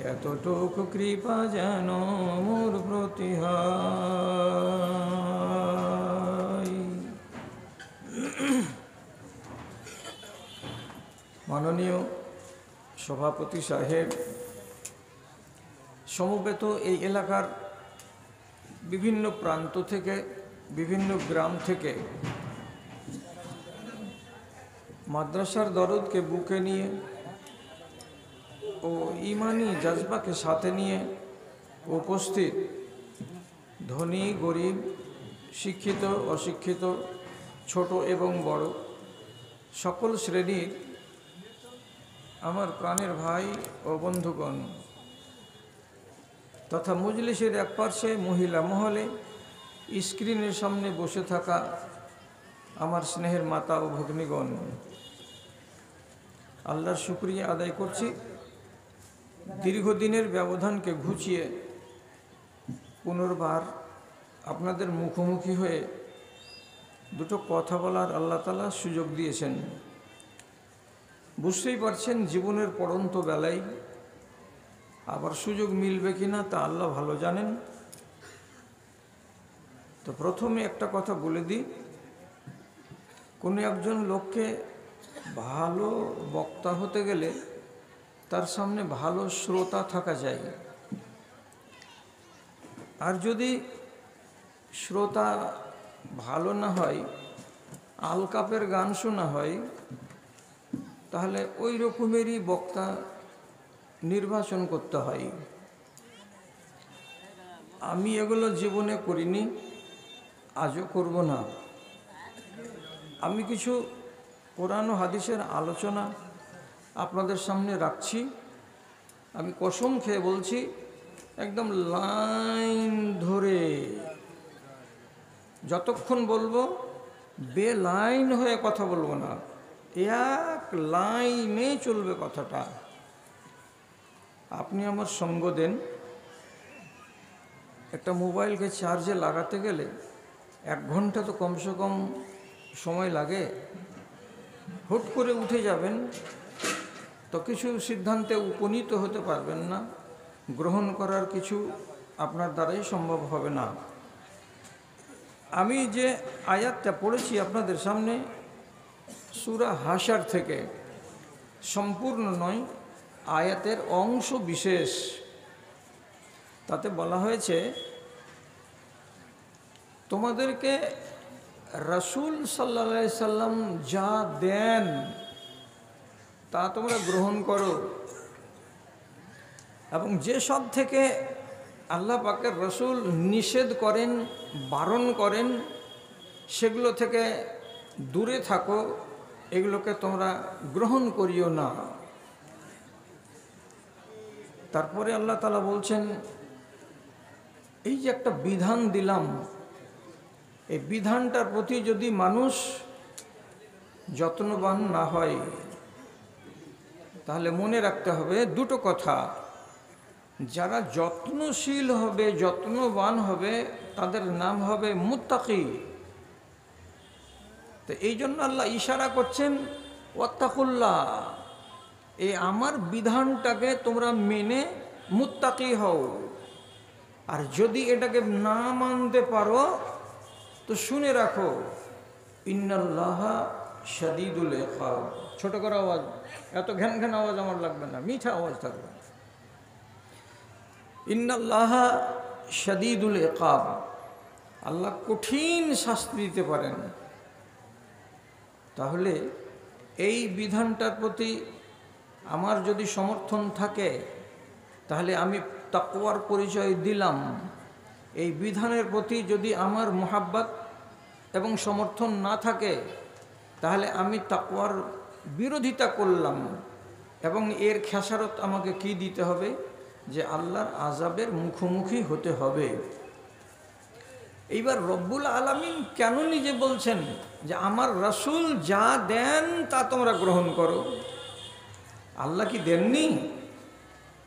এতটুকু কৃপা যেন মোর প্রতি হয়। মাননীয় সভাপতি সাহেব, সমবেত এই এলাকার বিভিন্ন প্রান্ত থেকে, বিভিন্ন গ্রাম থেকে মাদ্রাসার দরদকে বুকে নিয়ে ও ইমানি জজবাকে সাথে নিয়ে উপস্থিত ধনী গরিব, শিক্ষিত অশিক্ষিত, ছোট এবং বড় সকল শ্রেণীর আমার প্রাণের ভাই ও বন্ধুগণ তথা মজলিসের এক পার্শ্বে মহিলা মহলে স্ক্রিনের সামনে বসে থাকা আমার স্নেহের মাতা ও ভগ্নীগণ, আল্লাহর শুকরিয়া আদায় করছি। দীর্ঘদিনের ব্যবধানকে ঘুচিয়ে পুনর্বার আপনাদের মুখোমুখি হয়ে দুটো কথা বলার আল্লাহ তাআলা সুযোগ দিয়েছেন। বুঝতেই পারছেন জীবনের পড়ন্ত বেলায় আবার সুযোগ মিলবে কিনা তা আল্লাহ ভালো জানেন। তো প্রথমে একটা কথা বলে দিই, কোনো একজন লোককে ভালো বক্তা হতে গেলে তার সামনে ভালো শ্রোতা থাকা চাই। আর যদি শ্রোতা ভালো না হয়, আলকাপের গান শোনা হয়, তাহলে ওই রকমেরই বক্তা নির্বাচন করতে হয়। আমি এগুলো জীবনে করিনি, আজও করব না। আমি কিছু কোরআন ও হাদিসের আলোচনা আপনাদের সামনে রাখছি। আমি কসম খেয়ে বলছি, একদম লাইন ধরে যতক্ষণ বলবো বেলাইন হয়ে কথা বলবো না, এক লাইনে চলবে কথাটা। আপনি আমার সঙ্গ দেন। একটা মোবাইলকে চার্জে লাগাতে গেলে 1 ঘন্টা তো কমসে কম সময় লাগে। হুট করে উঠে যাবেন তো কিছু সিদ্ধান্তে উপনীত হতে পারবেন না, গ্রহণ করার কিছু আপনার দ্বারাই সম্ভব হবে না। আমি যে আয়াতটা পড়েছি আপনাদের সামনে সূরা হাশর থেকে, সম্পূর্ণ নয়, আয়াতের অংশ বিশেষ। তাতে বলা হয়েছে, তোমাদেরকে রাসূল সাল্লাল্লাহু আলাইহি সাল্লাম যা দেন তা তোমরা গ্রহণ করো, এবং যে সব থেকে আল্লাহ পাকের রাসূল নিষেধ করেন, বারণ করেন, সেগুলো থেকে দূরে থাকো, এগুলোকে তোমরা গ্রহণ করিও না। তারপরে আল্লাহ তাআলা বলছেন, এই যে একটা বিধান দিলাম, এই বিধানটার প্রতি যদি মানুষ যত্নবান না হয়, তাহলে মনে রাখতে হবে দুটো কথা। যারা যত্নশীল হবে, যত্নবান হবে, তাদের নাম হবে মুত্তাকি। তো এই জন্য আল্লাহ ইশারা করছেন, ওয়াত্তাকুল্লাহ, এই আমার বিধানটাকে তোমরা মেনে মুত্তাকি হও। আর যদি এটাকে না মানতে পারো তো শুনে রাখো, ইন্নাল্লাহা শাদীদুল ইকাব। ছোট করে আওয়াজ, এত ঘ্যান ঘ্যান আওয়াজ আমার লাগবে না, মিঠা আওয়াজ থাকবে। ইন্নাল্লাহা শাদীদুল ইকাব, আল্লাহ কঠিন শাস্তি দিতে পারেন। তাহলে এই বিধানটার প্রতি আমার যদি সমর্থন থাকে, তাহলে আমি তাকওয়ার পরিচয় দিলাম। এই বিধানের প্রতি যদি আমার মুহাব্বত এবং সমর্থন না থাকে, তাহলে আমি তাকওয়ার বিরোধিতা করলাম, এবং এর খেসারত আমাকে কি দিতে হবে? যে আল্লাহর আযাবের মুখোমুখি হতে হবে। এইবার রব্বুল আলামিন কেন নিজে বলছেন যে আমার রাসূল যা দেন তা তোমরা গ্রহণ করো? আল্লাহ কি দেননি?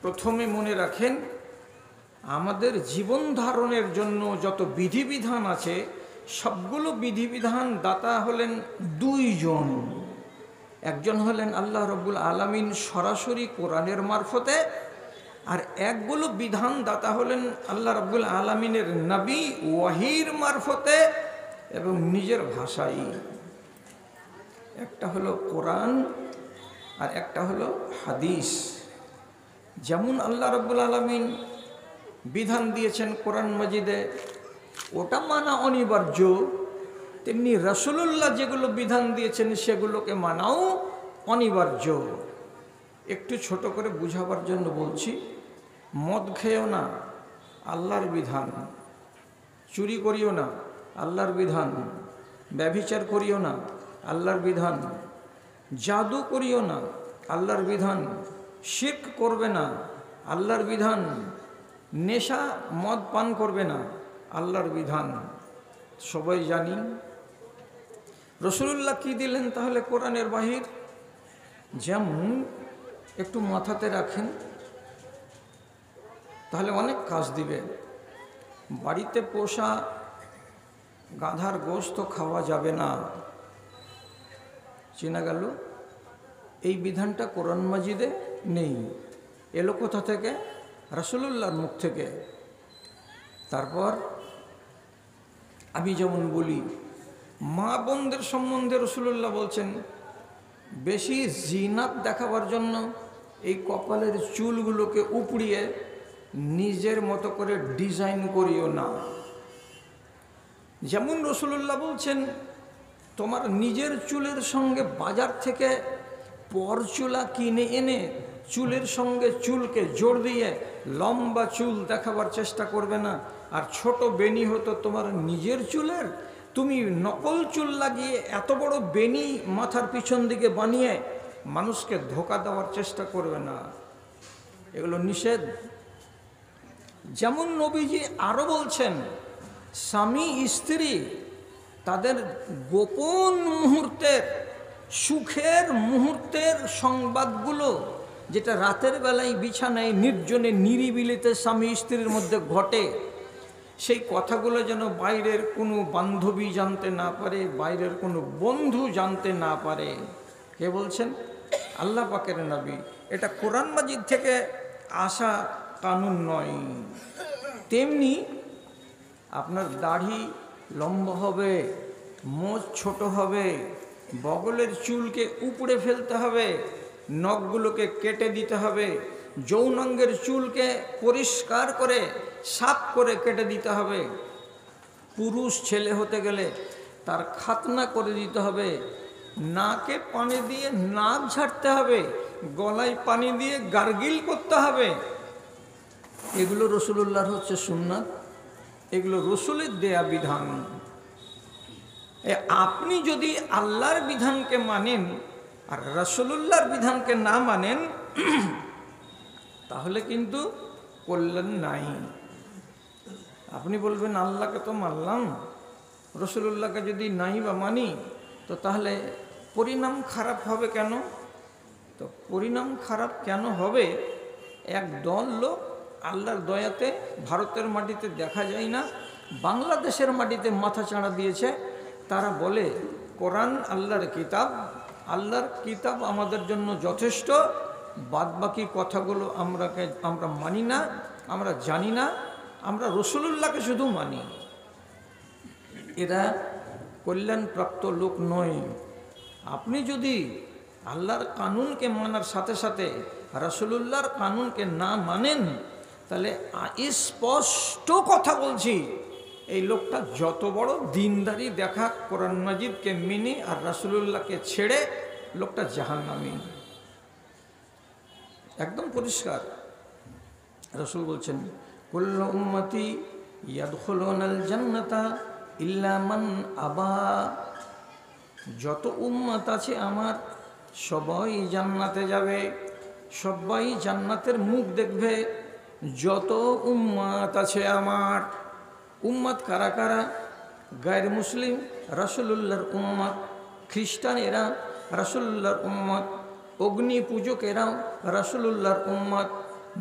প্রথমে মনে রাখেন, আমাদের জীবন ধারণের জন্য যত বিধিবিধান আছে, সবগুলো বিধিবিধান দাতা হলেন দুইজন। একজন হলেন আল্লাহ রব্বুল আলামিন সরাসরি কোরআনের মারফতে, আর একগুলো বিধানদাতা হলেন আল্লাহ রাব্বুল আলামিনের নবী ওয়াহির মারফতে এবং নিজের ভাষায়। একটা হলো কোরআন আর একটা হলো হাদিস। যেমন আল্লাহ রাব্বুল আলামিন বিধান দিয়েছেন কোরআন মাজিদে, ওটা মানা অনিবার্য, তেমনি রাসূলুল্লাহ যেগুলো বিধান দিয়েছেন সেগুলোকে মানাও অনিবার্য। একটু ছোট করে বুঝাবার জন্য বলছি, মদ খেয়েও না, আল্লাহর বিধান। চুরি করিও না, আল্লাহর বিধান। ব্যভিচার করিও না, আল্লাহর বিধান। জাদু করিও না, আল্লাহর বিধান। শিরক করবে না, আল্লাহর বিধান। নেশা মদ পান করবে না, আল্লাহর বিধান। সবাই জানি। রাসূলুল্লাহ কি দিলেন তাহলে কোরআনের বাহির? যেমন একটু মাথাতে রাখেন, তাহলে অনেক কাজ দিবে। বাড়িতে পোষা গাধার গোশত খাওয়া যাবে না, চেনা গেল? এই বিধানটা কোরআন মাজিদে নেই। এলো কোথা থেকে? রাসূলুল্লাহর মুখ থেকে। তারপর আমি যেমন বলি, মা বোনদের সম্বন্ধে রাসূলুল্লাহ বলছেন, বেশি জিনাত দেখাবার জন্য এই কপালের চুলগুলোকে উপড়িয়ে নিজের মতো করে ডিজাইন করিও না। যেমন রাসূলুল্লাহ বলছেন, তোমার নিজের চুলের সঙ্গে বাজার থেকে পরচুলা কিনে এনে চুলের সঙ্গে চুলকে জোড় দিয়ে লম্বা চুল দেখাবার চেষ্টা করবে না। আর ছোট বেনি হতো তোমার নিজের চুলের, তুমি নকল চুল লাগিয়ে এত বড় বেনি মাথার পিছন দিকে বানিয়ে মানুষকে ধোঁকা দেওয়ার চেষ্টা করবে না। এগুলো নিষেধ। যেমন নবীজি আরও বলছেন, স্বামী স্ত্রী তাদের গোপন মুহূর্তের, সুখের মুহূর্তের সংবাদগুলো যেটা রাতের বেলায় বিছানায় নির্জনে নিরিবিলিতে স্বামী স্ত্রীর মধ্যে ঘটে, সেই কথাগুলো যেন বাইরের কোনো বান্ধবী জানতে না পারে, বাইরের কোনো বন্ধু জানতে না পারে। কে বলছেন? আল্লাহ পাকের নবী। এটা কোরআন মাজিদ থেকে আসা কানুন নয়। তেমনি আপনার দাড়ি লম্বা হবে, মোচ ছোট হবে, বগলের চুলকে উপড়ে ফেলতে হবে, নখগুলোকে কেটে দিতে হবে, যৌনাঙ্গের চুলকে পরিষ্কার করে সাফ করে কেটে দিতে হবে। পুরুষ ছেলে হতে গেলে তার খাতনা করে দিতে হবে, নাকে পানি দিয়ে নাক ঝাড়তে হবে, গলায় পানি দিয়ে গার্গিল করতে হবে। এগুলো রাসূলুল্লাহর হচ্ছে সুন্নাত, এগুলো রাসূলের দেয়া বিধান। আপনি যদি আল্লাহর বিধানকে মানেন আর রাসূলুল্লাহর বিধানকে না মানেন, তাহলে কিন্তু কল্যাণ নাই। আপনি বলবেন আল্লাহকে তো মানলাম, রাসূলুল্লাহকে যদি নাই বা মানি, তো তাহলে পরিণাম খারাপ হবে কেন? তো পরিণাম খারাপ কেন হবে? এক দল লোক আল্লাহর দয়াতে ভারতের মাটিতে দেখা যায় না, বাংলাদেশের মাটিতে মাথা চাড়া দিয়েছে। তারা বলে কোরআন আল্লাহর কিতাব, আল্লাহর কিতাব আমাদের জন্য যথেষ্ট, বাদবাকি কথাগুলো আমরা মানি না, আমরা জানি না, আমরা রাসূলুল্লাহকে শুধু মানি। এরা কল্যাণপ্রাপ্ত লোক নয়। আপনি যদি আল্লাহর কানুনকে মানার সাথে সাথে রাসূলুল্লাহর কানুনকে না মানেন, তাহলে স্পষ্ট কথা বলছি, এই লোকটা যত বড় দিনদারি দেখা, কোরআন মাজিদকে মেনে আর রাসূলুল্লাহকে ছেড়ে, লোকটা জাহান্নামী। একদম পরিষ্কার। রাসূল বলছেন, কুল্লু উম্মতি ইয়াদখুলুনাল জান্নাতা ইল্লা মান আবা। যত উম্মত আছে আমার, সবাই জান্নাতে যাবে, সবাই জান্নাতের মুখ দেখবে। যত উম্মত আছে আমার। উম্মত কারা কারা? গায়ের মুসলিম রাসূলুল্লাহর উম্মত, খ্রিস্টানেরা রাসূলুল্লাহর উম্মত, অগ্নি পূজকেরাও রাসূলুল্লাহর উম্মত,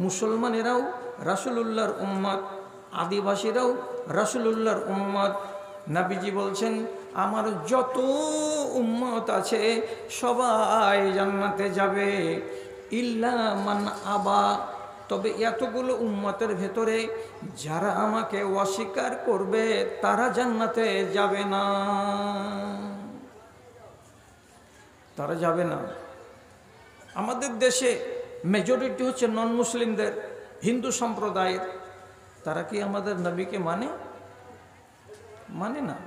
মুসলমানেরাও রাসূলুল্লাহর উম্মত, আদিবাসীরাও রাসূলুল্লাহর উম্মত। নবীজি বলছেন, আমার যত উম্মত আছে সবাই জান্নাতে যাবে, ইল্লা মান আবা, তবে এতগুলো উম্মতের ভেতরে যারা আমাকে অস্বীকার করবে তারা জান্নাতে যাবে না, তারা যাবে না। আমাদের দেশে মেজরিটি হচ্ছে নন মুসলিমদের, হিন্দু সম্প্রদায়ের। তারা কি আমাদের নবীকে মানে না?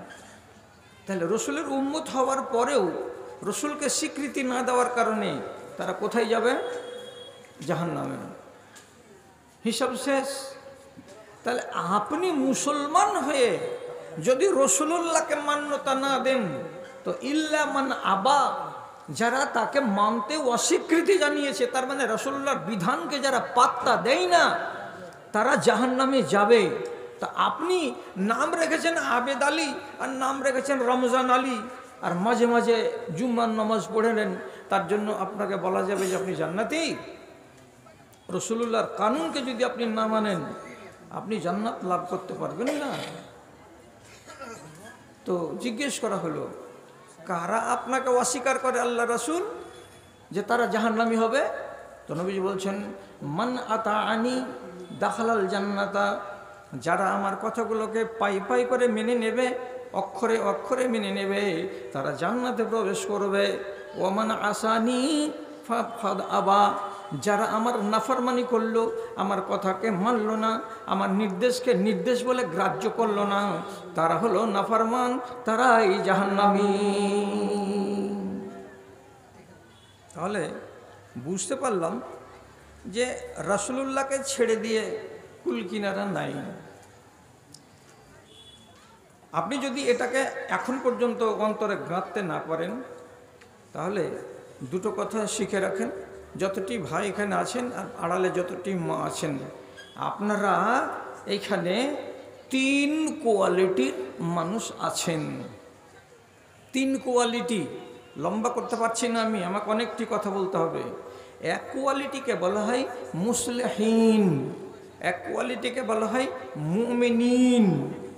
তাহলে রসুলের উম্মত হওয়ার পরেও রসুলকে স্বীকৃতি না দেওয়ার কারণে তারা কোথায় যাবে? জাহান্নামে। হিসাব শেষ। তাহলে আপনি মুসলমান হয়ে যদি রসুলুল্লাহকে মান্যতা না দেন, তো ইল্লা মান আবা, যারা তাকে মানতে অস্বীকৃতি জানিয়েছে, তার মানে রসুল্লাহর বিধানকে যারা পাত্তা দেয় না, তারা জাহান্নামে যাবে। তা আপনি নাম রেখেছেন আবেদ আলী আর নাম রেখেছেন রমজান আলী, আর মাঝে মাঝে জুম্মার নামাজ পড়ে নেন, তার জন্য আপনাকে বলা যাবে যে আপনি জান্নাতি? রসুলুল্লাহর কানুনকে যদি আপনি না মানেন, আপনি জান্নাত লাভ করতে পারবেন না। তো জিজ্ঞেস করা হলো, কারা আপনাকে অস্বীকার করে আল্লাহ রসুল, যে তারা জাহান্নামী হবে? তো নবীজি বলছেন, মান আতাআনি দাখালাল জান্নাতা, যারা আমার কথাগুলোকে পাই পাই করে মেনে নেবে, অক্ষরে অক্ষরে মেনে নেবে, তারা জান্নাতে প্রবেশ করবে। ওমান আসানি ফাদ আবা, যারা আমার নাফরমানি করলো, আমার কথাকে মানল না, আমার নির্দেশকে নির্দেশ বলে গ্রাহ্য করলো না, তারা হলো নাফরমান, তারাই জাহান্নামী। তাহলে বুঝতে পারলাম যে রাসূলুল্লাহকে ছেড়ে দিয়ে কুল কিনারা নাই। আপনি যদি এটাকে এখন পর্যন্ত অন্তরে গাঁথতে না পারেন, তাহলে দুটো কথা শিখে রাখেন। যতটি ভাই এখানে আছেন আর আড়ালে যতটি মা আছেন, আপনারা এইখানে 3 কোয়ালিটির মানুষ আছেন। 3 কোয়ালিটি, লম্বা করতে পারছি না আমি, আমাকে অনেকটি কথা বলতে হবে। এক কোয়ালিটিকে বলা হয় মুসলিহিন, এক কোয়ালিটিকে বলা হয় মুমিনিন,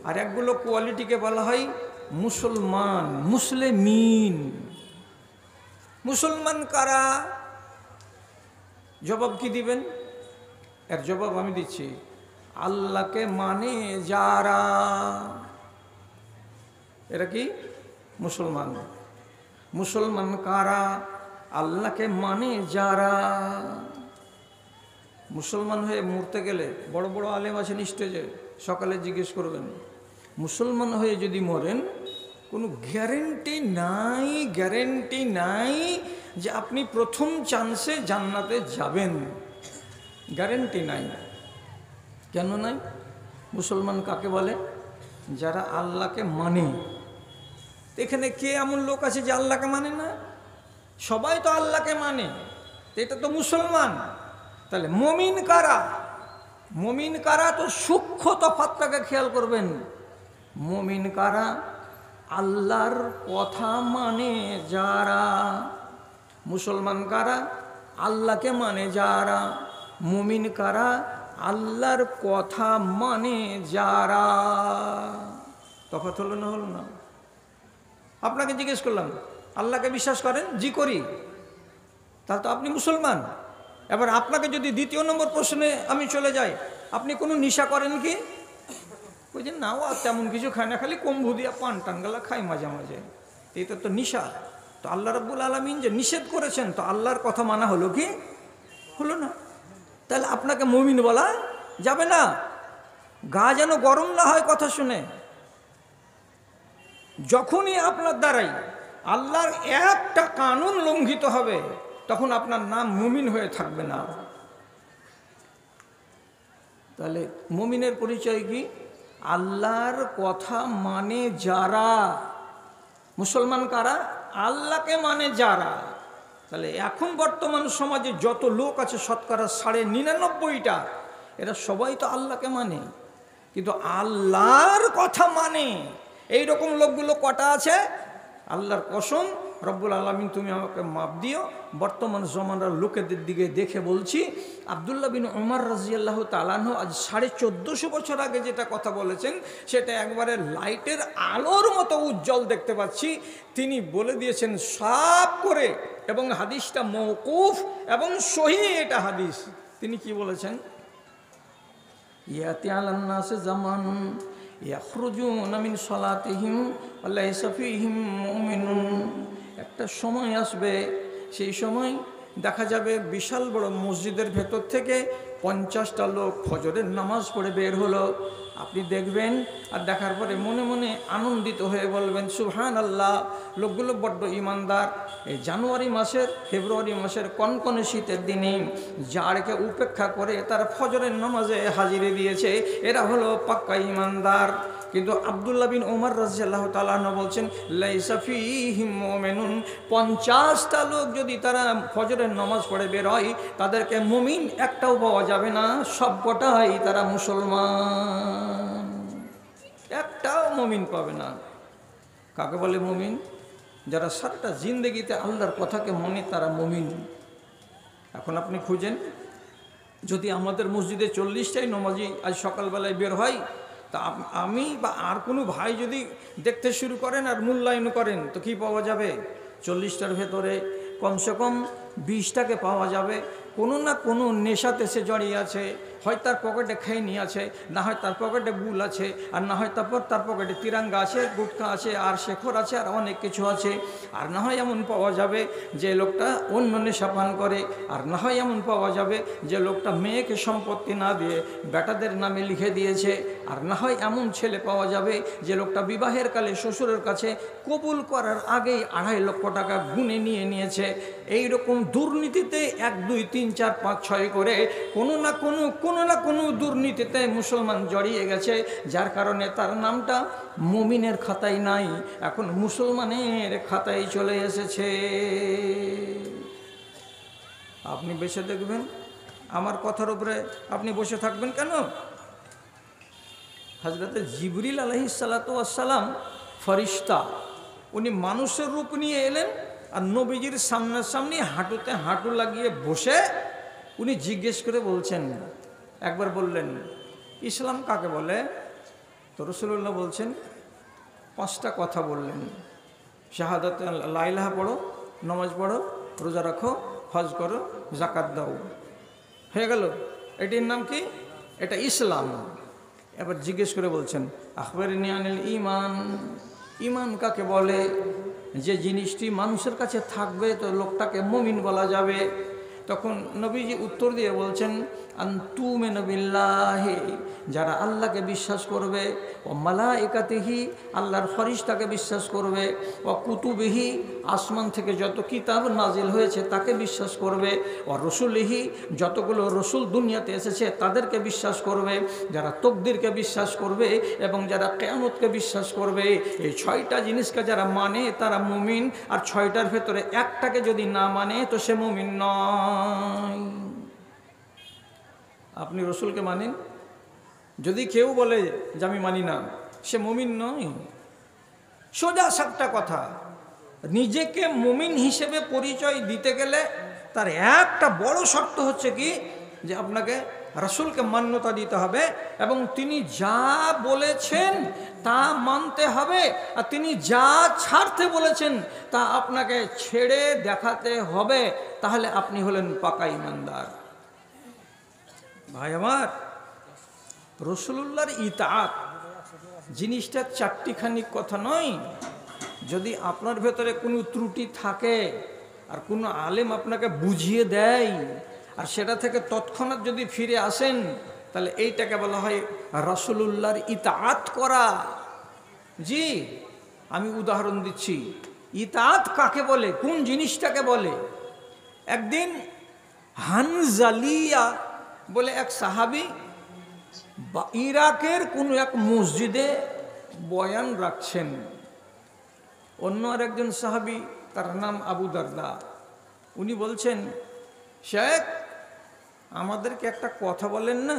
আর একগুলো কোয়ালিটিকে বলা হয় মুসলমান, মুসলিমিন। মুসলমান কারা? জবাব কি দিবেন? এর জবাব আমি দিচ্ছি, আল্লাহকে মানে যারা, এরা কি মুসলমান। মুসলমান কারা? আল্লাহকে মানে যারা। মুসলমান হয়ে মরতে গেলে, বড় বড় আলেম আছেন স্টেজে, সকালে জিজ্ঞেস করবেন, মুসলমান হয়ে যদি মরেন, কোনো গ্যারেন্টি নাই যে আপনি প্রথম চান্সে জান্নাতে যাবেন। গ্যারেন্টি নাই। কেন নাই? মুসলমান কাকে বলে? যারা আল্লাহকে মানে। এখানে কে এমন লোক আছে যে আল্লাহকে মানে না? সবাই তো আল্লাহকে মানে, এটা তো মুসলমান। তাহলে মুমিন কারা? মুমিন কারা তো সূক্ষ্ম তফাৎটাকে খেয়াল করবেন। মুমিন কারা? আল্লাহর কথা মানে যারা। মুসলমান কারা? আল্লাহকে মানে যারা। মুমিন কারা? আল্লাহর কথা মানে যারা। তফাৎ হলো না? হলো না? আপনাকে জিজ্ঞেস করলাম, আল্লাহকে বিশ্বাস করেন? জি করি। তাহলে তো আপনি মুসলমান। এবার আপনাকে যদি 2 নম্বর প্রশ্নে আমি চলে যাই, আপনি কোনো নেশা করেন কি? ওই যে না, ও তেমন কিছু খায় না, খালি কম্বু দিয়া পান টানগালা খায় মাঝে মাঝে, এটা তো নেশা। তো আল্লাহ রাব্বুল আলামিন যে নিষেধ করেছেন, তো আল্লাহর কথা মানা হলো কি? হলো না। তাহলে আপনাকে মুমিন বলা যাবে না। গা যেন গরম না হয় কথা শুনে। যখনই আপনার দ্বারাই আল্লাহর একটা কানুন লঙ্ঘিত হবে, তখন আপনার নাম মুমিন হয়ে থাকবে না। তাহলে মুমিনের পরিচয় কি? আল্লাহর কথা মানে যারা। মুসলমান কারা? আল্লাহকে মানে যারা। তাহলে এখন বর্তমান সমাজে যত লোক আছে, শতকরা 99.5টা, এরা সবাই তো আল্লাহকে মানে, কিন্তু আল্লাহর কথা মানে এইরকম লোকগুলো কটা আছে? আল্লাহর কসম, রব্বুল আলামিন তুমি আমাকে মাপ দিও, বর্তমান জমানার লোকেদের দিকে দেখে বলছি, আব্দুল্লাহ বিন ওমর রাদিয়াল্লাহু তাআলা আনহু আজ 1450 বছর আগে যেটা কথা বলেছেন, সেটা একবারে লাইটের আলোর মতো উজ্জ্বল দেখতে পাচ্ছি। তিনি বলে দিয়েছেন সাফ করে, এবং হাদিসটা মওকুফ এবং সহিহ, এটা হাদিস। তিনি কি বলেছেন? ইয়াতি আলান নাস জামান ইয়াখরুজুনা মিন সালাতিহিম ওয়া লাইসা ফীহিম মুমিনুন। একটা সময় আসবে, সেই সময় দেখা যাবে বিশাল বড় মসজিদের ভেতর থেকে 50টা লোক ফজরের নামাজ পড়ে বের হলো। আপনি দেখবেন, আর দেখার পরে মনে মনে আনন্দিত হয়ে বলবেন সুবহানাল্লাহ, লোকগুলো বড্ড ইমানদার। এই জানুয়ারি মাসের, ফেব্রুয়ারি মাসের কনকনে শীতের দিনে জাড়কে উপেক্ষা করে তারা ফজরের নামাজে হাজিরি দিয়েছে, এরা হলো পাক্কা ইমানদার। কিন্তু আব্দুল্লাহ বিন ওমর রাদিয়াল্লাহু তাআলা আনহু বলছেন লাইসা ফীহিম মুমিনুন, 50টা লোক যদি তারা ফজরের নামাজ পড়ে বের হয়, তাদেরকে মুমিন একটাও পাওয়া যাবে না, সবকটাই তারা মুসলমান, একটাও মুমিন পাবে না। কাকে বলে মুমিন? যারা সারাটা জিন্দেগিতে আল্লাহর কথাকে মনে, তারা মুমিন। এখন আপনি খুঁজেন, যদি আমাদের মসজিদে 40টাই নমাজি আজ সকালবেলায় বের হয়, তা আমি বা আর কোনো ভাই যদি দেখতে শুরু করেন আর মূল্যায়ন করেন, তো কি পাওয়া যাবে? 40টার ভেতরে কমসে কম 20টাকে পাওয়া যাবে কোনো না কোনো নেশাতে সে জড়িয়ে আছে। হয় তার পকেটে খৈনি আছে, না হয় তার পকেটে গুল আছে, আর না হয় তার পকেটে তিরাঙ্গা আছে, গুটখা আছে, আর শেখর আছে, আর অনেক কিছু আছে। আর না হয় এমন পাওয়া যাবে যে লোকটা অন্য নেশা পান করে, আর না হয় এমন পাওয়া যাবে যে লোকটা মেয়েকে সম্পত্তি না দিয়ে বেটাদের নামে লিখে দিয়েছে, আর না হয় এমন ছেলে পাওয়া যাবে যে লোকটা বিবাহের কালে শ্বশুরের কাছে কবুল করার আগেই 2.5 লক্ষ টাকা গুনে নিয়ে নিয়েছে। এইরকম দুর্নীতিতে 1 2 3 4 5 6 করে কোনো না কোনো দুর্নীতিতে মুসলমান জড়িয়ে গেছে, যার কারণে তার নামটা মুমিনের খাতায় নাই, এখন মুসলমানের খাতায় চলে এসেছে। আপনি বেঁচে দেখবেন, আমার কথার উপরে আপনি বসে থাকবেন কেন? হযরতে জিবরিল আলাইহিস সালাতু ওয়াস সালাম ফেরেশতা, উনি মানুষের রূপ নিয়ে এলেন, আর নবীজির সামনাসামনি হাঁটুতে হাঁটু লাগিয়ে বসে উনি জিজ্ঞেস করে বলছেন, একবার বললেন ইসলাম কাকে বলে? তো রাসূলুল্লাহ বলছেন 5টা কথা বললেন, শাহাদাত লা ইলাহা পড়ো, নামাজ পড়ো, রোজা রাখো, হজ করো, যাকাত দাও, হয়ে গেল। এটির নাম কি? এটা ইসলাম। এবার জিজ্ঞেস করে বলছেন আখবিরনি আনিল ঈমান, ঈমান কাকে বলে? যে জিনিসটি মানুষের কাছে থাকবে তো লোকটাকে মুমিন বলা যাবে। তখন নবীজি উত্তর দিয়ে বলছেন আনতুমিনু বিল্লাহি, যারা আল্লাহকে বিশ্বাস করবে, ও মালাইকাতিহি, আল্লাহর ফেরেশতাকে বিশ্বাস করবে, ও কুতুবিহি, আসমান থেকে যত কিতাব নাজিল হয়েছে তাকে বিশ্বাস করবে, ও রসুলিহি, যতগুলো রসুল দুনিয়াতে এসেছে তাদেরকে বিশ্বাস করবে, যারা তকদিরকে বিশ্বাস করবে এবং যারা কিয়ামতকে বিশ্বাস করবে। এই 6টা জিনিসকে যারা মানে তারা মুমিন, আর 6টার ভেতরে একটাকে যদি না মানে তো সে মুমিন নয়। আপনি রসুলকে মানেন? যদি কেউ বলে যে আমি মানি না, সে মুমিন নয়। সোজা সাপটা কথা, নিজেকে মুমিন হিসেবে পরিচয় দিতে গেলে তার একটা বড় শর্ত হচ্ছে কি, যে আপনাকে রাসূলকে মান্যতা দিতে হবে এবং তিনি যা বলেছেন তা মানতে হবে, আর তিনি যা ছাড়তে বলেছেন তা আপনাকে ছেড়ে দেখাতে হবে, তাহলে আপনি হলেন পাকা ঈমানদার। ভাই আমার, রাসূলুল্লাহর ইতাআত জিনিসটা চারটিখানি কথা নয়। যদি আপনার ভেতরে কোনো ত্রুটি থাকে আর কোনো আলেম আপনাকে বুঝিয়ে দেয়, আর সেটা থেকে তৎক্ষণাৎ যদি ফিরে আসেন, তাহলে এইটাকে বলা হয় রাসূলুল্লাহর ইতাআত করা। জি, আমি উদাহরণ দিচ্ছি, ইতাআত কাকে বলে, কোন জিনিসটাকে বলে। একদিন হানজালিয়া বলে এক সাহাবী ইরাকের কোন এক মসজিদে বয়ান রাখছেন। অন্য আর একজন সাহাবী, তার নাম আবু দারদা, উনি বলছেন শেখ আমাদেরকে একটা কথা বলেন না,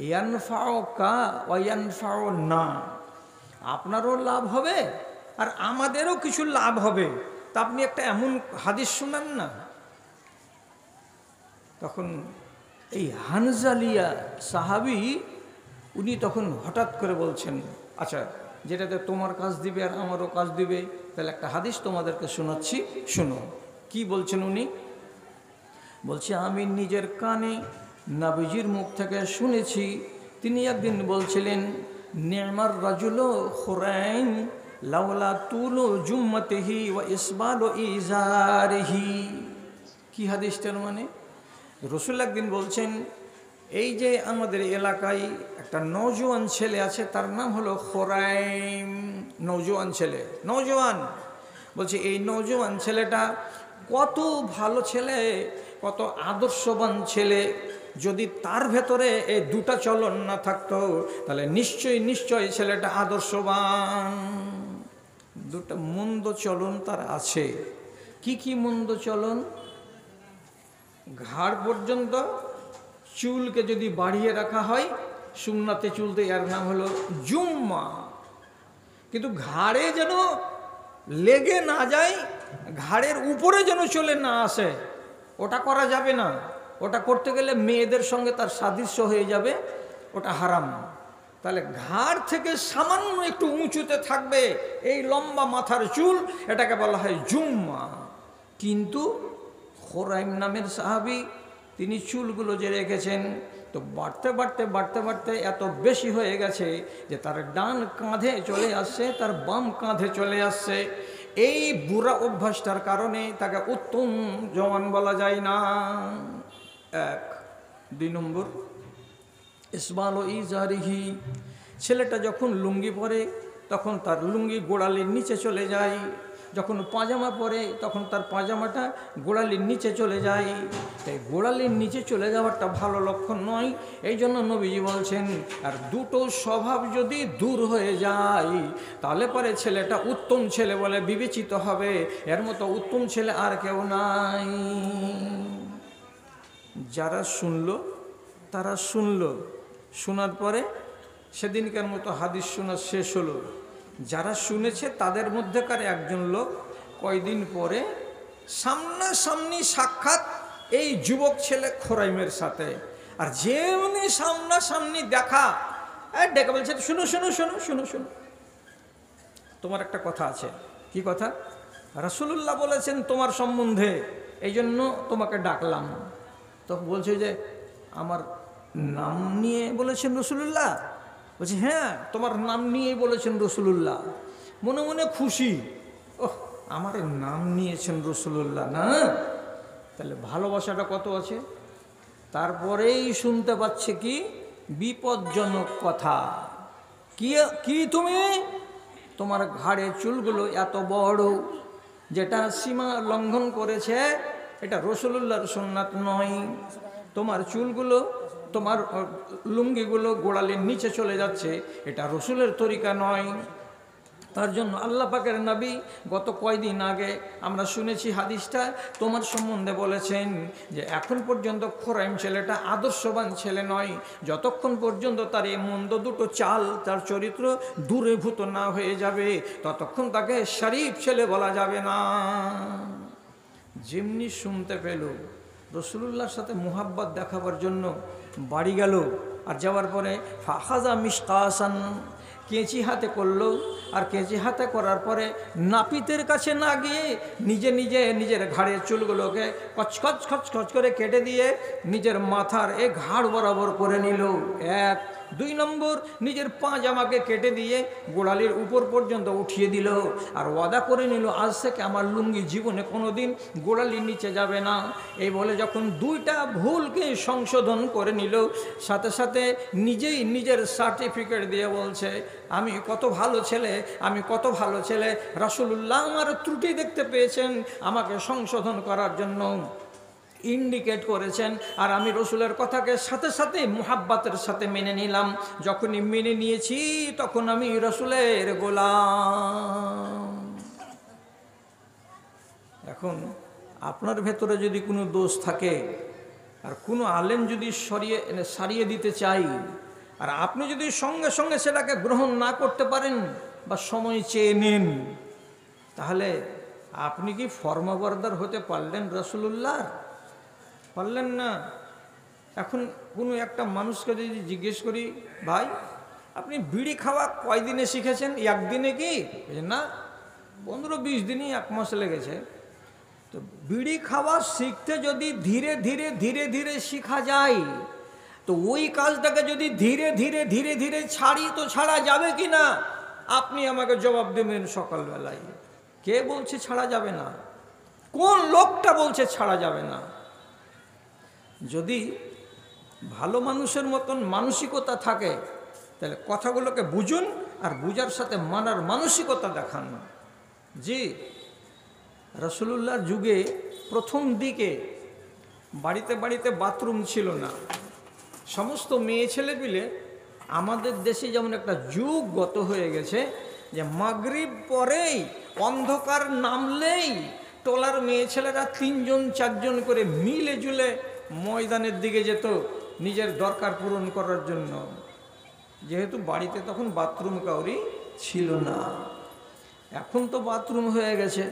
ইয়ানফাউকা ওয়া ইয়ানফাউনা, আপনারও লাভ হবে আর আমাদেরও কিছু লাভ হবে, তা আপনি একটা এমন হাদিস শোনান না। তখন এই হানজালিয়া সাহাবী উনি তখন হঠাৎ করে বলছেন, আচ্ছা যেটাতে তোমার কাজ দিবে আর আমারও কাজ দিবে, তাহলে একটা হাদিস তোমাদেরকে শোনাচ্ছি, শুনো। কি বলছেন উনি? বলছে আমি নিজের কানে নবীজির মুখ থেকে শুনেছি তিনি একদিন বলছিলেন, নি'মার রাজুলু খুরাইন লাউলা তুলু জুম্মাতিহি ওয়া ইসবালু ইজারিহি। কি হাদিসটার মানে? রসুল একদিন বলছেন, এই যে আমাদের এলাকায় একটা নওজোয়ান ছেলে আছে, তার নাম হলো খুরাইম। নওজোয়ান ছেলে, নওজোয়ান বলছে, এই নওজোয়ান ছেলেটা কত ভালো ছেলে, কত আদর্শবান ছেলে। যদি তার ভেতরে এই দুটা চলন না থাকতো তাহলে নিশ্চয়ই ছেলেটা আদর্শবান। দুটা মন্দ চলন তার আছে। কি কি মন্দ চলন? ঘাড় পর্যন্ত চুলকে যদি বাড়িয়ে রাখা হয়, সুন্নাতে চুলতে, এর নাম হলো জুম্মা। কিন্তু ঘাড়ে যেন লেগে না যায়, ঘাড়ের উপরে যেন চলে না আসে, ওটা করা যাবে না। ওটা করতে গেলে মেয়েদের সঙ্গে তার সাদৃশ্য হয়ে যাবে, ওটা হারাম। তাহলে ঘাড় থেকে সামান্য একটু উঁচুতে থাকবে এই লম্বা মাথার চুল, এটাকে বলা হয় জুম্মা। কিন্তু খুরাইম নামের সাহাবী, তিনি চুলগুলো যে রেখেছেন, তো বাড়তে এত বেশি হয়ে গেছে যে তার ডান কাঁধে চলে আসছে, তার বাম কাঁধে চলে আসছে। এই বুড়া অভ্যাসটার কারণে তাকে উত্তম জওয়ান বলা যায় না। এক। 2 নম্বর, ইসবালু ইজারিহি। ছেলেটা যখন লুঙ্গি পরে তখন তার লুঙ্গি গোড়ালির নিচে চলে যায়, যখন পাজামা পরে তখন তার পাজামাটা গোড়ালির নিচে চলে যায়। তাই গোড়ালির নিচে চলে যাওয়াটা ভালো লক্ষণ নয়। এই জন্য নবীজি বলছেন, আর দুটো স্বভাব যদি দূর হয়ে যায় তাহলে পরে ছেলেটা উত্তম ছেলে বলে বিবেচিত হবে। এর মতো উত্তম ছেলে আর কেউ নাই। যারা শুনলো তারা শুনলো, শোনার পরে সেদিনকার মতো হাদিস শোনা শেষ হলো। যারা শুনেছে তাদের মধ্যেকার একজন লোক কয়দিন পরে সামনাসামনি সাক্ষাৎ এই যুবক ছেলে খুরাইমের সাথে। আর যেমনি সামনাসামনি দেখা, ডেকে বলছে, শুনো শুনো শুনো শুনো শুনো, তোমার একটা কথা আছে। কি কথা? রাসূলুল্লাহ বলেছেন তোমার সম্বন্ধে, এই জন্য তোমাকে ডাকলাম। তো বলছে যে আমার নাম নিয়ে বলেছেন রাসূলুল্লাহ? বলছে, হ্যাঁ, তোমার নাম নিয়ে বলেছেন রাসূলুল্লাহ। মনে মনে খুশি, ওহ, আমার নাম নিয়েছেন রাসূলুল্লাহ, না? তাহলে ভালোবাসাটা কত আছে। তারপরেই শুনতে পাচ্ছে কি বিপজ্জনক কথা। কি তুমি? তোমার ঘাড়ে চুলগুলো এত বড়, যেটা সীমা লঙ্ঘন করেছে, এটা রাসূলুল্লাহর সুন্নাত নয়। তোমার চুলগুলো, তোমার লুঙ্গিগুলো গোড়ালির নিচে চলে যাচ্ছে, এটা রসুলের তরিকা নয়। তার জন্য আল্লাহ পাকের নবী গত কয়দিন আগে আমরা শুনেছি হাদিসটা, তোমার সম্বন্ধে বলেছেন যে এখন পর্যন্ত খুরাইম ছেলেটা আদর্শবান ছেলে নয়, যতক্ষণ পর্যন্ত তার এই মন্দ দুটো চাল, তার চরিত্র দূরীভূত না হয়ে যাবে, ততক্ষণ তাকে শরীফ ছেলে বলা যাবে না। যেমনি শুনতে পেল, রসুলুল্লাহর সাথে মুহাব্বত দেখাবার জন্য বাড়ি গেল। আর যাওয়ার পরে ফাখাজা মিশকাসান, কেঁচি হাতে করলো। আর কেঁচি হাতে করার পরে নাপিতের কাছে না গিয়ে নিজের ঘাড়ের চুলগুলোকে কচকচ খচখচ করে কেটে দিয়ে নিজের মাথার ঘাড় বরাবর করে নিল। 1। 2 নম্বর, নিজের পাজামাকে কেটে দিয়ে গোড়ালির উপর পর্যন্ত উঠিয়ে দিল। আর ওয়াদা করে নিল, আজ থেকে আমার লুঙ্গি জীবনে কোনোদিন গোড়ালির নিচে যাবে না। এই বলে যখন 2টা ভুলকে সংশোধন করে নিল, সাথে সাথে নিজেই নিজের সার্টিফিকেট দিয়ে বলছে, আমি কত ভালো ছেলে, আমি কত ভালো ছেলে। রাসূলুল্লাহ আমার ত্রুটি দেখতে পেয়েছেন, আমাকে সংশোধন করার জন্য ইন্ডিকেট করেছেন। আর আমি রসুলের কথাকে সাথে সাথে মুহাব্বতের সাথে মেনে নিলাম। যখনই মেনে নিয়েছি তখন আমি রসুলের গোলাম। এখন আপনার ভেতরে যদি কোনো দোষ থাকে, আর কোনো আলেম যদি সারিয়ে দিতে চাই, আর আপনি যদি সঙ্গে সঙ্গে সেটাকে গ্রহণ না করতে পারেন বা সময় চেয়ে নেন, তাহলে আপনি কি ফরমাবরদার হতে পারলেন রাসূলুল্লাহর? পারলেন না। এখন কোনো একটা মানুষকে যদি জিজ্ঞেস করি, ভাই আপনি বিড়ি খাওয়া কয়দিনে শিখেছেন? 1 দিনে কি? না, 15-20 দিনই, 1 মাস লেগেছে। তো বিড়ি খাওয়া শিখতে যদি ধীরে ধীরে শেখা যায়, তো তো ওই কাজটাকে যদি ধীরে ধীরে ধীরে ধীরে ছাড়ি তো ছাড়া যাবে কি না? আপনি আমাকে জবাব দেবেন সকালবেলায়। কে বলছে ছাড়া যাবে না? কোন লোকটা বলছে ছাড়া যাবে না? যদি ভালো মানুষের মতন মানসিকতা থাকে তাহলে কথাগুলোকে বুঝুন, আর বুঝার সাথে মানার মানসিকতা দেখান না। জি, রাসূলুল্লাহর যুগে প্রথম দিকে বাড়িতে বাড়িতে বাথরুম ছিল না। সমস্ত মেয়ে ছেলে মিলে আমাদের দেশে যেমন একটা যুগ গত হয়ে গেছে যে মাগরিব পরেই অন্ধকার নামলেই টোলার মেয়ে ছেলেরা 3জন 4জন করে মিলে জুলে ময়দানের দিকে যেত নিজের দরকার পূরণ করার জন্য, যেহেতু বাড়িতে তখন বাথরুম কাউরি ছিল না। এখন তো বাথরুম হয়ে গেছে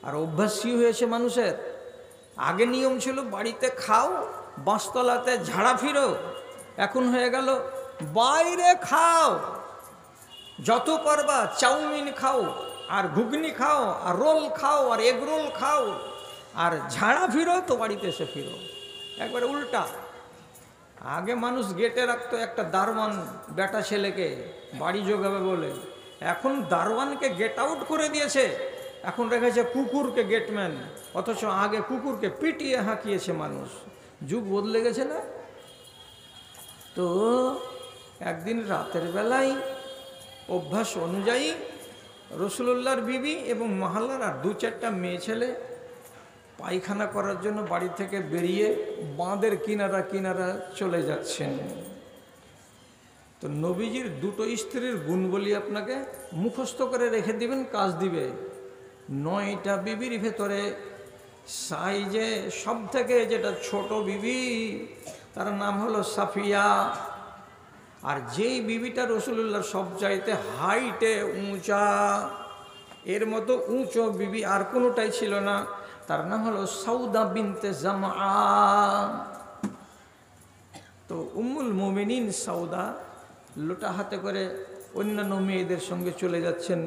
আর অভ্যাসই হয়েছে মানুষের। আগে নিয়ম ছিল বাড়িতে খাও, বাঁশতলাতে ঝাড়া ফিরো, এখন হয়ে গেল বাইরে খাও, যত পারবা চাউমিন খাও আর ঘুগনি খাও আর রোল খাও আর এগ রোল খাও, আর ঝাড়া ফিরো তো বাড়িতে এসে ফিরো। একবারে উল্টা। আগে মানুষ গেটে রাখতো একটা দারোয়ান বেটা ছেলেকে বাড়ি জোগাবে বলে, এখন দারোয়ানকে গেট আউট করে দিয়েছে, এখন রেখেছে কুকুরকে গেটম্যান। অথচ আগে কুকুরকে পিটিয়ে হাঁকিয়েছে মানুষ। যুগ বদলে গেছে না? তো একদিন রাতের বেলায় অভ্যাস অনুযায়ী রাসূলুল্লাহর বিবি এবং মহল্লার আর 2-4টা মেয়ে ছেলে পায়খানা করার জন্য বাড়ি থেকে বেরিয়ে বাঁধের কিনারা কিনারা চলে যাচ্ছেন। তো নবীজির 2টো স্ত্রীর গুণ বলি আপনাকে, মুখস্থ করে রেখে দিবেন, কাজ দিবে। 9টা বিবির ভেতরে সাইজে সব থেকে যেটা ছোট বিবি তার নাম হলো সাফিয়া। আর যেই বিবিটা রাসূলুল্লাহর সব চাইতে হাইটে উঁচা, এর মতো উঁচু বিবি আর কোনোটাই ছিল না, তার নাম হলো সাউদা বিনতে জামআ। তো উম্মুল মুমিনিন সাউদা লোটা হাতে করে অন্যান্য মেয়েদের সঙ্গে চলে যাচ্ছেন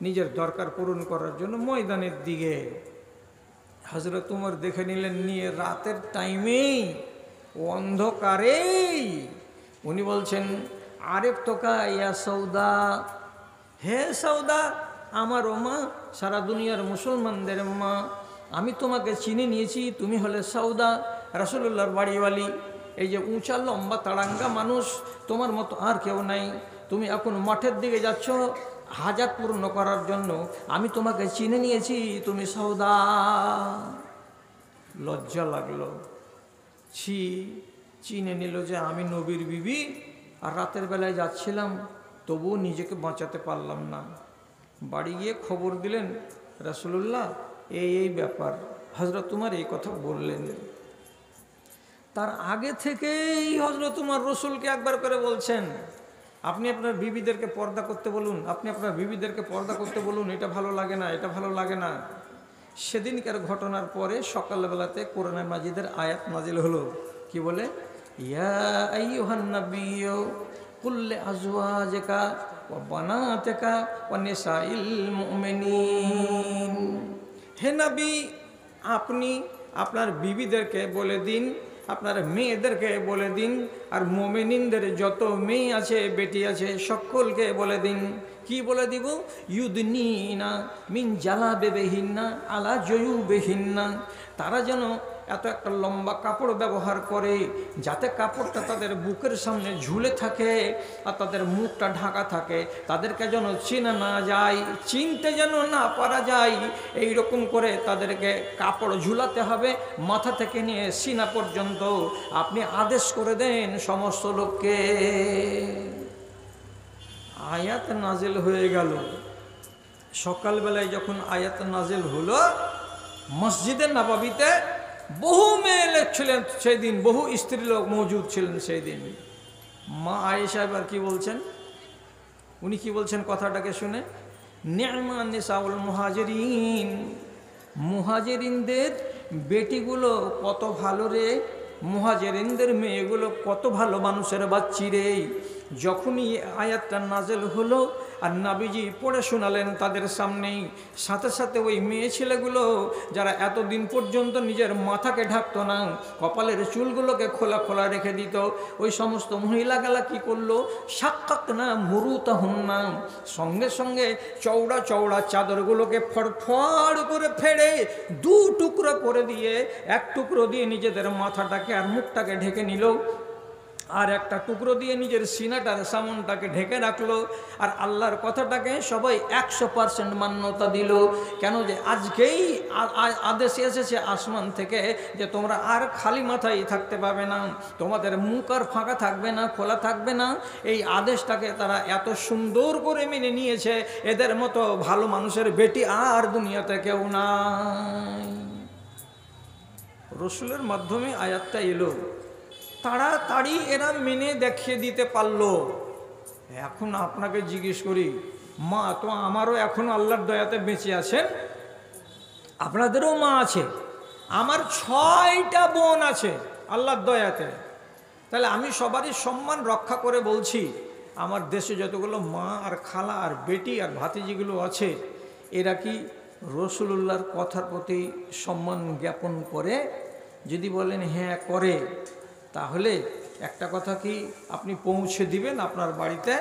নিজের দরকার পূরণ করার জন্য ময়দানের দিকে। হযরত উমর দেখে নিলেন, নিয়ে রাতের টাইমেই অন্ধকারেই উনি বলছেন, আরেফ তোকা ইয়া সৌদা, হে সৌদা, আমার ও মা, সারা দুনিয়ার মুসলমানদের মা, আমি তোমাকে চিনে নিয়েছি, তুমি হলে সৌদা, রাসূলুল্লাহর বাড়িওয়ালি। এই যে উঁচা লম্বা তাড়াঙ্গা মানুষ, তোমার মতো আর কেউ নাই। তুমি এখন মাঠের দিকে যাচ্ছ হাজাত পূর্ণ করার জন্য, আমি তোমাকে চিনে নিয়েছি, তুমি সৌদা। লজ্জা লাগলো, ছি, চিনে নিল যে আমি নবীর বিবি, আর রাতের বেলায় যাচ্ছিলাম, তবুও নিজেকে বাঁচাতে পারলাম না। বাড়ি গিয়ে খবর দিলেন, রাসূলুল্লাহ এই ব্যাপার, হযরত উমর এই কথা বললেন। তার আগে থেকেই হযরত উমর রাসূলকে একবার করে বলছেন, আপনি আপনার বিবিদেরকে পর্দা করতে বলুন, আপনি আপনার বিবিদেরকে পর্দা করতে বলুন, এটা ভালো লাগে না, এটা ভালো লাগে না। সেদিনকার ঘটনার পরে সকালবেলাতে কোরআন মাজিদের আয়াত নাজিল হলো, কি বলে, ইয়া আইয়ুহান নাবিয়্যু কুল লিআজওয়াজিকা ওয়া বানাতিকা ওয়া নিসাইল মুমিনিন। হে নবী, আপনি আপনার বিবিদেরকে বলে দিন, আপনার মেয়েদেরকে বলে দিন, আর মুমিনিনদের যত মেয়ে আছে বেটি আছে সকলকে বলে দিন। কি বলে দিব? ইউদনিনা মিন জালাবিবিহিন্না আলা জুয়ুবিহিন্না, তারা যেন এত একটা লম্বা কাপড় ব্যবহার করে যাতে কাপড়টা তাদের বুকের সামনে ঝুলে থাকে আর তাদের মুখটা ঢাকা থাকে, তাদেরকে যেন চেনা না যায়, চিনতে যেন না পারা যায়, এই রকম করে তাদেরকে কাপড় ঝুলাতে হবে মাথা থেকে নিয়ে সিনা পর্যন্ত। আপনি আদেশ করে দেন সমস্ত লোককে। আয়াত নাজিল হয়ে গেল। সকালবেলায় যখন আয়াত নাজিল হলো, মসজিদে নববীতে বহু মেয়ে ছিলেন সেই দিন, বহু স্ত্রী লোক মজুদ ছিলেন সেই দিন। মা আয়েশা এবার কি বলছেন, উনি কি বলছেন কথাটাকে শুনে, নি'মা নিসাউল মুহাজিরিন, মুহাজিরিনদের বেটিগুলো কত ভালো রে, মুহাজিরিনদের মেয়েগুলো কত ভালো মানুষের বাচ্চি রে। যখনই আয়াতটা নাজেল হলো আর নাবিজি পড়ে শোনালেন তাদের সামনেই, সাথে সাথে ওই মেয়ে ছেলেগুলো যারা এতদিন পর্যন্ত নিজের মাথাকে ঢাকতো না, কপালের চুলগুলোকে খোলা খোলা রেখে দিত, ওই সমস্ত মহিলাগুলা কি করলো, সাক্ষাৎ না মুরুতাহুন না, সঙ্গে সঙ্গে চওড়া চওড়া চাদরগুলোকে ফড়ফড় করে ফেড়ে দু টুকরো করে দিয়ে এক টুকরো দিয়ে নিজেদের মাথাটাকে আর মুখটাকে ঢেকে নিল, আর একটা টুকরো দিয়ে নিজের সিনাটার সামনটাকে ঢেকে রাখলো। আর আল্লাহর কথাটাকে সবাই 100% মান্যতা দিল। কেন যে আজকেই আদেশ এসেছে আসমান থেকে যে তোমরা আর খালি মাথায় থাকতে পাবে না, তোমাদের মুখ আর ফাঁকা থাকবে না, খোলা থাকবে না। এই আদেশটাকে তারা এত সুন্দর করে মেনে নিয়েছে, এদের মতো ভালো মানুষের বেটি আর দুনিয়াতে কেউ নাই। রসুলের মাধ্যমে আয়াতটা এলো, তাড়াতাড়ি এরা মেনে দেখিয়ে দিতে পারলো। এখন আপনাকে জিজ্ঞেস করি, মা তো আমারও এখনো আল্লাহর দয়াতে বেঁচে আছেন, আপনাদেরও মা আছে, আমার 6টা বোন আছে আল্লাহর দয়াতে। তাহলে আমি সবারই সম্মান রক্ষা করে বলছি, আমার দেশে যতগুলো মা আর খালা আর বেটি আর ভাতিজিগুলো আছে, এরা কি রসুলুল্লাহর কথার প্রতি সম্মান জ্ঞাপন করে? যদি বলেন হ্যাঁ করে, তাহলে একটা কথা কি আপনি পৌঁছে দিবেন আপনার বাড়িতে?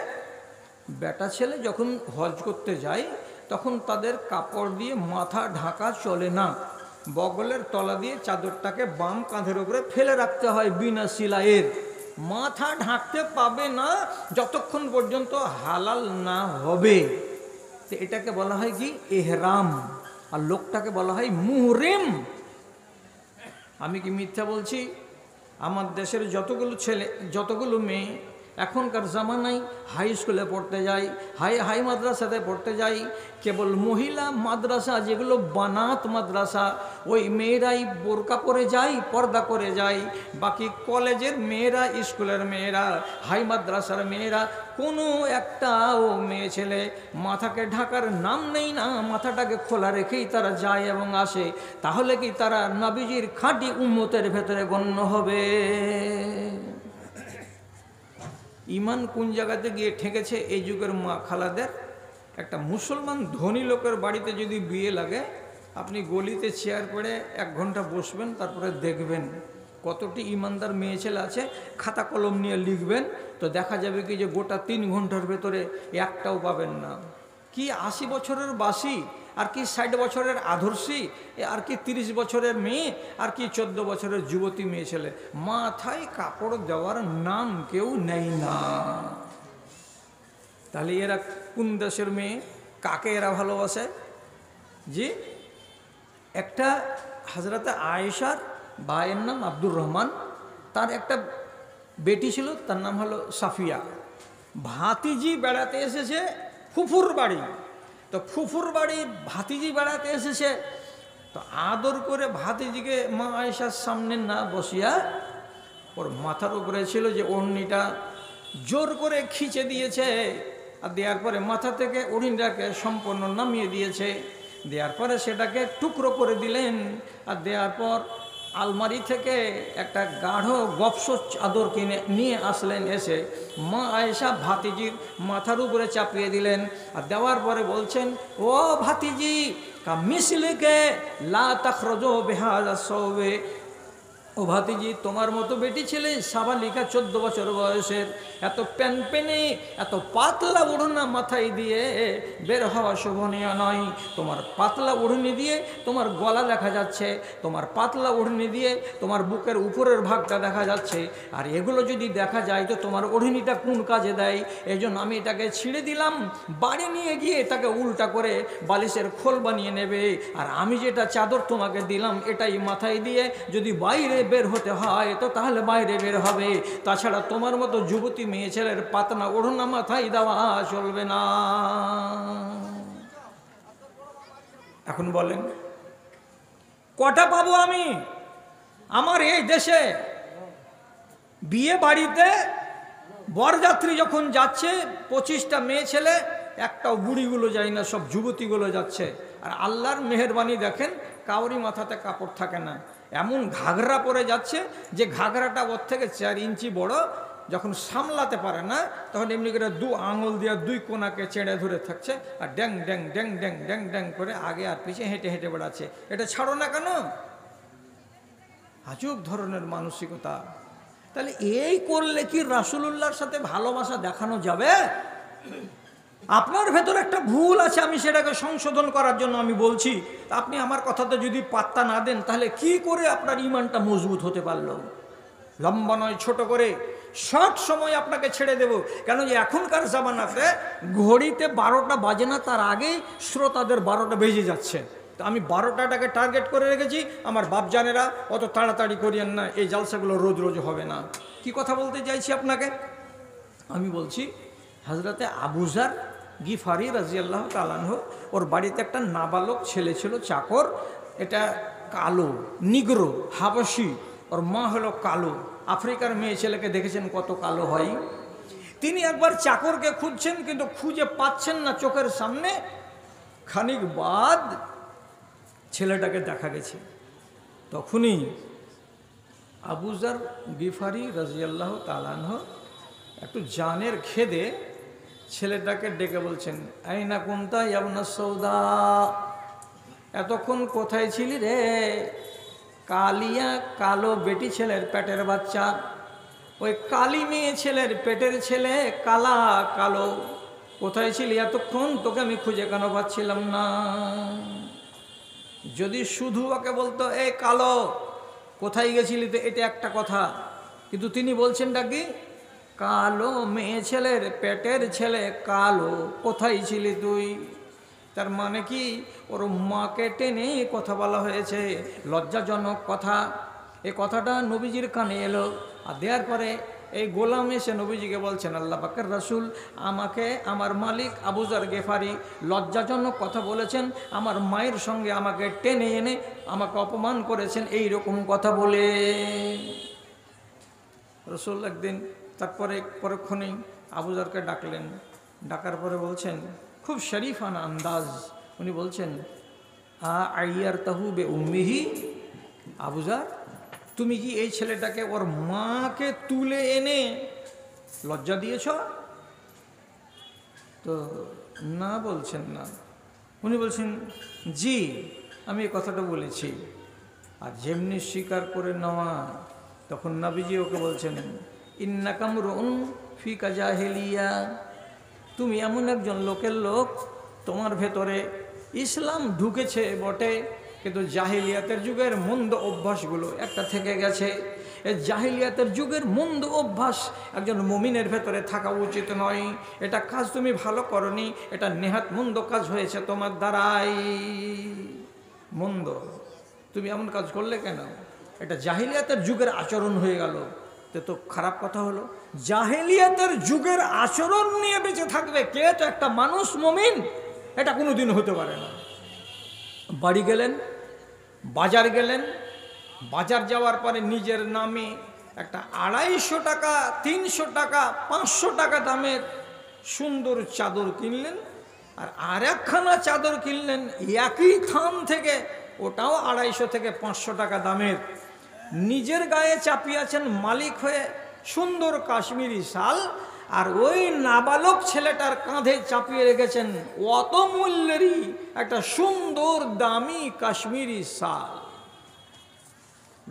বেটা ছেলে যখন হজ করতে যায় তখন তাদের কাপড় দিয়ে মাথা ঢাকা চলে না, বগলের তলা দিয়ে চাদরটাকে বাম কাঁধের উপরে ফেলে রাখতে হয় বিনা সিলাইয়ের। মাথা ঢাকতে পাবে না যতক্ষণ পর্যন্ত হালাল না হবে। তো এটাকে বলা হয় কি এহরাম, আর লোকটাকে বলা হয় মুহরিম। আমি কি মিথ্যা বলছি? আমার দেশের যতগুলো ছেলে যতগুলো মেয়ে এখনকার জামানায় হাই স্কুলে পড়তে যায়, হাই মাদ্রাসাতে পড়তে যায়, কেবল মহিলা মাদ্রাসা যেগুলো বানাত মাদ্রাসা, ওই মেয়েরাই বোরকা পরে যায়, পর্দা করে যায়। বাকি কলেজের মেয়েরা, স্কুলের মেয়েরা, হাই মাদ্রাসার মেয়েরা, কোনো একটাও মেয়ে ছেলে মাথাকে ঢাকার নাম নেই না, মাথাটাকে খোলা রেখেই তারা যায় এবং আসে। তাহলে কি তারা নবীজির খাঁটি উম্মতের ভেতরে গণ্য হবে? ইমান কোন জায়গাতে গিয়ে ঠেকেছে এই যুগের মা খালাদের? একটা মুসলমান ধনী লোকের বাড়িতে যদি বিয়ে লাগে, আপনি গলিতে চেয়ার করে 1 ঘন্টা বসবেন, তারপরে দেখবেন কতটি ইমানদার মেয়ে ছেলে আছে, খাতা কলম নিয়ে লিখবেন, তো দেখা যাবে কি যে গোটা 3 ঘন্টার ভেতরে একটাও পাবেন না। কি 80 বছরের বাসি, আর কি 60 বছরের আদর্শী, আর কি 30 বছরের মেয়ে, আর কি 14 বছরের যুবতী মেয়ে ছেলে, মাথায় কাপড় দেওয়ার নাম কেউ নেই না। তাহলে এরা কোন দেশের মেয়ে? কাকে এরা ভালোবাসে? জি, একটা হযরতে আয়েশার ভাইয়ের নাম আব্দুর রহমান, তার একটা বেটি ছিল, তার নাম হলো সাফিয়া। ভাতিজি বেড়াতে এসেছে ফুফুর বাড়ি, তো ফুফুর বাড়ি ভাতিজি বেড়াতে এসেছে, তো আদর করে ভাতিজিকে মা আয়েশার সামনে না বসিয়া ওর মাথার উপরে ছিল যে ওড়নিটা, জোর করে খিঁচে দিয়েছে, আর দেওয়ার পরে মাথা থেকে ওড়নিটাকে সম্পূর্ণ নামিয়ে দিয়েছে। দেওয়ার পরে সেটাকে টুকরো করে দিলেন, আর দেওয়ার পর আলমারি থেকে একটা গাঢ় গপস চাদর কিনে নিয়ে আসলেন, এসে মা আয়েশা ভাতিজির মাথার উপরে চাপিয়ে দিলেন। আর দেওয়ার পরে বলছেন, ও ভাতিজি কা মিসলিকে লা তাখরুজু বিহাযা সাওবে, ও ভাতিজি তোমার মতো বেটি ছেলে সাবালিকা 14 বছর বয়সের, এত প্যানপেনে এত পাতলা ওড়না মাথায় দিয়ে বের হওয়া শোভনীয় নয়। তোমার পাতলা ওড়নি দিয়ে তোমার গলা দেখা যাচ্ছে, তোমার পাতলা ওড়নি দিয়ে তোমার বুকের উপরের ভাগটা দেখা যাচ্ছে, আর এগুলো যদি দেখা যায় তো তোমার ওড়নিটা কোন কাজে দেয়? এই জন্য আমি এটাকে ছিঁড়ে দিলাম, বাড়ি নিয়ে গিয়ে এটাকে উল্টা করে বালিশের খোল বানিয়ে নেবে, আর আমি যেটা চাদর তোমাকে দিলাম এটাই মাথায় দিয়ে যদি বাইরে বের হতে হয় তো তাহলে বাইরে বের হবে। তাছাড়া তোমার মতো যুবতী মেয়ে ছেলের পাতনা ওড়না মাথায় দেওয়া চলবে না। এখন বলেন কটা পাবো আমি? আমার এই দেশে বিয়ে বাড়িতে বরযাত্রী যখন যাচ্ছে 25টা মেয়ে ছেলে, একটাও বুড়িগুলো যায় না, সব যুবতীগুলো যাচ্ছে। আর আল্লাহর মেহেরবানি দেখেন, কাউরি মাথাতে কাপড় থাকে না, এমন ঘাগরা পরে যাচ্ছে যে ঘাগরাটা ওর থেকে 4 ইঞ্চি বড়, যখন সামলাতে পারে না তখন এমনি করে দু আঙুল দিয়ে দুই কোনাকে চেড়ে ধরে থাকছে আর ড্যাং ড্যাং ড্যাং ড্যাং ড্যাং ড্যাং করে আগে আর পিছিয়ে হেঁটে হেঁটে বেড়াচ্ছে। এটা ছাড়ো না কেন? আজব ধরনের মানসিকতা। তাহলে এই করলে কি রাসূলুল্লাহর সাথে ভালোবাসা দেখানো যাবে? আপনার ভেতর একটা ভুল আছে, আমি সেটাকে সংশোধন করার জন্য আমি বলছি। আপনি আমার কথাতে যদি পাত্তা না দেন তাহলে কি করে আপনার ঈমানটা মজবুত হতে পারলো? লম্বা নয়, ছোট করে শর্ট সময় আপনাকে ছেড়ে দেব। কেন যে এখনকার জামানাতে ঘড়িতে 12টা বাজে না, তার আগেই শ্রোতাদের 12টা বেজে যাচ্ছে। তো আমি 12টাটাকে টার্গেট করে রেখেছি। আমার বাপজানেরা অত তাড়াতাড়ি করিয়েন না, এই জালসাগুলো রোজ রোজ হবে না। কি কথা বলতে চাইছি আপনাকে? আমি বলছি হযরতে আবু যার গিফারি রাদিয়াল্লাহু তাআলা আনহু, ওর বাড়িতে একটা নাবালক ছেলে ছিল, চাকর। এটা কালো, নিগ্রো, হাবশি। ওর মা হলো কালো। আফ্রিকার মেয়ে ছেলেকে দেখেছেন কত কালো হয়। তিনি একবার চাকরকে খুঁজছেন, কিন্তু খুঁজে পাচ্ছেন না চোখের সামনে। খানিক বাদ ছেলেটাকে দেখা গেছে। তখনই আবু যার গিফারি রাদিয়াল্লাহু তাআলা আনহু একটু জানের খেদে ছেলেটাকে ডেকে বলছেন, আইনা কুনতা ইয়া ইবনা সৌদা, এতক্ষণ কোথায় ছিলি রে কালিয়া? কালো বেটি ছেলের পেটের বাচ্চা, ওই কালি মেয়ে ছেলের পেটের ছেলে কালা কালো, কোথায় ছিলি এতক্ষণ? তোকে আমি খুঁজে কেন পাচ্ছিলাম না? যদি শুধু ওকে বলতো এই কালো কোথায় গেছিলি, তো এটা একটা কথা। কিন্তু তিনি বলছেনটা কি? কালো মেয়ে ছেলের পেটের ছেলে কালো, কোথায় ছিলি তুই? তার মানে কি ওর মাকে টেনে কথা বলা হয়েছে, লজ্জাজনক কথা। এই কথাটা নবীজির কানে এলো, আর দেওয়ার পরে এই গোলাম এসে নবীজিকে বলছেন, আল্লাহ পাকের রাসূল আমাকে আমার মালিক আবু যার গেফারি লজ্জাজনক কথা বলেছেন, আমার মায়ের সঙ্গে আমাকে টেনে এনে আমাকে অপমান করেছেন এই রকম কথা বলে। রাসূল একদিন তারপরে পরক্ষণেই আবু যারকে ডাকলেন। ডাকার পরে বলছেন খুব শরীফানা আন্দাজ, উনি বলছেন, আইয়ার তাহু বে উম্মিহি, আবু যার তুমি কি এই ছেলেটাকে ওর মাকে তুলে এনে লজ্জা দিয়েছ? তো না বলছেন না। উনি বলছেন জি আমি এই কথাটা বলেছি। আর যেমনি স্বীকার করে নেওয়া, তখন নবীজি ওকে বলছেন, ইন্নাকা মুরউন ফিকা জাহিলিয়া, তুমি এমন একজন লোকের লোক, তোমার ভেতরে ইসলাম ঢুকেছে বটে, কিন্তু জাহিলিয়াতের যুগের মন্দ অভ্যাসগুলো একটা থেকে গেছে। এই জাহিলিয়াতের যুগের মন্দ অভ্যাস একজন মুমিনের ভেতরে থাকা উচিত নয়। এটা কাজ তুমি ভালো করনি, এটা নেহাত মন্দ কাজ হয়েছে তোমার দ্বারাই। মন্দ, তুমি এমন কাজ করলে কেন? এটা জাহিলিয়াতের যুগের আচরণ হয়ে গেল, তো খারাপ কথা হলো। জাহিলিয়াতের যুগের আচরণ নিয়ে বেঁচে থাকবে কে? তো একটা মানুষ মুমিন, এটা কোনোদিন হতে পারে না। বাড়ি গেলেন, বাজার গেলেন, বাজার যাওয়ার পরে নিজের নামে একটা 250 টাকা, 300 টাকা, 500 টাকা দামের সুন্দর চাদর কিনলেন, আর আরেকখানা চাদর কিনলেন একই থান থেকে, ওটাও 250 থেকে 500 টাকা দামের। নিজের গায়ে চাপিয়েছেন মালিক হয়ে সুন্দর কাশ্মীরি শাল, আর ওই নাবালক ছেলেটার কাঁধে চাপিয়ে রেখেছেন অত মূল্যেরই একটা সুন্দর দামি কাশ্মীরি শাল।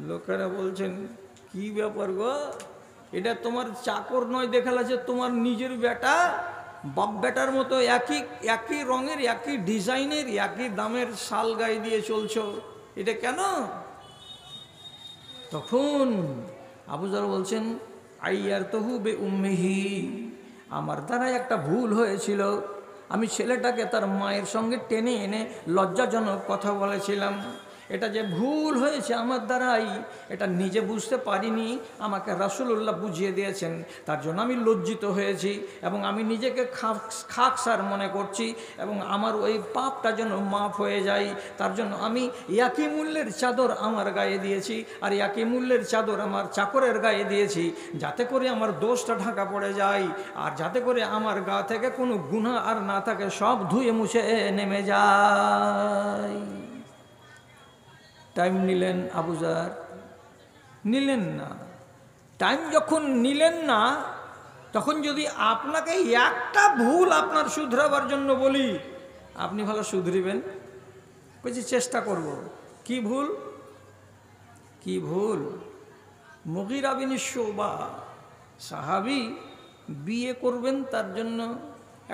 লোকেরা বলছেন কি ব্যাপার গো, এটা তোমার চাকর নয়, দেখালা যে তোমার নিজের বেটা, বাপ বেটার মতো একই রঙের, একই ডিজাইনের, একই দামের শাল গায়ে দিয়ে চলছো, এটা কেন? তখন আবু যার বলছেন, আইয়ার তহু বে উম্মিহি, আমার দ্বারা একটা ভুল হয়েছিল, আমি ছেলেটাকে তার মায়ের সঙ্গে টেনে এনে লজ্জাজনক কথা বলেছিলাম। এটা যে ভুল হয়েছে আমার দ্বারাই, এটা নিজে বুঝতে পারিনি, আমাকে রাসূলুল্লাহ বুঝিয়ে দিয়েছেন, তার জন্য আমি লজ্জিত হয়েছি এবং আমি নিজেকে খাকসার মনে করছি, এবং আমার ওই পাপটা যেন মাফ হয়ে যায়, তার জন্য আমি একই মূল্যের চাদর আমার গায়ে দিয়েছি, আর একই মূল্যের চাদর আমার চাকরের গায়ে দিয়েছি, যাতে করে আমার দোষটা ঢাকা পড়ে যায়, আর যাতে করে আমার গা থেকে কোনো গুনাহ আর না থাকে, সব ধুয়ে মুছে নেমে যায়। টাইম নিলেন আবু যার? নিলেন না। টাইম যখন নিলেন না, তখন যদি আপনাকে একটা ভুল আপনার শুধরাবার জন্য বলি, আপনি ভালো শুধরিবেন? বলছি চেষ্টা করব। কি ভুল? কি ভুল? মুগীরা বিন শুবা সাহাবী বিয়ে করবেন, তার জন্য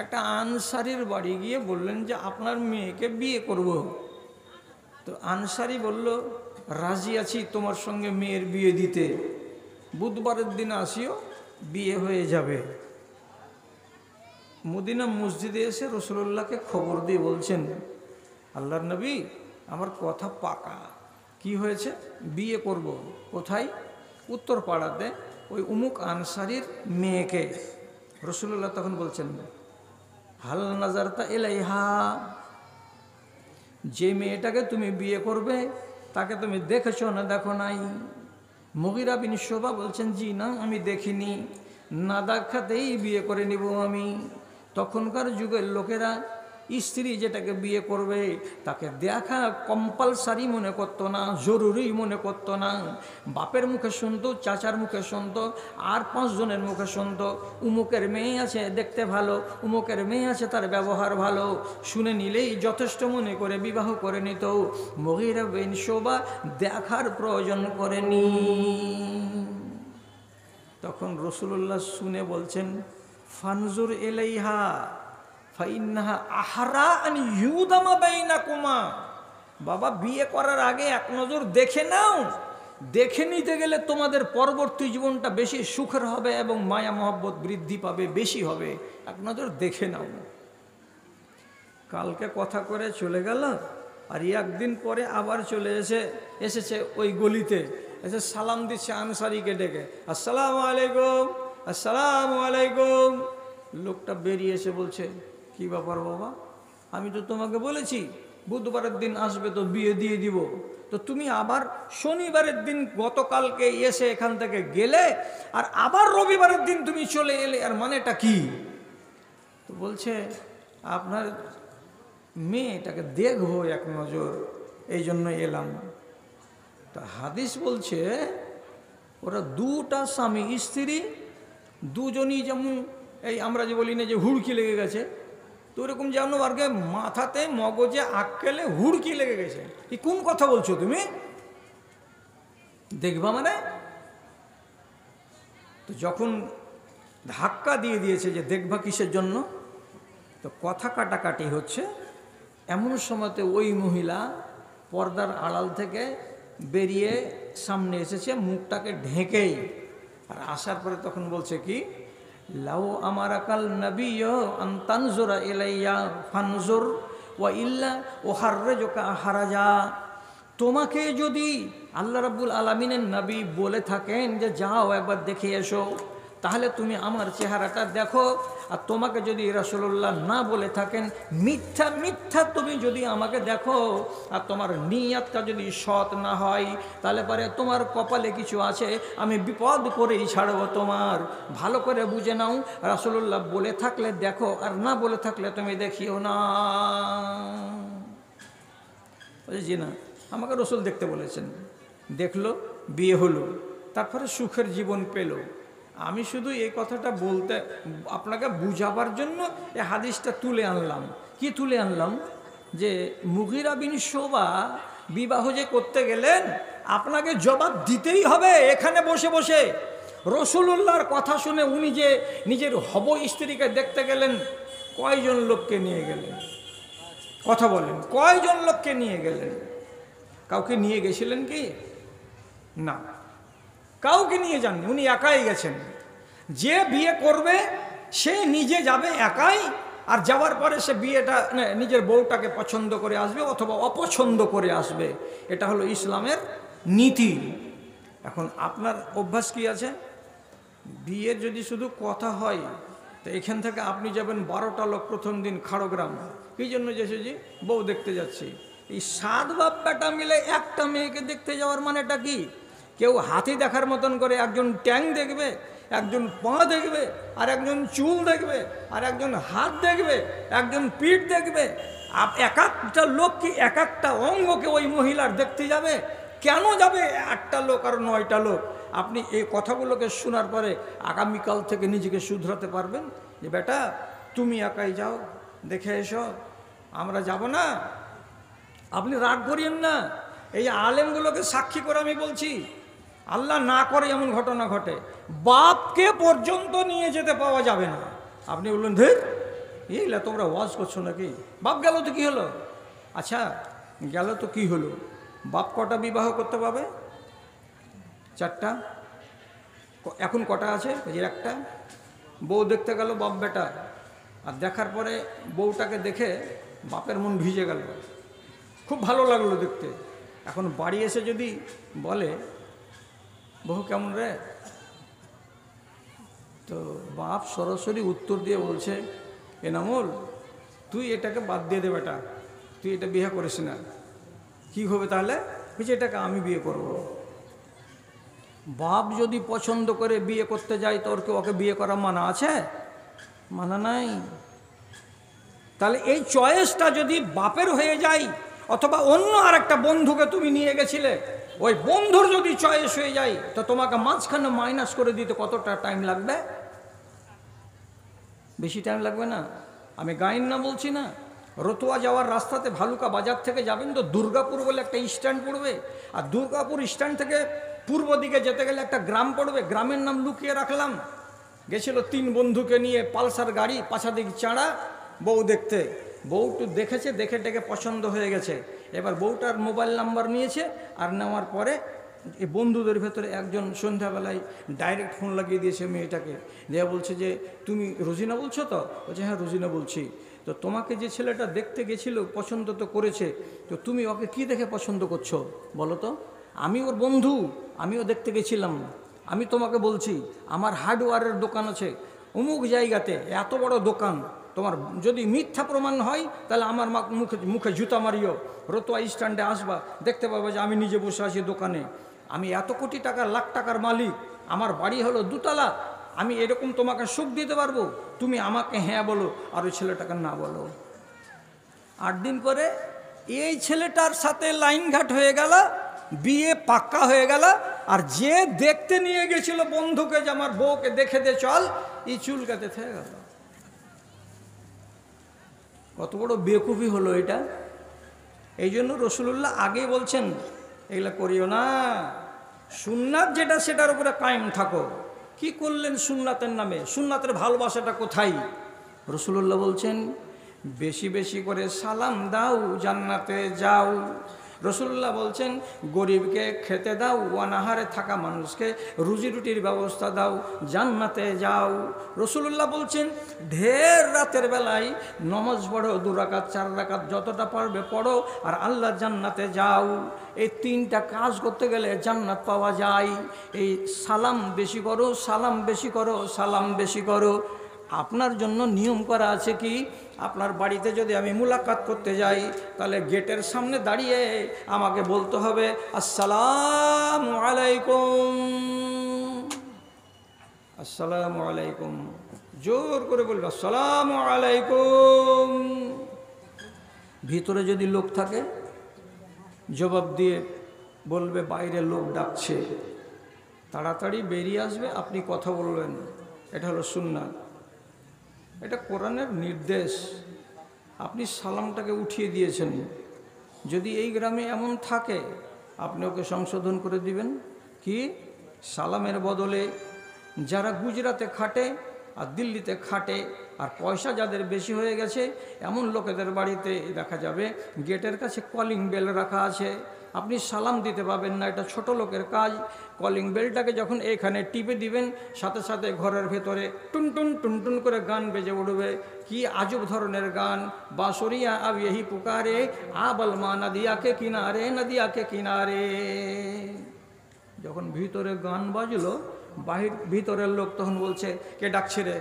একটা আনসারীর বাড়ি গিয়ে বললেন যে আপনার মেয়েকে বিয়ে করব। তো আনসারী বলল, রাজি আছি তোমার সঙ্গে মেয়ের বিয়ে দিতে, বুধবারের দিন আসিও, বিয়ে হয়ে যাবে। মদিনা মসজিদে এসে রাসূলুল্লাহকে খবর দিয়ে বলছেন, আল্লাহর নবী, আমার কথা পাকা। কি হয়েছে? বিয়ে করব। কোথায়? উত্তর পাড়াতে, ওই উমুক আনসারীর মেয়েকে। রাসূলুল্লাহ তখন বলছেন, হাল নাজারতা ইলাইহা, যে মেয়েটাকে তুমি বিয়ে করবে তাকে তুমি দেখেছো না দেখো নাই? মুগীরা বিন শুবা বলছেন, জি না, আমি দেখিনি, না দেখাতেই বিয়ে করে নিব আমি। তখনকার যুগের লোকেরা স্ত্রী যেটাকে বিয়ে করবে তাকে দেখা কম্পালসারি মনে করতো না, জরুরি মনে করতো না। বাপের মুখে শুনতো, চাচার মুখে শুনতো, আর 5 জনের মুখে শুনতো, উমুকের মেয়ে আছে দেখতে ভালো, উমুকের মেয়ে আছে তার ব্যবহার ভালো, শুনে নিলেই যথেষ্ট মনে করে বিবাহ করে নিত। মুগীরা বিন শুবা দেখার প্রয়োজন করেনি। তখন রাসূলুল্লাহ শুনে বলছেন, ফানজুর ইলাইহা ফাইন্নাহা আহরা আন ইউদামা বাইনাকুমা। বাবা, বিয়ে করার আগে এক নজর দেখে নাও। দেখে নিতে গেলে তোমাদের পরবর্তী জীবনটা বেশি সুখের হবে এবং মায়া মহব্বত বৃদ্ধি পাবে, বেশি হবে। এক নজর দেখে নাও। কালকে কথা করে চলে গেল, আর একদিন পরে আবার চলে এসেছে ওই গলিতে, এসে সালাম দিচ্ছে আনসারীকে ডেকে, আসসালামু আলাইকুম, আসসালামু আলাইকুম। লোকটা বেরিয়ে এসে বলছে, কি ব্যাপার বাবা, আমি তো তোমাকে বলেছি বুধবারের দিন আসবে তো বিয়ে দিয়ে দিব, তো তুমি আবার শনিবারের দিন গতকালকে এসে এখান থেকে গেলে, আর আবার রবিবারের দিন তুমি চলে এলে, আর মানেটা কি? তো বলছে, আপনার মেয়েটাকে দেখবো এক নজর, এই জন্য এলাম। তা হাদিস বলছে, ওরা দুটা স্বামী স্ত্রী, দুজনই যেমন এই আমরা যে বলি না যে হুড়কি লেগে গেছে, তো ওরকম যেমন আর কি মাথাতে মগজে আক্কেলে হুড়কি লেগে গেছে। কি কোন কথা বলছো তুমি? দেখবা মানে? তো যখন ধাক্কা দিয়ে দিয়েছে যে দেখবা কিসের জন্য, তো কথা কাটাকাটি হচ্ছে, এমন সময়তে ওই মহিলা পর্দার আড়াল থেকে বেরিয়ে সামনে এসেছে, মুখটাকে ঢেকেই। আর আসার পরে তখন বলছে কি, লাউ আমারাকাল নবিয়্যু আন তানজুরা ইলাইয়া ফানজুর ওয়া ইল্লা উহাররিজুকা হারাজা। তোমাকে যদি আল্লাহ রাব্বুল আলামিনের নবী বলে থাকেন যে যাও একবার দেখে এসো, তাহলে তুমি আমার চেহারাটা দেখো। আর তোমাকে যদি রাসূলুল্লাহ না বলে থাকেন, মিথ্যা মিথ্যা তুমি যদি আমাকে দেখো, আর তোমার নিয়তটা যদি সৎ না হয়, তাহলে পরে তোমার কপালে কিছু আছে, আমি বিপদ করেই ছাড়বো তোমার। ভালো করে বুঝে নাও, রাসূলুল্লাহ বলে থাকলে দেখো, আর না বলে থাকলে তুমি দেখিও না। জি না, আমাকে রাসূল দেখতে বলেছেন, দেখলো, বিয়ে হলো, তারপরে সুখের জীবন পেল। আমি শুধু এই কথাটা বলতে আপনাকে বুঝাবার জন্য এই হাদিসটা তুলে আনলাম। কি তুলে আনলাম? যে মুগীরা বিন শুবা বিবাহ যে করতে গেলেন, আপনাকে জবাব দিতেই হবে এখানে বসে বসে। রাসূলুল্লাহর কথা শুনে উনি যে নিজের হব স্ত্রীকে দেখতে গেলেন, কয়জন লোককে নিয়ে গেলেন? কথা বলেন, কয়জন লোককে নিয়ে গেলেন? কাউকে নিয়ে গেছিলেন কি? না, কাউকে নিয়ে যাননি, উনি একাই গেছেন। যে বিয়ে করবে সে নিজে যাবে একাই, আর যাওয়ার পরে সে বিয়েটা নিজের বউটাকে পছন্দ করে আসবে অথবা অপছন্দ করে আসবে। এটা হলো ইসলামের নীতি। এখন আপনার অভ্যাস কি আছে? বিয়ের যদি শুধু কথা হয়, তো এখান থেকে আপনি যাবেন 12টা লোক প্রথম দিন খাড়গ্রাম, এই জন্য যেছে যে বউ দেখতে যাচ্ছি। এই 7 বাপ বেটা মিলে একটা মেয়েকে দেখতে যাওয়ার মানেটা কি? কেউ হাতি দেখার মতন করে একজন ট্যাং দেখবে, একজন পা দেখবে, আর একজন চুল দেখবে, আর একজন হাত দেখবে, একজন পিঠ দেখবে। এক একটা লোক কি এক একটা অঙ্গকে ওই মহিলার দেখতে যাবে? কেন যাবে 8টা লোক আর 9টা লোক? আপনি এই কথাগুলোকে শোনার পরে আগামীকাল থেকে নিজেকে শুধরাতে পারবেন যে বেটা তুমি একাই যাও, দেখে এসো, আমরা যাব না। আপনি রাগ করিয়েন না, এই আলেমগুলোকে সাক্ষী করে আমি বলছি, আল্লাহ না করে এমন ঘটনা ঘটে, বাপকে পর্যন্ত নিয়ে যেতে পাওয়া যাবে না। আপনি বললেন ধীর এইলা তোমরা ওয়াজ করছো নাকি, বাপ গেল তো কী হলো? আচ্ছা গেল তো কী হলো, বাপ কটা বিবাহ করতে পাবে? 4টা। এখন কটা আছে? এই একটা। বউ দেখতে গেল বাপ বেটা, আর দেখার পরে বউটাকে দেখে বাপের মন ভিজে গেল, খুব ভালো লাগলো দেখতে। এখন বাড়ি এসে যদি বলে বহু কেমন রে, তো বাপ সরাসরি উত্তর দিয়ে বলছে এনামুল তুই এটাকে বাদ দিয়ে দে বেটা, তুই এটা বিয়ে করিস না। কী হবে তাহলে? বলছে এটাকে আমি বিয়ে করব। বাপ যদি পছন্দ করে বিয়ে করতে যায় তোর কি ওকে বিয়ে করা মানা আছে? মানা নাই। তাহলে এই চয়েসটা যদি বাপের হয়ে যায়, অথবা অন্য আর একটা বন্ধুকে তুমি নিয়ে গেছিলে, ওই বন্ধুর যদি চয়েস হয়ে যায়, তো তোমাকে মাঝখানে মাইনাস করে দিতে কতটা টাইম লাগবে? বেশি টাইম লাগবে না। আমি গাইন না বলছি না, রতুয়া যাওয়ার রাস্তাতে ভালুকা বাজার থেকে যাবেন তো দুর্গাপুর বলে একটা স্ট্যান্ড পড়বে, আর দুর্গাপুর স্ট্যান্ড থেকে পূর্ব দিকে যেতে গেলে একটা গ্রাম পড়বে, গ্রামের নাম লুকিয়ে রাখলাম। গেছিল 3 বন্ধুকে নিয়ে পালসার গাড়ি, পাছা দিক চাড়া, বউ দেখতে। বউটু দেখেছে, দেখে টেকে পছন্দ হয়ে গেছে। এবার বউটার মোবাইল নাম্বার নিয়েছে, আর নেওয়ার পরে এই বন্ধুদের ভেতরে একজন সন্ধ্যাবেলায় ডাইরেক্ট ফোন লাগিয়ে দিয়েছে মেয়েটাকে, দিয়ে বলছে যে তুমি রোজিনা বলছো তো? বলছে হ্যাঁ রোজিনা বলছি। তো তোমাকে যে ছেলেটা দেখতে গেছিল পছন্দ তো করেছে, তো তুমি ওকে কি দেখে পছন্দ করছো বলো তো? আমি ওর বন্ধু, আমিও দেখতে গেছিলাম। আমি তোমাকে বলছি আমার হার্ডওয়্যারের দোকান আছে অমুক জায়গাতে, এত বড় দোকান, তোমার যদি মিথ্যা প্রমাণ হয় তাহলে আমার মুখে জুতা মারিও, রতুয়া স্ট্যান্ডে আসবা, দেখতে পাবো যে আমি নিজে বসে আছি দোকানে। আমি এত কোটি টাকার লাখ টাকার মালিক, আমার বাড়ি হলো 2 তলা, আমি এরকম তোমাকে সুখ দিতে পারবো? তুমি আমাকে হ্যাঁ বলো আর ওই ছেলেটাকে না বলো। 8 দিন পরে এই ছেলেটার সাথে লাইনঘাট হয়ে গেল, বিয়ে পাক্কা হয়ে গেল। আর যে দেখতে নিয়ে গেছিল বন্ধুকে যে আমার বউকে দেখে দে চল, এই চুলকাতে থেকে গেল। কত বড় বেকুফি হলো এটা। এই জন্য রসুল্লাহ আগেই বলছেন এগুলা করিও না, সুন্নাত যেটা সেটার উপরে কায়েম থাকো। কি করলেন সুন্নাতের নামে? সুন্নাতের ভালোবাসাটা কোথায়? রসুল্লাহ বলছেন বেশি বেশি করে সালাম দাও, জান্নাতে যাও। রসুল্লাহ বলছেন গরিবকে খেতে দাও, অনাহারে থাকা মানুষকে রুজি রুটির ব্যবস্থা দাও, জান্নাতে যাও। রসুল্লাহ বলছেন ঢের রাতের বেলায় নমাজ পড়ো, 2 রাকাত 4 রাকাত যতটা পারবে পড়ো, আর আল্লাহ জান্নাতে যাও। এই 3টা কাজ করতে গেলে জান্নাত পাওয়া যায়। এই সালাম বেশি করো, সালাম বেশি করো, সালাম বেশি করো। আপনার জন্য নিয়ম করা আছে কি, আপনার বাড়িতে যদি আমি মুলাকাত করতে যাই তাহলে গেটের সামনে দাঁড়িয়ে আমাকে বলতে হবে আসসালামু আলাইকুম, আসসালামু আলাইকুম, জোর করে বলবে আসসালামু আলাইকুম। ভিতরে যদি লোক থাকে জবাব দিয়ে বলবে বাইরে লোক ডাকছে, তাড়াতাড়ি বেরিয়ে আসবে, আপনি কথা বলবেন। এটা হলো সুন্নাত, এটা কোরআনের নির্দেশ। আপনি সালামটাকে উঠিয়ে দিয়েছেন, যদি এই গ্রামে এমন থাকে আপনি ওকে সংশোধন করে দিবেন। কি সালামের বদলে যারা গুজরাতে খাটে আর দিল্লিতে খাটে আর পয়সা যাদের বেশি হয়ে গেছে এমন লোকেদের বাড়িতে দেখা যাবে গেটের কাছে কলিং বেল রাখা আছে, আপনি সালাম দিতে পাবেন না, এটা ছোট লোকের কাজ। কলিং বেলটাকে যখন এখানে টিপে দিবেন সাথে সাথে ঘরের ভেতরে টুনটুন টুনটুন করে গান বেজে উঠবে। কি আজব ধরনের গান, বাঁশরিয়া আব यही पुकारे आ बलमा नदिया के किनारे, नदिया के किनारे। যখন ভিতরে গান বাজলো ভিতরের লোক তখন বলছে কে ডাকছে রে?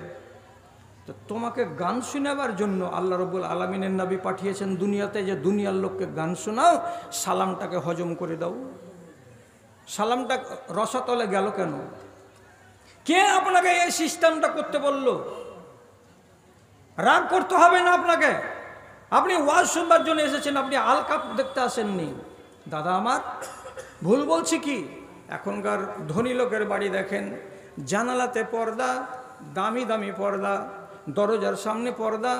তো তোমাকে গান শোনাবার জন্য আল্লাহ রাব্বুল আলামিনের নবী পাঠিয়েছেন দুনিয়াতে, যে দুনিয়ার লোককে গান শোনাও, সালামটাকে হজম করে দাও। সালামটা রসাতলে গেল কেন? কে আপনাকে এই সিস্টেমটা করতে বলল? রাগ করতে হবে না আপনাকে, আপনি ওয়াজ শুনবার জন্য এসেছেন, আপনি আলকাপ দেখতে আসেননি। দাদা আমার ভুল বলছি কি? এখনকার ধনী লোকের বাড়ি দেখেন, জানালাতে পর্দা, দামি দামি পর্দা, দরজার সামনে পর্দা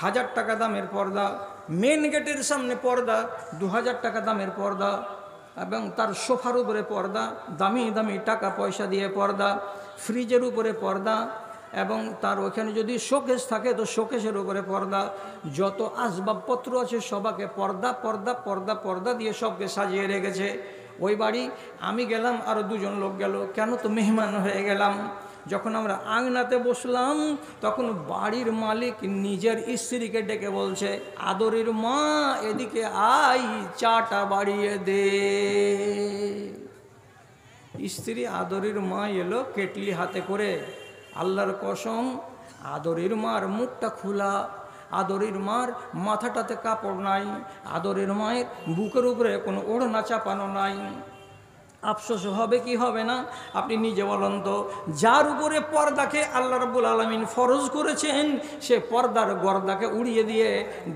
1000 টাকা দামের পর্দা, মেন গেটের সামনে পর্দা 2000 টাকা দামের পর্দা, এবং তার সোফার উপরে পর্দা, দামি দামি টাকা পয়সা দিয়ে পর্দা, ফ্রিজের উপরে পর্দা, এবং তার ওখানে যদি শোকেস থাকে তো শোকেসের উপরে পর্দা, যত আসবাবপত্র আছে সবাকে পর্দা পর্দা পর্দা পর্দা দিয়ে সবকে সাজিয়ে রেখেছে। ওই বাড়ি আমি গেলাম, আরও 2 জন লোক গেল, কেন তো মেহমান হয়ে গেলাম। যখন আমরা আঙনাতে বসলাম তখন বাড়ির মালিক নিজের স্ত্রীকে ডেকে বলছে, আদরের মা এদিকে আই, চাটা বাড়িয়ে দে। স্ত্রী আদরের মা এলো কেটলি হাতে করে। আল্লাহর কসম, আদরের মার মুখটা খোলা, আদরের মার মাথাটাতে কাপড় নাই, আদরের মায়ের বুকের উপরে কোনো ওড়না চাপানো নাই। আফসোস হবে কি হবে না আপনি নিজে বলুন তো। যার উপরে পর্দাকে আল্লাহ রাব্বুল আলামিন ফরজ করেছেন সে পর্দার গর্দাকে উড়িয়ে দিয়ে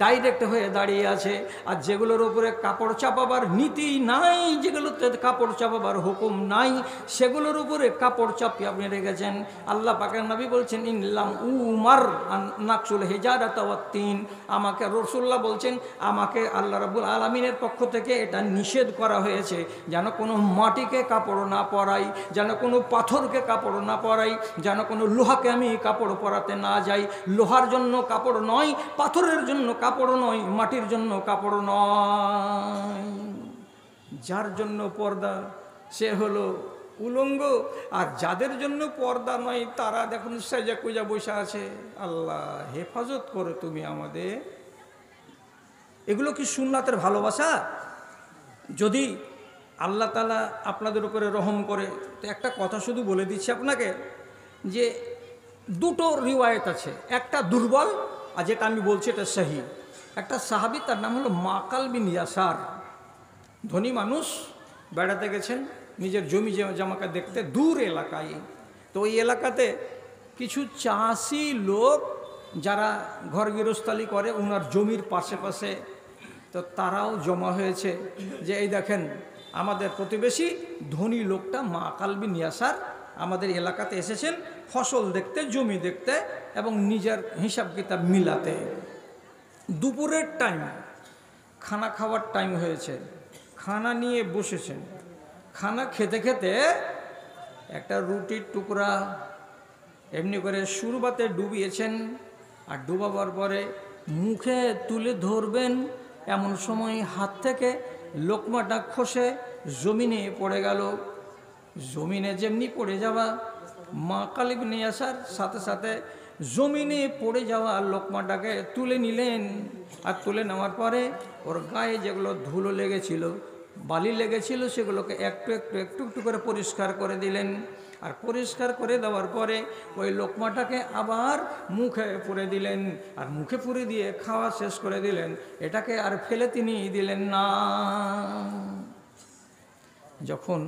ডাইরেক্ট হয়ে দাঁড়িয়ে আছে। আর যেগুলোর উপরে কাপড় চাপাবার নীতি নাই, যেগুলোতে কাপড় চাপাবার হুকুম নাই, সেগুলোর উপরে কাপড় চাপিয়ে আপনি রেখেছেন। আল্লাহ পাকের নবী বলছেন, ইনলাম উমার নাকসুল হিজারাত ওয়াত তিন। আমাকে রাসূলুল্লাহ বলছেন, আমাকে আল্লাহ রাব্বুল আলামিনের পক্ষ থেকে এটা নিষেধ করা হয়েছে যেন কোনো মাটিকে কাপড় না পরাই, যেন কোনো পাথরকে কাপড় না পরাই, যেন কোনো লোহাকে আমি কাপড় পরাতে না যাই। লোহার জন্য কাপড় নয়, পাথরের জন্য কাপড় নয়, মাটির জন্য কাপড় নয়। যার জন্য পর্দা সে হলো উলঙ্গ, আর যাদের জন্য পর্দা নয় তারা দেখুন সেজা কুজা বসে আছে। আল্লাহ হেফাজত করে তুমি আমাদের। এগুলো কি সুন্নাতের ভালোবাসা? যদি আল্লাহ তাআলা আপনাদের উপরে রহম করে, তো একটা কথা শুধু বলে দিচ্ছি আপনাকে, যে 2টো রিওয়ায়েত আছে, একটা দুর্বল আর যেটা আমি বলছি এটা সহি। একটা সাহাবী, তার নাম হলো মাকাল বিন ইয়াসার, ধনী মানুষ, বেড়াতে গেছেন নিজের জমি জমাকে দেখতে দূর এলাকায়। তো ওই এলাকাতে কিছু চাষি লোক যারা ঘর গৃহস্থালি করে ওনার জমির পাশে পাশে, তো তারাও জমা হয়েছে যে এই দেখেন আমাদের প্রতিবেশী ধনী লোকটা মাকাল বিন ইয়াসার আমাদের এলাকাতে এসেছেন ফসল দেখতে, জমি দেখতে এবং নিজের হিসাব কিতাব মিলাতে। দুপুরের টাইম, খানা খাওয়ার টাইম হয়েছে, খানা নিয়ে বসেছেন। খানা খেতে খেতে একটা রুটির টুকরা এমনি করে সুরবাতে ডুবিয়েছেন, আর ডুবাবার পরে মুখে তুলে ধরবেন এমন সময় হাত থেকে লোকমাটা খসে জমিনে পড়ে গেল। জমিনে যেমনি পড়ে যাওয়া, মাকাল বিন ইয়াসার সাথে সাথে জমিনে পড়ে যাওয়া লোকমাটাকে তুলে নিলেন। আর তুলে নেওয়ার পরে ওর গায়ে যেগুলো ধুলো লেগেছিল, বালি লেগেছিল, সেগুলোকে একটু একটু একটু একটু করে পরিষ্কার করে দিলেন। আর পরিষ্কার করে দেওয়ার পরে ওই লোকমাটাকে আবার মুখে পুরে দিলেন, আর মুখে পুরে দিয়ে খাওয়া শেষ করে দিলেন। এটাকে আর ফেলে তিনি দিলেন না। যখন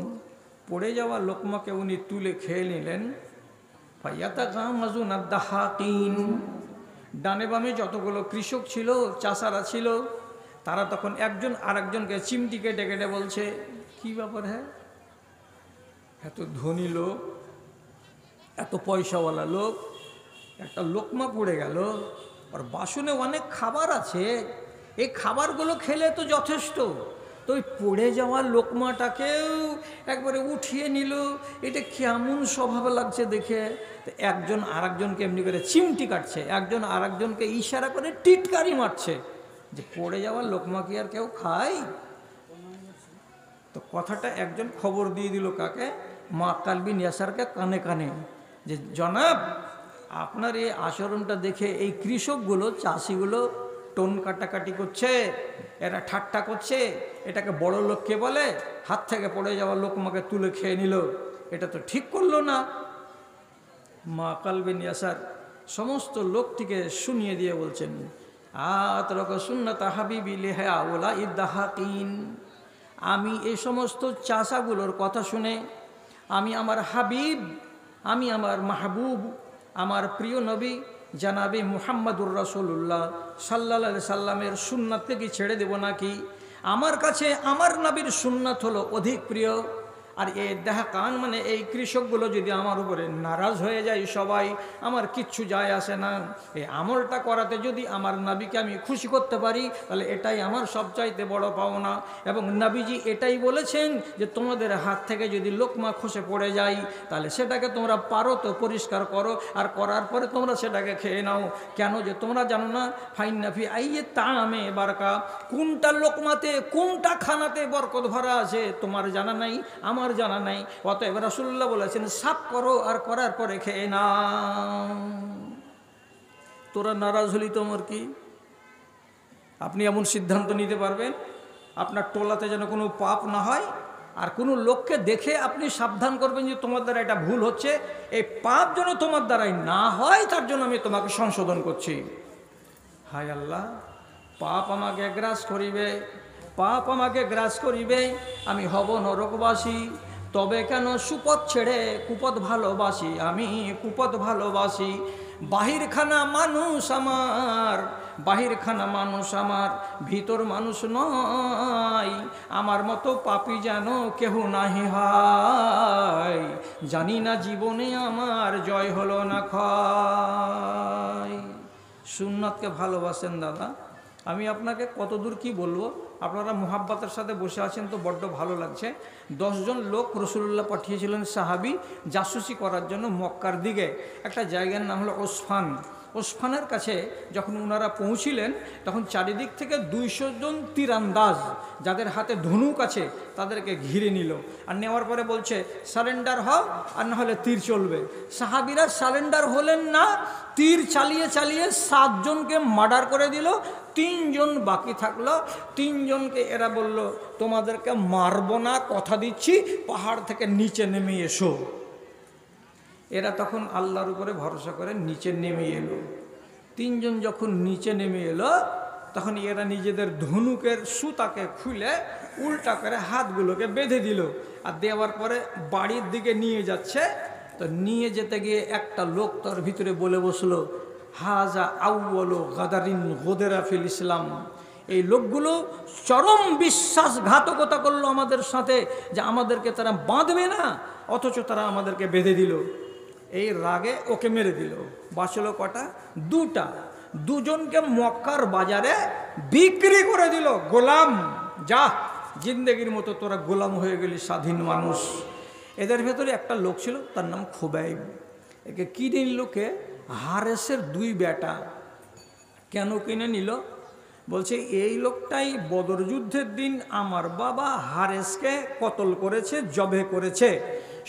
পড়ে যাওয়া লোকমাকে উনি তুলে খেয়ে নিলেন, ফায়াতাগামাজুন আদ-দাহাকিন, ডানে বামে যতগুলো কৃষক ছিল, চাষারা ছিল, তারা তখন একজন আরেকজনকে চিমটি কেটে কেটে বলছে, কি ব্যাপার হ্যাঁ, এত ধনী লোক, এত পয়সাওয়ালা লোক, একটা লোকমা পড়ে গেল, আর বাসনে অনেক খাবার আছে, এই খাবারগুলো খেলে তো যথেষ্ট, তো ওই পড়ে যাওয়া লোকমাটাকেও একবারে উঠিয়ে নিল, এটা কেমন স্বভাব লাগছে দেখে। তো একজন আরেকজনকে এমনি করে চিমটি কাটছে, একজন আরেকজনকে ইশারা করে টিটকারি মারছে, যে পড়ে যাওয়া লোকমা কি আর কেউ খায়? তো কথাটা একজন খবর দিয়ে দিল কাকে? মাকাল বিন ইয়াসারকে কানে কানে, যে জনাব আপনার এই আচরণটা দেখে এই কৃষকগুলো, চাষিগুলো টোন কাটাকাটি করছে, এরা ঠাট্টা করছে, এটাকে বড় লোক কে বলে? হাত থেকে পড়ে যাওয়া লোকমাকে তুলে খেয়ে নিল, এটা তো ঠিক করলো না। মাকাল বিন ইয়াসার সমস্ত লোকটিকে শুনিয়ে দিয়ে বলছেন, আতরাকা সুন্নাত হাবিবি লিহাউলা ইদ্দাহাকিন, আমি এই সমস্ত চাষাগুলোর কথা শুনে আমি আমার হাবিব, আমি আমার মাহবুব, আমার প্রিয় নবী জানাবে মুহাম্মাদুর রাসূলুল্লাহ সাল্লাল্লাহু আলাইহি সাল্লামের সুন্নাতকে কি ছেড়ে দেব নাকি? আমার কাছে আমার নবীর সুন্নাত হলো অধিক প্রিয়। আর এই দেহাকান মানে এই কৃষকগুলো যদি আমার উপরে নারাজ হয়ে যায় সবাই, আমার কিচ্ছু যায় আসে না, এই আমলটা করাতে যদি আমার নবীকে আমি খুশি করতে পারি তাহলে এটাই আমার সবচাইতে বড় পাওনা। এবং নবীজি এটাই বলেছেন যে তোমাদের হাত থেকে যদি লোকমা খসে পড়ে যায় তাহলে সেটাকে তোমরা পারো তো পরিষ্কার করো, আর করার পরে তোমরা সেটাকে খেয়ে নাও। কেন? যে তোমরা জানো না ফাইন্নাফি আইয়ে তামে বারকা, কোনটা লোকমাতে কোনটা খানাতে বরকত ভরা আছে তোমার জানা নাই, আমার জানা নাই। অতএব রাসূলুল্লাহ বলেছেন সাফ করো আর করার পরে খেয়ে নাও। তোরা নারাজ হলি তোমার কি? আপনি এমন সিদ্ধান্ত নিতে পারবেন আপনার টোলাতে যেন কোনো পাপ না হয়, আর কোনো লোককে দেখে আপনি সাবধান করবেন যে তোমার দ্বারা এটা ভুল হচ্ছে, এই পাপ যেন তোমার দ্বারাই না হয় তার জন্য আমি তোমাকে সংশোধন করছি। হায় আল্লাহ, পাপ আমাকে গ্রাস করিবে, পাপ আমাকে গ্রাস করিবে, আমি হব নরকবাসী। তবে কেন সুপথ ছেড়ে কুপথ ভালোবাসি, আমি কুপথ ভালোবাসি। বাহিরখানা মানুষ আমার, বাহিরখানা মানুষ আমার, ভিতর মানুষ নয়। আমার মতো পাপী যেন কেহ নাহি হয়, জানি না জীবনে আমার জয় হলো না ক্ষয়। সুন্নাতকে ভালোবাসেন দাদা, আমি আপনাকে কতদূর কি বলবো। আপনারা মুহাব্বতের সাথে বসে আছেন তো বড্ড ভালো লাগছে। 10 জন লোক রাসূলুল্লাহ পাঠিয়েছিলেন সাহাবী জাসুসি করার জন্য মক্কার দিকে। একটা জায়গার নাম হলো ওসফান। ওসফানের কাছে যখন ওনারা পৌঁছিলেন তখন চারিদিক থেকে 200 জন তীরান্দাজ যাদের হাতে ধনুক আছে তাদেরকে ঘিরে নিল। আর নেওয়ার পরে বলছে সারেন্ডার হও আর না হলে তীর চলবে। সাহাবীরা সারেন্ডার হলেন না, তীর চালিয়ে চালিয়ে 7 জনকে মার্ডার করে দিল। 3 জন বাকি থাকলো। 3 জনকে এরা বলল তোমাদেরকে মারবো না, কথা দিচ্ছি, পাহাড় থেকে নিচে নেমে এসো। এরা তখন আল্লাহর উপরে ভরসা করে নিচে নেমে এলো। 3 জন যখন নিচে নেমে এলো তখন এরা নিজেদের ধনুকের সুতাকে খুলে উল্টা করে হাতগুলোকে বেঁধে দিল। আর দেওয়ার পরে বাড়ির দিকে নিয়ে যাচ্ছে, তো নিয়ে যেতে গিয়ে একটা লোক তার ভিতরে বলে বসলো হাজা আউয়ালু গাদারিন গোদেরা ফিল ইসলাম। এই লোকগুলো চরম বিশ্বাসঘাতকতা করলো আমাদের সাথে যে আমাদেরকে তারা বাঁধবে না, অথচ তারা আমাদেরকে বেঁধে দিল। এই রাগে ওকে মেরে দিল। বাঁচলো কটা? 2টা। 2 জনকে মক্কার বাজারে বিক্রি করে দিল, গোলাম। যা, জিন্দেগির মতো তোরা গোলাম হয়ে গেলি, স্বাধীন মানুষ। এদের ভেতরে একটা লোক ছিল, তার নাম খুবাইব। একে কিনে নিল কে? হারেসের 2 বেটা। কেন কিনে নিল? বলছে এই লোকটাই বদর যুদ্ধের দিন আমার বাবা হারেসকে কতল করেছে, জবে করেছে।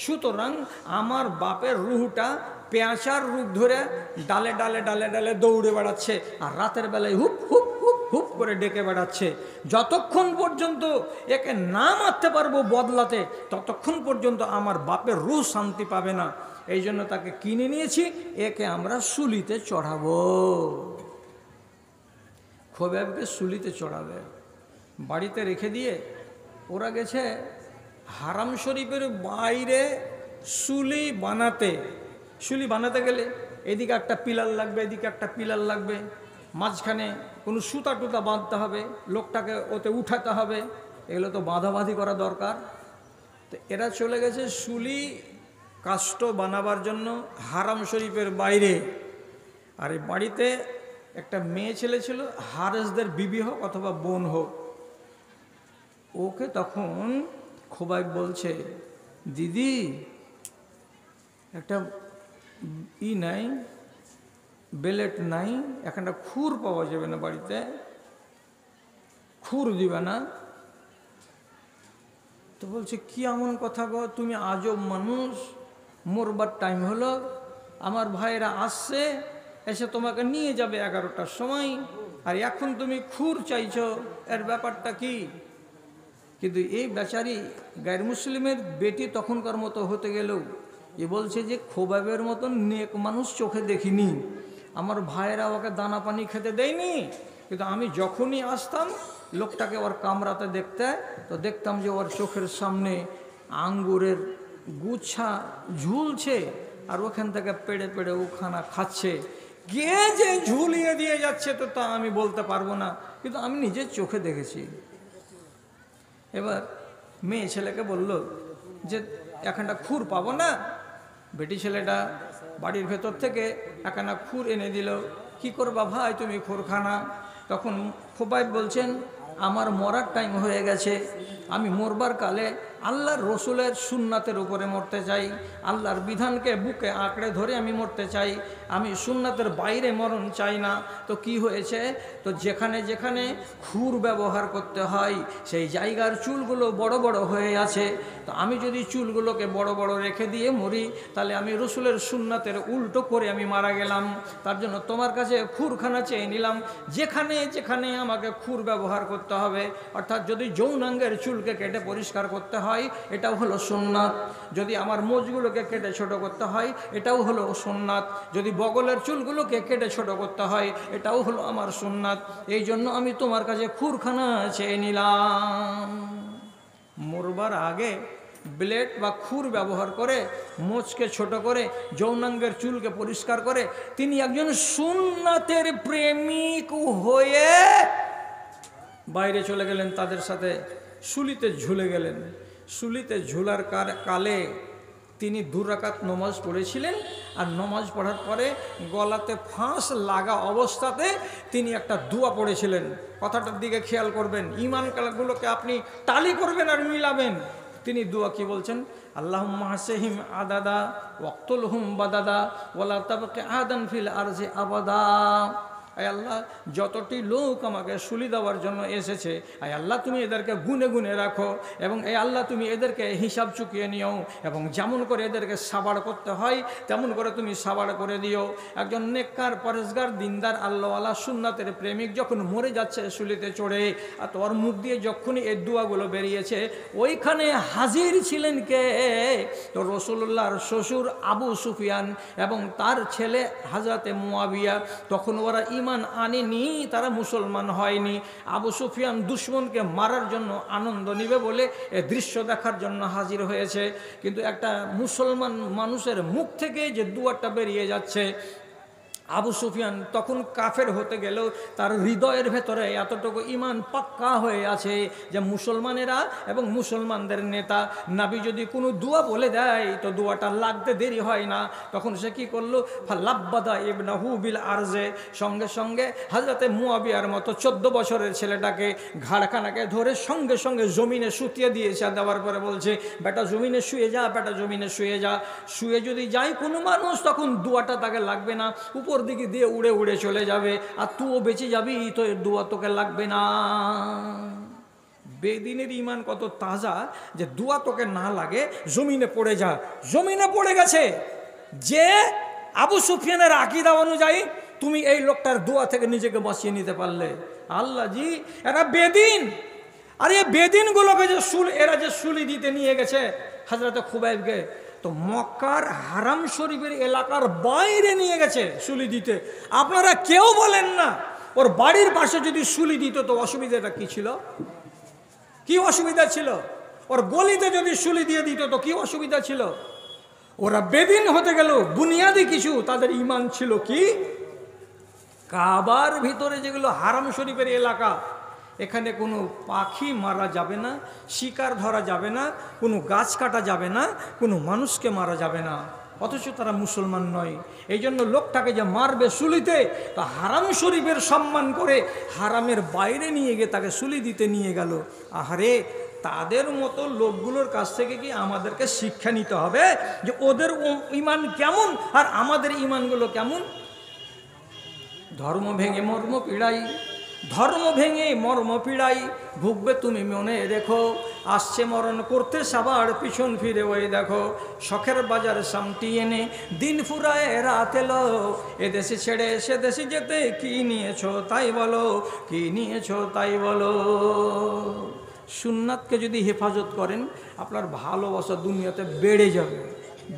সুতরাং আমার বাপের রুহটা পেঁচার রূপ ধরে ডালে ডালে ডালে ডালে দৌড়ে বেড়াচ্ছে, আর রাতের বেলায় হুপ হুপ হুপ হুপ করে ডেকে বেড়াচ্ছে। যতক্ষণ পর্যন্ত একে না মারতে পারবো বদলাতে, ততক্ষণ পর্যন্ত আমার বাপের রুহ শান্তি পাবে না। এই জন্য তাকে কিনে নিয়েছি, একে আমরা শুলিতে চড়াবো। খোবাইবকে শুলিতে চড়াবে। বাড়িতে রেখে দিয়ে ওরা গেছে হারাম শরীফের বাইরে শুলি বানাতে। শুলি বানাতে গেলে এদিকে একটা পিলার লাগবে, এদিকে একটা পিলার লাগবে, মাঝখানে কোনো সুতা টুতা বাঁধতে হবে, লোকটাকে ওতে উঠাতে হবে, এগুলো তো বাঁধাবাঁধি করা দরকার। তো এরা চলে গেছে শুলি কাষ্ঠ বানাবার জন্য হারাম শরীফের বাইরে। আর এই বাড়িতে একটা মেয়ে ছেলে ছিল, হারেসদের বিবি হোক অথবা বোন হোক। ওকে তখন খোবাইব বলছে দিদি একটা নাই, বেলেট নাই, একটা খুর পাওয়া যাবে না বাড়িতে, খুর দিবে না? তো বলছে কি এমন কথা গো, তুমি আজব মানুষ, মরবার টাইম হলো, আমার ভাইরা আসছে, এসে তোমাকে নিয়ে যাবে 11টার সময়, আর এখন তুমি খুর চাইছো, এর ব্যাপারটা কি? কিন্তু এই বেচারি গায়ের মুসলিমের বেটি তখনকার মতো হতে গেলেও এ বলছে যে খোবাবের মতন নেক মানুষ চোখে দেখিনি, আমার ভাইয়েরা ওকে দানা পানি খেতে দেয়নি। কিন্তু আমি যখনই আসতাম লোকটাকে ওর কামরাতে দেখতে, তো দেখতাম যে ওর চোখের সামনে আঙ্গুরের গুচ্ছা ঝুলছে, আর ওখান থেকে পেড়ে পেড়ে ওখানা খাচ্ছে। কে যে ঝুলিয়ে দিয়ে যাচ্ছে তো তা আমি বলতে পারবো না, কিন্তু আমি নিজের চোখে দেখেছি। এবার মেয়ে ছেলেকে বলল যে একখানা খুর পাবো না? বেটি ছেলেটা বাড়ির ভেতর থেকে একখানা খুর এনে দিল। কি করবা ভাই তুমি খুরখানা? তখন খোবাইব বলছেন, আমার মরার টাইম হয়ে গেছে, আমি মরবার কালে আল্লাহর রসুলের সুন্নাতের উপরে মরতে চাই, আল্লাহর বিধানকে বুকে আঁকড়ে ধরে আমি মরতে চাই, আমি সুন্নাতের বাইরে মরণ চাই না। তো কি হয়েছে? তো যেখানে যেখানে খুর ব্যবহার করতে হয় সেই জায়গার চুলগুলো বড় বড় হয়ে আছে। তো আমি যদি চুলগুলোকে বড় বড় রেখে দিয়ে মরি, তাহলে আমি রসুলের সুন্নাতের উল্টো করে আমি মারা গেলাম। তার জন্য তোমার কাছে খুরখানা চেয়ে নিলাম, যেখানে যেখানে আমাকে খুর ব্যবহার করতে হবে, অর্থাৎ যদি যৌনাঙ্গের চুলকে কেটে পরিষ্কার করতে হয় এটাও হলো সুন্নাত, যদি আমার মোজগুলোকে কেটে ছোট করতে হয় এটাও হলো সুন্নাত, যদি বগলের চুলগুলোকে কেটে ছোট করতে হয় এটাও হলো আমার সুন্নাত। এই জন্য আমি তোমার কাছে খুরখানা চেয়ে নিলাম। মরবার আগে ব্লেড বা খুর ব্যবহার করে মোচকে ছোট করে যৌনাঙ্গের চুলকে পরিষ্কার করে তিনি একজন সুন্নাতের প্রেমিক হয়ে বাইরে চলে গেলেন, তাদের সাথে শুলিতে ঝুলে গেলেন। শুলিতে ঝুলার কালে তিনি 2 রাকাত নমাজ পড়েছিলেন, আর নমাজ পড়ার পরে গলাতে ফাঁস লাগা অবস্থাতে তিনি একটা দোয়া পড়েছিলেন। কথাটার দিকে খেয়াল করবেন, ইমান কালাগুলোকে আপনি টালি করবেন আর মিলাবেন। তিনি দোয়া কি বলছেন? আল্লাহুম্মা হাসিহিম আদাদা ওয়াক্তুলহুম বাদাদা ওয়ালা তাবকি আদান ফিল আরজি আবাদা। আয় আল্লাহ, যতটি লোক আমাকে শুলি দেওয়ার জন্য এসেছে, আয় আল্লাহ তুমি এদেরকে গুনে গুনে রাখো, এবং এই আল্লাহ তুমি এদেরকে হিসাব চুকিয়ে নিও, এবং যেমন করে এদেরকে সাবাড় করতে হয় তেমন করে তুমি সাবাড় করে দিও। একজন নেককার পরেশগার দিনদার আল্লাহওয়ালা সুন্নাতের প্রেমিক যখন মরে যাচ্ছে শুলিতে চড়ে, আর তোর মুখ দিয়ে যখনই এই দোয়াগুলো বেরিয়েছে, ওইখানে হাজির ছিলেন কে? তো রসুল্লাহর শ্বশুর আবু সুফিয়ান এবং তার ছেলে হযরতে মুয়াবিয়া। তখন ওরা ইমান আনেনি, তারা মুসলমান হয়নি। আবু সুফিয়ান দুশমনকে মারার জন্য আনন্দ নিবে বলে এ দৃশ্য দেখার জন্য হাজির হয়েছে। কিন্তু একটা মুসলমান মানুষের মুখ থেকে যে দুয়ারটা বেরিয়ে যাচ্ছে, আবু সুফিয়ান তখন কাফের হতে গেলেও তার হৃদয়ের ভেতরে এতটুকু ইমান পাক্কা হয়ে আছে যে মুসলমানেরা এবং মুসলমানদের নেতা নাবি যদি কোনো দোয়া বলে দেয় তো দোয়াটা লাগতে দেরি হয় না। তখন সে কী করলো? ফাল্লাব্বাদা ইবনাহু বিল আরজে, সঙ্গে সঙ্গে হযরতে মুয়াবিয়ার মতো 14 বছরের ছেলেটাকে ঘাড়খানাকে ধরে সঙ্গে সঙ্গে জমিনে শুতিয়ে দিয়েছে। দেওয়ার পরে বলছে, বেটা জমিনে শুয়ে যা, বেটা জমিনে শুয়ে যা। শুয়ে যদি যায় কোনো মানুষ, তখন দোয়াটা তাকে লাগবে না, উপর দিকে দিয়ে উড়ে উড়ে চলে যাবে, আর তুইও বেঁচে যাবি, তো এর দোয়া তোকে লাগবে না। বেদিনের ইমান কত তাজা যে দোয়া তোকে না লাগে, জমিনে পড়ে যা। জমিনে পড়ে গেছে। যে আবু সুফিয়ানের আকীদা অনুযায়ী তুমি এই লোকটার দোয়া থেকে নিজেকে বাঁচিয়ে নিতে পারলে, আল্লাহ জি, এরা বেদিন। আর এই বেদিনগুলোকে যে এরা যে শুলি দিতে নিয়ে গেছে হযরতে খুবাইবকে, তো মক্কার হারাম শরীফের এলাকার বাইরে নিয়ে গেছে শুলি দিতে। আপনারা কেউ বলেন না ওর বাড়ির পাশে যদি শুলি দিত তো অসুবিধাটা কি ছিল? কি অসুবিধা ছিল? ওর গলিতে যদি শুলি দিয়ে দিত তো কি অসুবিধা ছিল? ওরা বেদিন হতে গেল, বুনিয়াদি কিছু তাদের ইমান ছিল কি? কাবার ভিতরে যেগুলো হারাম শরীফের এলাকা, এখানে কোনো পাখি মারা যাবে না, শিকার ধরা যাবে না, কোনো গাছ কাটা যাবে না, কোনো মানুষকে মারা যাবে না, অথচ তারা মুসলমান নয়। এই জন্য লোকটাকে যে মারবে শুলিতে, তা হারাম শরীফের সম্মান করে হারামের বাইরে নিয়ে গিয়ে তাকে শুলি দিতে নিয়ে গেল। আহারে, তাদের মতো লোকগুলোর কাছ থেকে কি আমাদেরকে শিক্ষা নিতে হবে যে ওদের ইমান কেমন আর আমাদের ইমানগুলো কেমন? ধর্ম ভেঙে মর্ম পীড়াই, ধর্ম ভেঙে মর্ম পীড়াই, ভুগবে তুমি মনে রেখো, আসছে মরণ করতে সবার পিছন ফিরে ওই দেখো, শখের বাজার সামটি এনে দিন ফুরায় রাত এলো, এদেশে ছেড়ে সে দেশে যেতে কি নিয়েছো তাই বলো, কি নিয়েছো তাই বলো। সুন্নাতকে যদি হেফাজত করেন, আপনার ভালোবাসা দুনিয়াতে বেড়ে যাবে,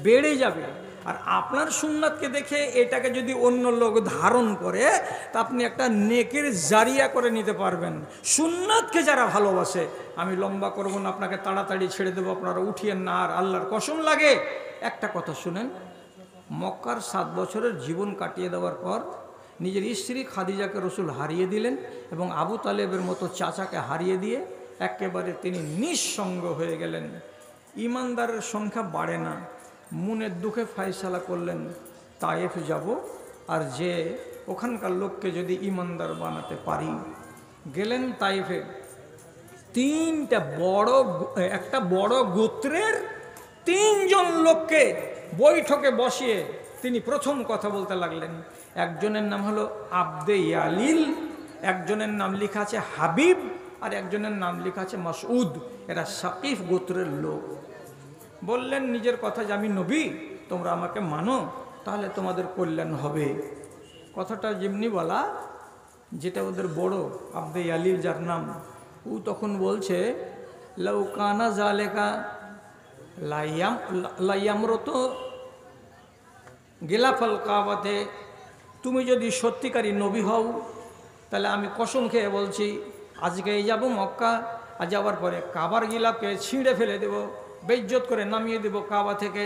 বেড়ে যাবে। আর আপনার সুন্নাতকে দেখে এটাকে যদি অন্য লোক ধারণ করে, তা আপনি একটা নেকের জারিয়া করে নিতে পারবেন। সুন্নাতকে যারা ভালোবাসে, আমি লম্বা করব না, আপনাকে তাড়াতাড়ি ছেড়ে দেবো, আপনারা উঠিয়েন না। আর আল্লাহর কসম লাগে, একটা কথা শুনেন, মক্কার 7 বছরের জীবন কাটিয়ে দেওয়ার পর নিজের স্ত্রী খাদিজাকে রসুল হারিয়ে দিলেন, এবং আবু তালেবের মতো চাচাকে হারিয়ে দিয়ে একেবারে তিনি নিঃসঙ্গ হয়ে গেলেন। ইমানদারের সংখ্যা বাড়ে না। মনের দুঃখে ফয়সালা করলেন তায়েফ যাব, আর যে ওখানকার লোককে যদি ইমানদার বানাতে পারি। গেলেন তায়েফে। একটা বড় গোত্রের 3 জন লোককে বৈঠকে বসিয়ে তিনি প্রথম কথা বলতে লাগলেন। একজনের নাম হলো আব্দে ইয়ালিল, একজনের নাম লেখা আছে হাবিব, আর একজনের নাম লেখা আছে মাসউদ। এরা সাকিফ গোত্রের লোক। বললেন নিজের কথা যে আমি নবী, তোমরা আমাকে মানো, তাহলে তোমাদের কল্যাণ হবে। কথাটা যেমনি বলা, যেটা ওদের বড় আব্দে ইয়ালিল যার নাম, ও তখন বলছে লাউকানা জালেকা লাইয়ামরত গিলাফাল কাবাতে, তুমি যদি সত্যিকারী নবী হও তাহলে আমি কসম খেয়ে বলছি আজকেই যাব মক্কা, আর যাওয়ার পরে কাবার গিলাফকে ছিঁড়ে ফেলে দেব, বেইজ্জত করে নামিয়ে দেব কাবা থেকে।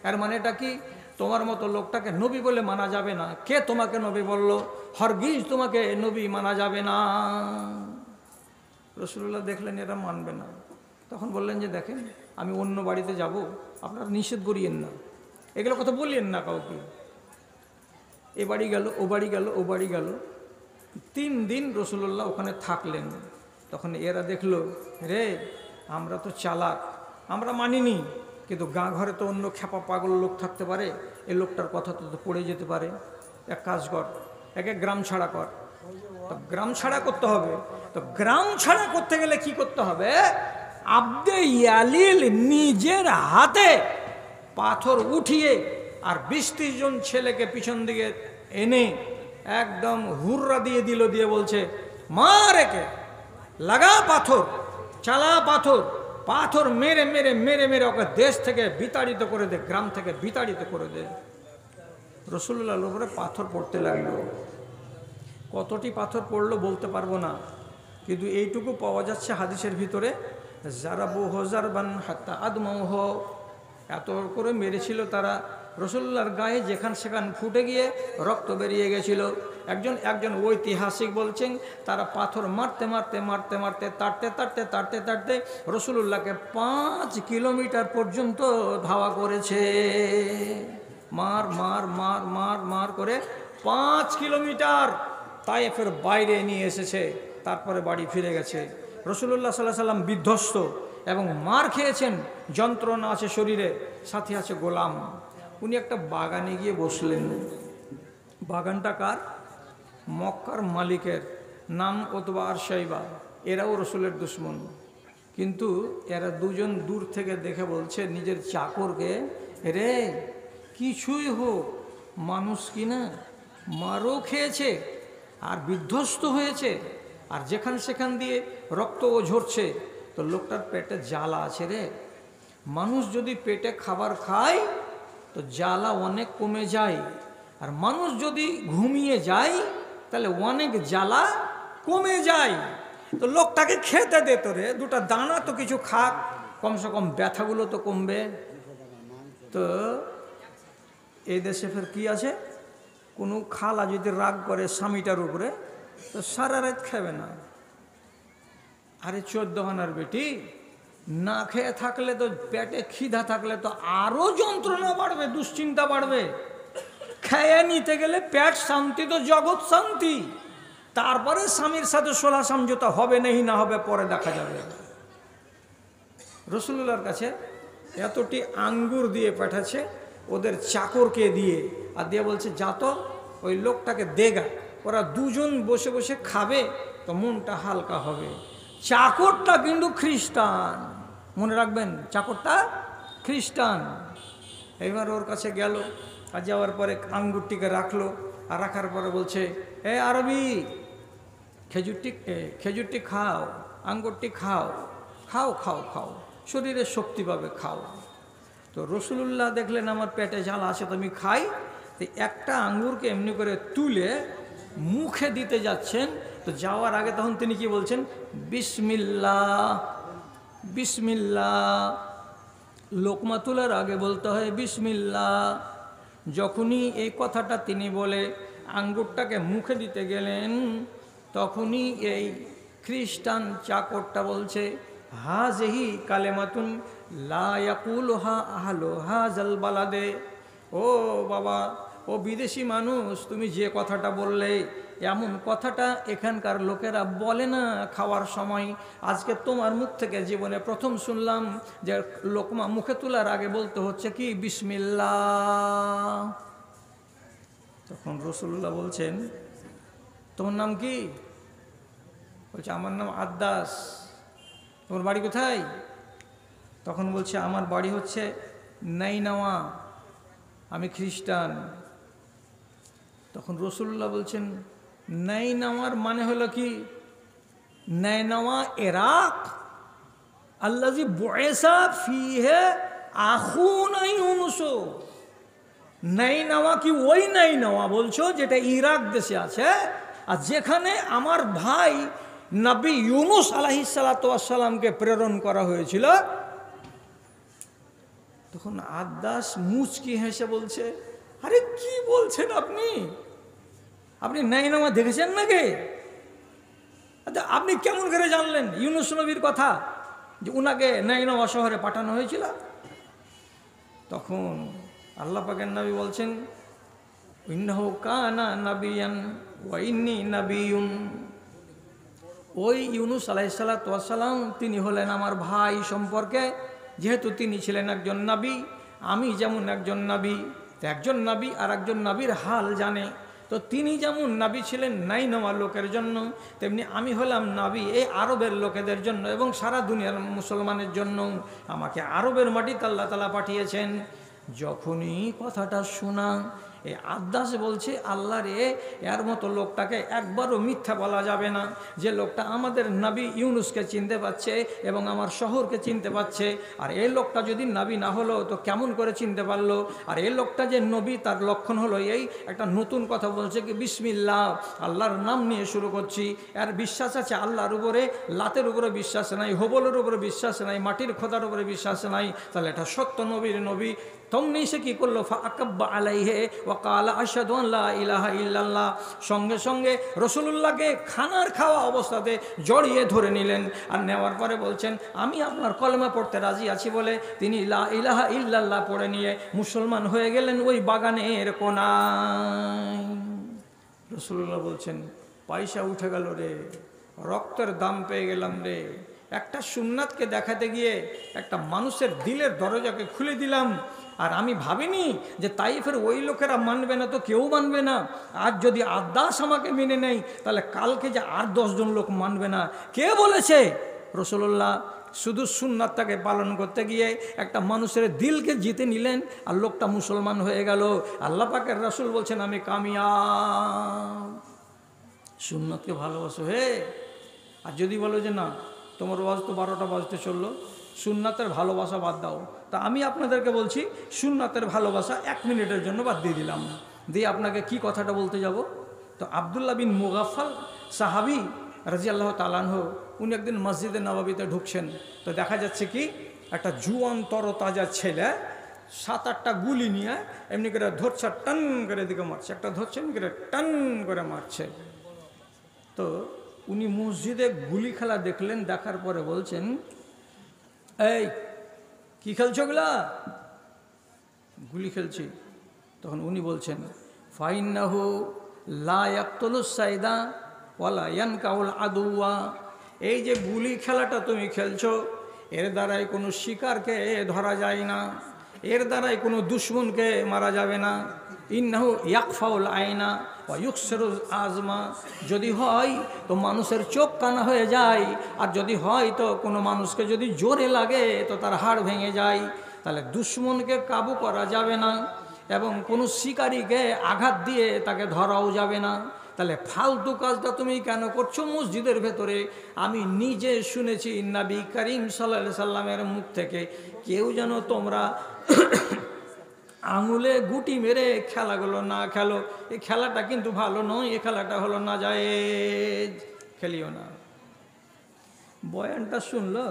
এর মানে এটা কি? তোমার মতো লোকটাকে নবী বলে মানা যাবে না। কে তোমাকে নবী বলল? হরগিজ তোমাকে নবী মানা যাবে না। রাসূলুল্লাহ দেখলেন এরা মানবে না, তখন বললেন যে দেখেন আমি অন্য বাড়িতে যাব, আপনারা নিষেধ করিয়েন না, এগুলো কথা বলিয়েন না কাউকে। এ বাড়ি গেল, ও বাড়ি গেল, ও বাড়ি গেল। 3 দিন রাসূলুল্লাহ ওখানে থাকলেন। তখন এরা দেখলো রে আমরা তো চালাক, আমরা মানিনি, কিন্তু গাঁ ঘরে তো অন্য খেপা পাগল লোক থাকতে পারে, এই লোকটার কথা তো পড়ে যেতে পারে। এক কাজ কর, একে গ্রাম ছাড়া কর। তো গ্রাম ছাড়া করতে হবে। তো গ্রাম ছাড়া করতে গেলে কি করতে হবে? আব্দে ইয়ালিল নিজের হাতে পাথর উঠিয়ে আর 20-30 জন ছেলেকে পিছন দিকে এনে একদম হুররা দিয়ে দিল, দিয়ে বলছে মার একে, লাগা পাথর, চালা পাথর, পাথর মেরে মেরে মেরে মেরে ওকে দেশ থেকে বিতাড়িত করে দে, গ্রাম থেকে বিতাড়িত করে দে। রাসূলুল্লাহর উপরে পাথর পড়তে লাগলো। কতটি পাথর পড়লো বলতে পারবো না, কিন্তু এইটুকু পাওয়া যাচ্ছে হাদিসের ভিতরে, জারাবু হজারবান হাত্তা আদমাহ, এত করে মেরেছিল তারা। রাসূলুল্লাহর গায়ে যেখান সেখান ফুটে গিয়ে রক্ত বেরিয়ে গেছিল। একজন ঐতিহাসিক বলছেন তারা পাথর মারতে মারতে মারতে মারতে তাড়তে তাড়তে তাড়তে তাড়তে রাসূলুল্লাহকে 5 কিলোমিটার পর্যন্ত ধাওয়া করেছে। মার মার মার মার মার করে 5 কিলোমিটার তায়েফের বাইরে নিয়ে এসেছে, তারপরে বাড়ি ফিরে গেছে। রাসূলুল্লাহ সাল্লাল্লাহু আলাইহি সাল্লাম বিধ্বস্ত এবং মার খেয়েছেন, যন্ত্রণা আছে শরীরে, সাথে আছে গোলাম। উনি একটা বাগানে গিয়ে বসলেন। বাগানটা কার? মক্কার মালিকের, নাম ওতবা আর শাইবা। এরাও রসুলের দুশ্মন, কিন্তু এরা দুজন দূর থেকে দেখে বলছে নিজের চাকরকে, রে কিছুই হোক মানুষ কিনা, মারও খেয়েছে আর বিধ্বস্ত হয়েছে, আর যেখান সেখান দিয়ে রক্তও ঝরছে, তো লোকটার পেটে জ্বালা আছে রে। মানুষ যদি পেটে খাবার খায় তো জ্বালা অনেক কমে যায়, আর মানুষ যদি ঘুমিয়ে যায় তাহলে অনেক জ্বালা কমে যায়। তো লোকটাকে খেতে দে, তোরে দুটা দানা তো কিছু খাক, কমসে কম ব্যথাগুলো তো কমবে। তো এই দেশে ফের কি আছে, কোনো খালা যদি রাগ করে স্বামীটার উপরে তো সারা রাত খাবে না। আরে 14 আনার বেটি, না খেয়ে থাকলে তো, পেটে খিদা থাকলে তো আরো যন্ত্রণা বাড়বে, দুশ্চিন্তা বাড়বে। খেয়ে নিতে গেলে পেট শান্তি তো জগৎ শান্তি, তারপরে স্বামীর সাথে সোলা সমঝোতা হবে নাহি না হবে পরে দেখা যাবে। রাসূলুল্লাহর কাছে এতটি আঙ্গুর দিয়ে পাঠাচ্ছে ওদের চাকরকে দিয়ে, আর দিয়ে বলছে যা তো ওই লোকটাকে দেগা, ওরা দুজন বসে বসে খাবে তো মনটা হালকা হবে। চাকরটা কিন্তু খ্রিস্টান, মনে রাখবেন, চাকরটা খ্রিস্টান। এইবার ওর কাছে গেল, আর যাওয়ার পরে আঙ্গুরটিকে রাখলো, আর রাখার পরে বলছে এ আরবি, খেজুরটি খাও, আঙ্গুরটি খাও, খাও খাও খাও, শরীরে শক্তি পাবে, খাও। তো রাসূলুল্লাহ দেখলেন আমার পেটে জ্বালা আছে, তো আমি খাই। তো একটা আঙ্গুরকে এমনি করে তুলে মুখে দিতে যাচ্ছেন, তো যাওয়ার আগে তখন তিনি কি বলছেন, বিসমিল্লাহ বিসমিল্লাহ। লোকমা তোলার আগে বলতে হয় বিসমিল্লাহ। যখনই এই কথাটা তিনি বলে আঙ্গুরটাকে মুখে দিতে গেলেন, তখনই এই খ্রিস্টান চাকরটা বলছে হাযিহি কালিমাতুন লা ইয়াকুলুহা আহলু হাযাল বালাদে। ও বাবা, ও বিদেশি মানুষ, তুমি যে কথাটা বললে এমন কথাটা এখানকার লোকেরা বলে না খাওয়ার সময়। আজকে তোমার মুখ থেকে জীবনে প্রথম শুনলাম যে লোকমা মুখে তোলার আগে বলতে হচ্ছে কি বিসমিল্লাহ। তখন রাসূলুল্লাহ বলছেন, তোমার নাম কি? বলছে, আমার নাম আদ্দাস। তোমার বাড়ি কোথায়? তখন বলছে, আমার বাড়ি হচ্ছে নাইনাওয়া, আমি খ্রিস্টান। তখন রাসূলুল্লাহ বলছেন, নাইনাওয়ার মানে হলো কি? নাইনাওয়া ইরাক, আল্লাযী বুইসা ফীহি আখুনা ইউনুস। নাইনাওয়া কি ওই নাইনাওয়া বলছো যেটা ইরাক দেশে আছে, আর যেখানে আমার ভাই নবী ইউনুস আলাইহিস সালাতু ওয়াস সালামকে প্রেরণ করা হয়েছিল? তখন আদ্দাস মুচকি হেসে বলছে, আরে কি বলছেন আপনি? আপনি নাইনামা দেখেছেন নাকি? আচ্ছা, আপনি কেমন করে জানলেন ইউনুস নবীর কথা যে উনাকে নাইনামা শহরে পাঠানো হয়েছিল? তখন আল্লাহ পাকের নবী বলছেন, ইন্নাহু কানা নাবিয়ান ওয়া ইন্নী নাবিয়ুন। ওই ইউনুস আলাইহিস সালাতু ওয়াস সালাম তিনি হলেন আমার ভাই সম্পর্কে, যেহেতু তিনি ছিলেন একজন নবী, আমি যেমন একজন নবী, তো একজন নবী আর একজন নবীর হাল জানে। তো তিনি যেমন নবী ছিলেন নাইনাওয়া লোকের জন্য, তেমনি আমি হলাম নবী এই আরবের লোকেদের জন্য এবং সারা দুনিয়ার মুসলমানের জন্য। আমাকে আরবের মাটিতে আল্লাহ তাআলা পাঠিয়েছেন। যখনই কথাটা শোনা, এই আদ্দাস বলছে, আল্লাহ রে, এর মতো লোকটাকে একবারও মিথ্যা বলা যাবে না। যে লোকটা আমাদের নবী ইউনুসকে চিনতে পারছে এবং আমার শহরকে চিনতে পারছে, আর এই লোকটা যদি নবী না হলো তো কেমন করে চিনতে পারলো? আর এই লোকটা যে নবী তার লক্ষণ হলো এই, একটা নতুন কথা বলছে কি বিসমিল্লাহ, আল্লাহর নাম নিয়ে শুরু করছি। এর বিশ্বাস আছে আল্লাহর উপরে, লাতের উপরে বিশ্বাস নাই, হোবলের উপরে বিশ্বাস নাই, মাটির খোদার উপরে বিশ্বাস নাই। তাহলে এটা সত্য নবীর নবী। তমনি সে কি করলো? ফাআকাব্বা আলাইহি ওয়া ক্বালা আশহাদু আন লা ইলাহা ইল্লাল্লাহ। সঙ্গে সঙ্গে রাসূলুল্লাহকে খানার খাওয়া অবস্থাতে জড়িয়ে ধরে নিলেন, আর নেওয়ার পরে বলছেন, আমি আপনার কলেমা পড়তে রাজি আছি বলে তিনি লা ইলাহা ইল্লাল্লাহ পড়ে নিয়ে মুসলমান হয়ে গেলেন ওই বাগানের কোনায়। রাসূলুল্লাহ বলছেন, পয়সা উঠে গেল রে, রক্তের দাম পেয়ে গেলাম রে। একটা সুন্নাতকে দেখাতে গিয়ে একটা মানুষের দিলের দরজাকে খুলে দিলাম। আর আমি ভাবিনি যে তাইফের ওই লোকেরা মানবে না, তো কেউ মানবে না। আজ যদি আদ্দাস আমাকে মেনে নেয়, তাহলে কালকে যে আর 10 জন লোক মানবে না। কে বলেছে? রাসূলুল্লাহ। শুধু সুন্নাতটাকে পালন করতে গিয়ে একটা মানুষের দিলকে জিতে নিলেন, আর লোকটা মুসলমান হয়ে গেল। আল্লাহ পাকের রাসূল বলছেন, আমি কামিয়াব। সুন্নাতকে ভালোবাসো হে। আর যদি বলো যে না, তোমার ওয়াজ তো 12টা বাজতে চললো, সুন্নাতের ভালোবাসা বাদ দাও, তা আমি আপনাদেরকে বলছি সুন্নাতের ভালোবাসা 1 মিনিটের জন্য বাদ দিয়ে দিলাম। দিয়ে আপনাকে কি কথাটা বলতে যাব। তো আব্দুল্লাহ বিন মুগাফফাল সাহাবী রাদিয়াল্লাহু তাআলা আনহু, উনি একদিন মসজিদে নববীতে ঢুকছেন। তো দেখা যাচ্ছে কি একটা জুয়ান তরতাজা ছেলে 7-8টা গুলি নিয়ে এমনি করে ধরছে, টান করে দিকে মারছে, একটা ধরছে এমনি করে টান করে মারছে। তো উনি মসজিদে গুলি খেলা দেখলেন, দেখার পরে বলছেন, এই কি খেলছো গুলা? গুলি খেলছি। তখন উনি বলছেন, ফাইন্নাহু লা ইয়াকতুলুস সাইদা ওয়ালা ইয়ানকাউল আদুওয়া। এই যে গুলি খেলাটা তুমি খেলছো, এর দ্বারাই কোনো শিকারকে ধরা যায় না, এর দ্বারাই কোনো দুশ্মনকে মারা যাবে না। ইন্নাহু ইয়াকফাউল আয়না ওয়া ইউকসিরুল আজমা। যদি হয় তো মানুষের চোখ কানা হয়ে যায়, আর যদি হয় তো কোনো মানুষকে যদি জোরে লাগে তো তার হাড় ভেঙে যায়। তাহলে দুশ্মনকে কাবু করা যাবে না এবং কোনো শিকারীকে আঘাত দিয়ে তাকে ধরাও যাবে না। তাহলে ফালতু কাজটা তুমি কেন করছো মসজিদের ভেতরে? আমি নিজে শুনেছি নবী করিম সাল্লাল্লাহু আলাইহি সাল্লামের মুখ থেকে, কেউ যেন তোমরা আঙুলে গুটি মেরে খেলাগুলো না খেলো। এই খেলাটা কিন্তু ভালো নয়, এই খেলাটা হলো নাজায়েজ, খেলিও না। বয়ানটা শুনলো,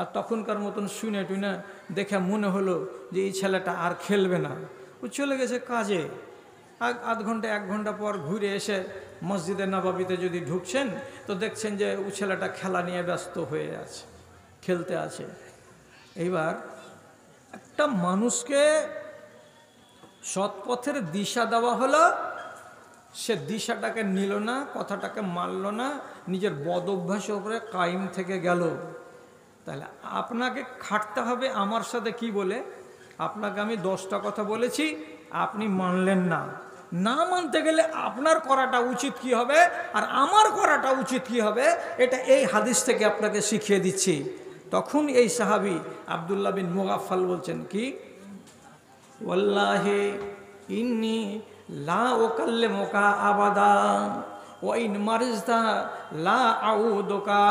আর তখনকার মতন শুনে টুনে দেখে মনে হলো যে এই ছেলেটা আর খেলবে না, ও চলে গেছে কাজে। আধ ঘন্টা 1 ঘন্টা পর ঘুরে এসে মসজিদে নববীতে যদি ঢুকছেন তো দেখছেন যে ও ছেলেটা খেলা নিয়ে ব্যস্ত হয়ে আছে। খেলতে আছে। এইবার একটা মানুষকে সৎপথের দিশা দেওয়া হলো, সে দিশাটাকে নিল না, কথাটাকে মানল না, নিজের বদ অভ্যাসের উপরে কায়েম থেকে গেল। তাহলে আপনাকে খাটতে হবে আমার সাথে কি বলে? আপনাকে আমি 10টা কথা বলেছি, আপনি মানলেন না। না মানতে গেলে আপনার করাটা উচিত কি হবে আর আমার করাটা উচিত কি হবে, এটা এই হাদিস থেকে আপনাকে শিখিয়ে দিচ্ছি। তখন এই সাহাবী আব্দুল্লাহ বিন মুগাফফাল বলছেন কি, ওয়াল্লাহি ইন্নী লা উকাল্লিমুকা আবাদা ওয়া ইন মারিজতা লা আউদুকা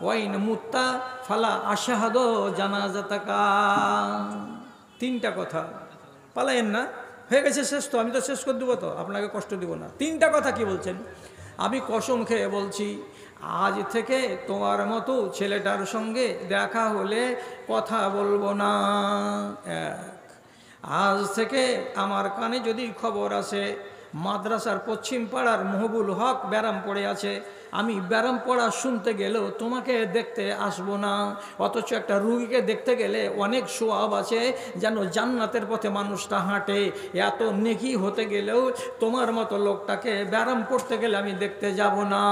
ওয়া ইন মুত্তা ফালা আশহাদু জানাজাতাকা। 3টা কথা, পালায়েন না, হয়ে গেছে শেষ তো, আমি তো শেষ করে দেবো, তো আপনাকে কষ্ট দিব না। 3টা কথা কি বলছেন? আমি কসম খেয়ে বলছি, আজ থেকে তোমার মতো ছেলেটার সঙ্গে দেখা হলে কথা বলবো না। আজ থেকে আমার কানে যদি খবর আসে মাদ্রাসার পশ্চিম পাড়ার মহবুল হক ব্যারাম পড়ে আছে, আমি ব্যারাম পড়া শুনতে গেলেও তোমাকে দেখতে আসবো না। অথচ একটা রুগীকে দেখতে গেলে অনেক সোয়াব আছে, যেন জান্নাতের পথে মানুষটা হাঁটে। এত নেকি হতে গেলেও তোমার মতো লোকটাকে ব্যারাম পড়তে গেলে আমি দেখতে যাব না।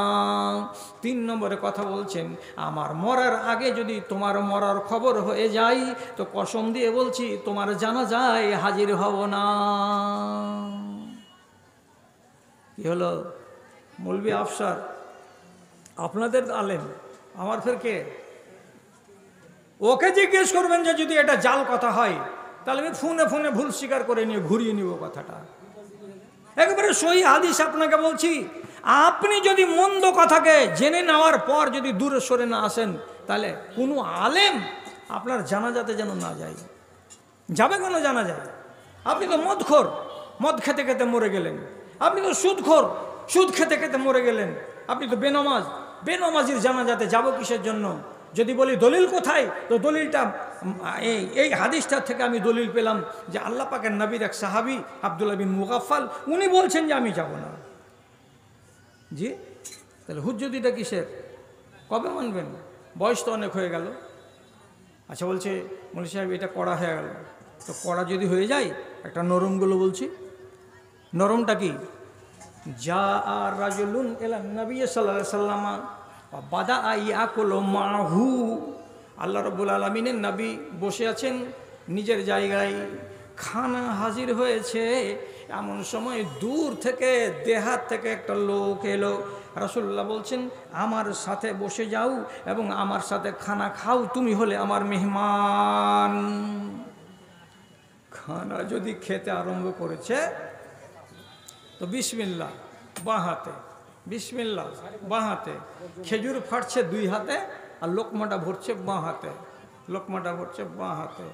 3 নম্বরে কথা বলছেন, আমার মরার আগে যদি তোমার মরার খবর হয়ে যায় তো কসম দিয়ে বলছি তোমার জানাজায় হাজির হব না। কি হলো? মৌলভী আফসার আপনাদের আলেম, আমার ফের কে? ওকে জিজ্ঞেস করবেন যে যদি এটা জাল কথা হয়, তাহলে আমি ফোনে ফোনে ভুল স্বীকার করে নিয়ে ঘুরিয়ে নিব কথাটা। একেবারে সহি হাদিস আপনাকে বলছি। আপনি যদি মন্দ কথাকে জেনে নেওয়ার পর যদি দূরে সরে না আসেন, তাহলে কোনো আলেম আপনার জানাজাতে যেন না যায়। যাবে কেন জানা যায়? আপনি তো মদখোর, মদ খেতে খেতে মরে গেলেন। আপনি তো সুদখোর, সুদ খেতে খেতে মরে গেলেন। আপনি তো বেনমাজ, বেনমাজির জানাজাতে যাব কিসের জন্য? যদি বলি দলিল কোথায়, তো দলিলটা এই হাদিসটার থেকে আমি দলিল পেলাম যে আল্লাহ পাকের নবীর এক সাহাবী আব্দুল্লাহ বিন মুগাফফাল, উনি বলছেন যে আমি যাব না। জি, তাহলে হুজ্জতিটা কিসের? কবে মানবেন? বয়স তো অনেক হয়ে গেল। আচ্ছা, বলছে মৌলভী সাহেব এটা কড়া হয়ে গেল। তো কড়া যদি হয়ে যায়, একটা নরমগুলো বলছি। নরমটা কি? যা আর রাজুলুন এলা নবী সাল্লাল্লাহু আলাইহি ওয়াসাল্লাম বাদা ইয়াকুল মাহু। আল্লাহ রাব্বুল আলামিনের নবী বসে আছেন নিজের জায়গায়, খানা হাজির হয়েছে। এমন সময় দূর থেকে দেহাত থেকে একটা লোক এলো। রাসূলুল্লাহ বলছেন, আমার সাথে বসে যাও এবং আমার সাথে খানা খাও, তুমি হলে আমার মেহমান। খানা যদি খেতে আরম্ভ করেছে তো বিসমিল্লাহ বাঁ হাতে, বিসমিল্লাহ বাঁ হাতে, খেজুর ফাটছে 2 হাতে আর লোকমাটা ভরছে বাঁ হাতে, লোকমাটা ভরছে বাঁ হাতে।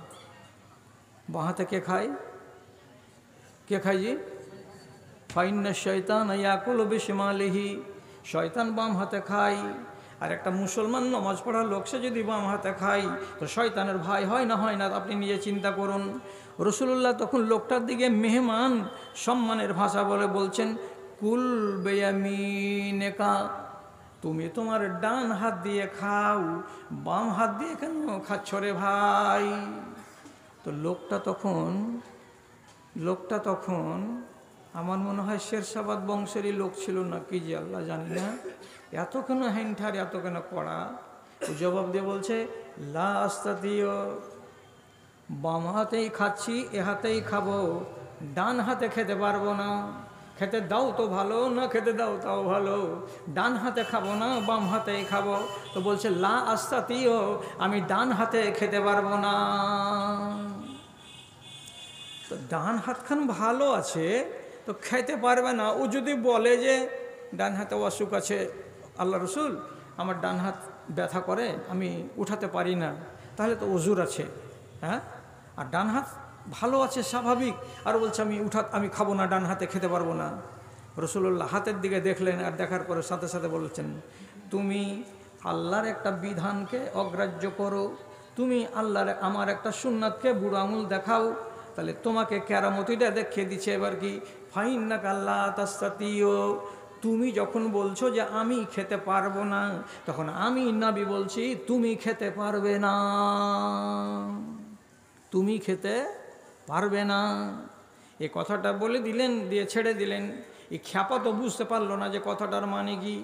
বাঁ হাতে কে খায়? কে খায় জি? ফাইন্না শয়তান ইয়াকুলু বিশমালিহি, শয়তান বাম হাতে খায়। আর একটা মুসলমান নামাজ পড়া লোক সে যদি বাম হাতে খায় তো শয়তানের ভাই হয় না হয় না? আপনি নিজে চিন্তা করুন। রাসূলুল্লাহ তখন লোকটার দিকে মেহমান সম্মানের ভাষা বলে বলছেন, কুল বিয়ামিনিকা, তুমি তোমার ডান হাত দিয়ে খাও, বাম হাত দিয়ে কেন খাচ্ছ রে ভাই? তো লোকটা তখন আমার মনে হয় শেরশাবাদ বংশেরই লোক ছিল না কি, যে আল্লাহ জানি না, এত কেন হ্যাংঠার, এত কেন কড়া। ও জবাব দিয়ে বলছে, লা আস্তাতিও, বাম হাতেই খাচ্ছি, এ হাতেই খাবো, ডান হাতে খেতে পারবো না। খেতে দাও তো ভালো, না খেতে দাও তাও ভালো, ডান হাতে খাবো না, বাম হাতেই খাবো। তো বলছে লা আস্তাতিও, আমি ডান হাতে খেতে পারবো না। তো ডান হাতখান ভালো আছে তো খেতে পারবে না। ও যদি বলে যে ডান হাতে অসুখ আছে, আল্লাহ রসুল আমার ডান হাত ব্যথা করে, আমি উঠাতে পারি না, তাহলে তো ওজুর আছে। হ্যাঁ, আর ডান হাত ভালো আছে স্বাভাবিক, আর বলছে আমি খাবো না, ডান হাতে খেতে পারবো না। রসুল্লাহ হাতের দিকে দেখলেন, আর দেখার পরে সাথে সাথে বলেছেন, তুমি আল্লাহর একটা বিধানকে অগ্রাহ্য করো, তুমি আল্লাহর আমার একটা সুন্নাতকে বুড়ো আঙুল দেখাও, তাহলে তোমাকে কেরামতিটা দেখিয়ে দিচ্ছে। এবার কি, ফাইন্নাকা লা তাস্তাতিও, তুমি যখন বলছো যে আমি খেতে পারবো না, তখন আমি নবী বলছি তুমি খেতে পারবে না, তুমি খেতে পারবে না। এই কথাটা বলে দিলেন, দিয়ে ছেড়ে দিলেন। এই খ্যাপা তো বুঝতে পারলো না যে কথাটার মানে কি।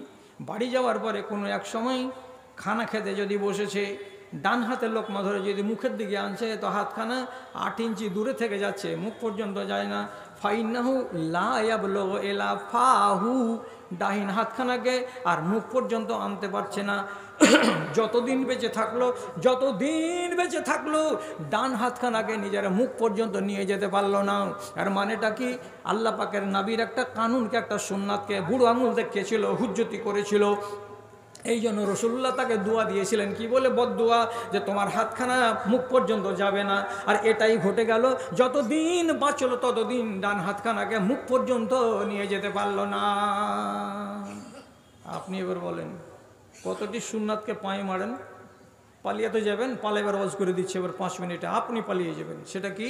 বাড়ি যাওয়ার পরে কোনো এক সময় খানা খেতে যদি বসেছে, ডান হাতের লোকমা ধরে যদি মুখের দিকে আনছে, তো হাতখানা 8 ইঞ্চি দূরে থেকে যাচ্ছে, মুখ পর্যন্ত যায় না। ফাইন্নাহু লা ইয়াবলুগু ইলা ফাহু, ডাহিন হাতখানাকে আর মুখ পর্যন্ত আনতে পারছে না। যতদিন বেঁচে থাকলো ডান হাতখানাকে নিজের মুখ পর্যন্ত নিয়ে যেতে পারলো না। আর মানেটা কি? আল্লাহ পাকের নবীর একটা কানুনকে, একটা সুন্নাতকে বুড়ো আঙুল দেখিয়েছিল, হুজ্জতি করেছিল। এই জন্য রসুল্লাহ তাকে দোয়া দিয়েছিলেন, কি বলে? বদদোয়া, যে তোমার হাতখানা মুখ পর্যন্ত যাবে না। আর এটাই ঘটে গেল, যতদিন বাঁচলো ততদিন ডান হাতখানাকে মুখ পর্যন্ত নিয়ে যেতে পারলো না। আপনি এবার বলেন, কতটি সুন্নাতকে পায়ে মারেন? পালিয়ে তো যাবেন, পালাইবার ওয়াজ করে দিচ্ছে এবার 5 মিনিটে আপনি পালিয়ে যাবেন। সেটা কি?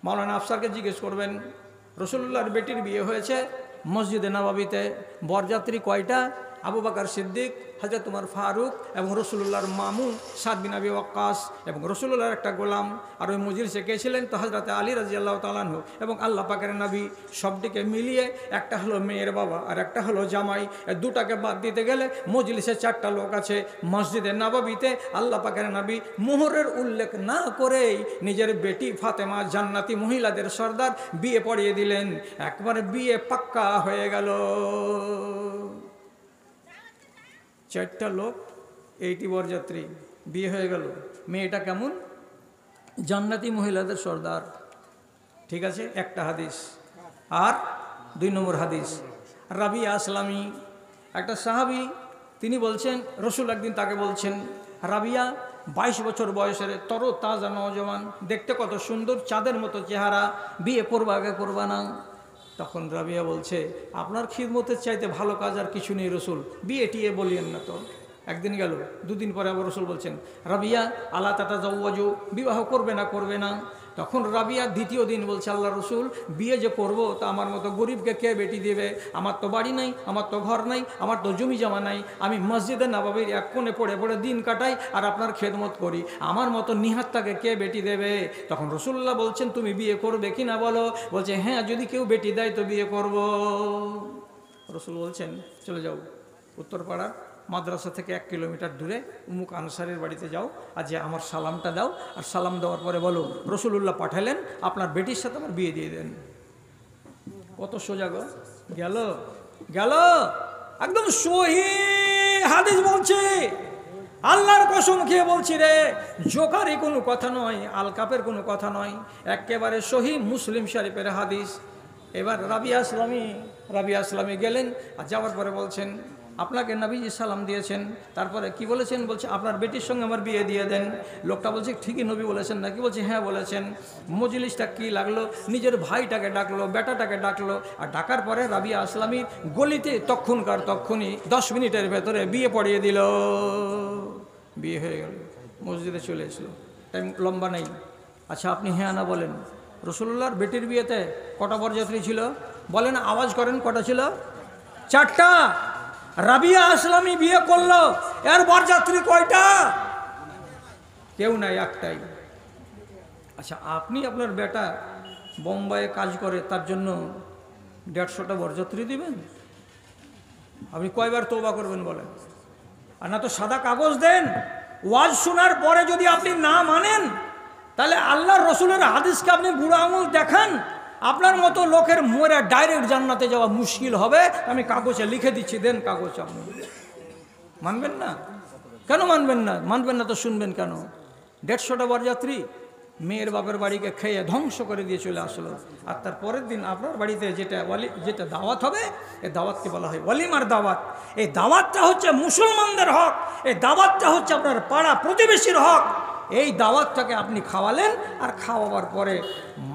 মাওলানা আফসারকে জিজ্ঞেস করবেন। রসুল্লাহর বেটির বিয়ে হয়েছে মসজিদে নববীতে, বরযাত্রী কয়টা? আবু বকর সিদ্দিক, হযরত উমর ফারুক এবং রসুল্লাহর মামু সাদ বিন আবি ওয়াক্কাস এবং রসুল্লাহর একটা গোলাম। আর ওই মজলিসে কে ছিলেন? তো হযরত আলী রাদিয়াল্লাহু তাআলা আনহু এবং আল্লাহ পাকের নবী। সবটিকে মিলিয়ে একটা হলো মেয়ের বাবা আর একটা হলো জামাই। এই দুটাকে বাদ দিতে গেলে মজলিসে 4টা লোক আছে। মসজিদে নববীতে আল্লাহ পাকের নবী মোহরের উল্লেখ না করেই নিজের বেটি ফাতেমা, জান্নাতি মহিলাদের সর্দার, বিয়ে পড়িয়ে দিলেন। একবারে বিয়ে পাক্কা হয়ে গেল। 4টা লোক, 80 বরযাত্রী, বিয়ে হয়ে গেল। মেয়েটা কেমন? জান্নাতি মহিলাদের সর্দার। ঠিক আছে, একটা হাদিস। আর 2 নম্বর হাদিস, রাবিয়া আসলামী, একটা সাহাবী, তিনি বলছেন রসুল একদিন তাকে বলছেন, রাবিয়া 22 বছর বয়সের তর তাজা নওজওয়ান, দেখতে কত সুন্দর, চাঁদের মতো চেহারা, বিয়ে করবা আগে করবা না? তখন রাবিয়া বলছে, আপনার খিদমতের চাইতে ভালো কাজ আর কিছু নেই রসুল, বিয়ে টিয়ে বলিয়েন না তো। একদিন গেল, 2 দিন পরে আবার রসুল বলছেন, রাবিয়া আলা তাতাজাওয়াজু, বিবাহ করবে না? তখন রাবিয়া 2য় দিন বলছে, আল্লাহ রসুল, বিয়ে যে করব তা আমার মতো গরিবকে কে বেটি দেবে? আমার তো বাড়ি নাই, আমার তো ঘর নাই, আমার তো জমি জমা নাই, আমি মসজিদে নববীর এক কোণে পড়ে পড়ে দিন কাটাই আর আপনার খেদমত করি, আমার মতো নিহাত্তাকে কে বেটি দেবে? তখন রসুল্লাহ বলছেন, তুমি বিয়ে করবে কি না বলো? বলছে, হ্যাঁ, যদি কেউ বেটি দেয় তো বিয়ে করব। রসুল বলছেন, চলে যাও উত্তরপাড়ার মাদ্রাসা থেকে 1 কিলোমিটার দূরে উমুক আনসারের বাড়িতে যাও, আর যে আমার সালামটা দাও, আর সালাম দেওয়ার পরে বলো রসুল্লাহ পাঠালেন, আপনার বেটির সাথে আমার বিয়ে দিয়ে দেন। কত সোজা গো! গেল একদম সহিহ হাদিস বলছে, আল্লাহর কসম খেয়ে বলছি রে, জোকারি কোনো কথা নয়, আলকাপের কোনো কথা নয়, একেবারে সহিহ মুসলিম শরীফের হাদিস। এবার রাবিয়া আসলামী গেলেন, আর যাওয়ার পরে বলছেন, আপনাকে নবীজি সালাম দিয়েছেন, তারপরে কি বলেছেন? বলছে, আপনার বেটির সঙ্গে আমার বিয়ে দিয়ে দেন। লোকটা বলছে, ঠিকই নবী বলেছেন নাকি? বলছে, হ্যাঁ বলেছেন। মজলিসটা কি লাগলো? নিজের ভাইটাকে ডাকলো, বেটাটাকে ডাকলো, আর ডাকার পরে রাবিয়া আসলামীর গলিতে তক্ষুনি 10 মিনিটের ভেতরে বিয়ে পড়িয়ে দিল। বিয়ে হয়ে গেল, মসজিদে চলে এসলো, টাইম লম্বা নেই। আচ্ছা, আপনি হ্যাঁ না বলেন, রসুল্লাহর বেটির বিয়েতে কটা বরযাত্রী ছিল? বলেন, আওয়াজ করেন, কটা ছিল? 4টা। রাবিয়া আসলামী বিয়ে করলো, এর বরযাত্রী কয়টা? কেউ নাই, একটাই। আচ্ছা, আপনি আপনার বেটা বোম্বাইয়ে কাজ করে, তার জন্য 150টা বরযাত্রী দিবেন? আপনি কয়বার তওবা করবেন বলেন? আর না তো সাদা কাগজ দেন। ওয়াজ শোনার পরে যদি আপনি না মানেন, তাহলে আল্লাহর রসুলের হাদিসকে আপনি বুড়ো আঙুল দেখান, আপনার মতো লোকের মরে ডাইরেক্ট জান্নাতে যাওয়া মুশকিল হবে। আমি কাগজে লিখে দিচ্ছি, দেন কাগজ। আপনি মানবেন না? কেন মানবেন না? মানবেন না তো শুনবেন কেন? 150টা বরযাত্রী মেয়ের বাপের বাড়িকে খেয়ে ধ্বংস করে দিয়ে চলে আসলো, আর তার পরের দিন আপনার বাড়িতে যেটা দাওয়াত হবে, এই দাওয়াতকে বলা হয় ওয়ালিমার দাওয়াত। এই দাওয়াতটা হচ্ছে মুসলমানদের হক, এই দাওয়াতটা হচ্ছে আপনার পাড়া প্রতিবেশীর হক। এই দাওয়াতটাকে আপনি খাওয়ালেন, আর খাওয়াবার পরে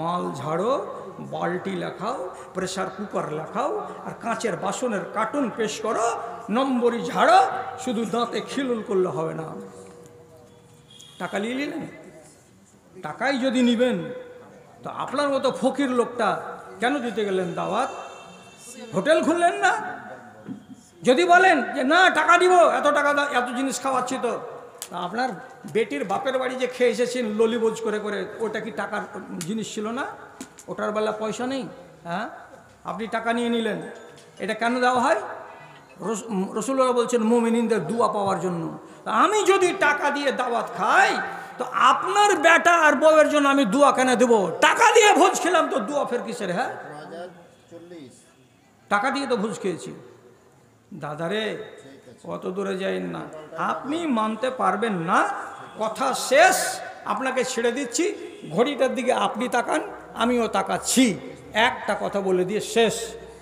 মাল ঝাড়ো, বালতি লেখাও, প্রেসার কুকার লেখাও, আর কাঁচের বাসনের কার্টুন পেশ করো, নম্বরই ঝাড়ো। শুধু দাঁতে খিলুল করলে হবে না। টাকা নিয়ে নিলেন, টাকাই যদি নিবেন, তো আপনার মতো ফকির লোকটা কেন দিতে গেলেন দাওয়াত? হোটেল খুললেন না? যদি বলেন যে না টাকা দিব, এত টাকা দাও, এত জিনিস খাওয়াচ্ছি, তো আপনার বেটির বাপের বাড়ি যে খেয়ে এসেছেন ললিবোজ করে করে, ওটা কি টাকার জিনিস ছিল না? ওটার বেলা পয়সা নেই? হ্যাঁ, আপনি টাকা নিয়ে নিলেন, এটা কেন দেওয়া হয়? রসুল্লাহ বলছেন মুমিনদের দুয়া পাওয়ার জন্য। আমি যদি টাকা দিয়ে দাওয়াত খাই, তো আপনার বেটা আর বউয়ের জন্য আমি দুয়া কেন দেবো? টাকা দিয়ে ভোজ খেলাম, তো দুয়া ফের কিসের? হ্যাঁ, টাকা দিয়ে তো ভোজ খেয়েছি। দাদারে, অত দূরে যাইন না, আপনি মানতে পারবেন না, কথা শেষ। আপনাকে ছেড়ে দিচ্ছি, ঘড়িটার দিকে আপনি তাকান, আমিও তাকাচ্ছি, একটা কথা বলে দিয়ে শেষ।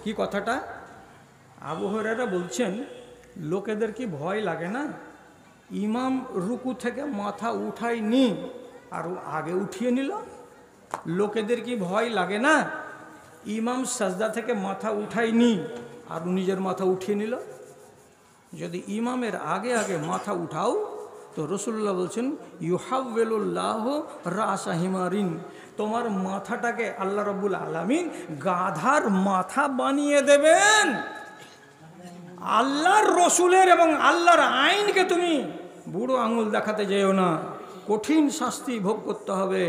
কি কথাটা? আবু হুরায়রা বলছেন, লোকেদের কি ভয় লাগে না? ইমাম রুকু থেকে মাথা উঠায়নি আর আগে উঠিয়ে নিল। লোকেদের কি ভয় লাগে না? ইমাম সাজদা থেকে মাথা উঠায়নি আর নিজের মাথা উঠিয়ে নিল। যদি ইমামের আগে আগে মাথা উঠাও, তো রসুল্লাহ বলছেন ইউহাওয়েলুল্লাহ রাসা হিমারিন, তোমার মাথাটাকে আল্লাহ রাব্বুল আলামিন গাধার মাথা বানিয়ে দেবেন। আল্লাহর রসুলের এবং আল্লাহর আইনকে তুমি বুড়ো আঙুল দেখাতে যেও না, কঠিন শাস্তি ভোগ করতে হবে।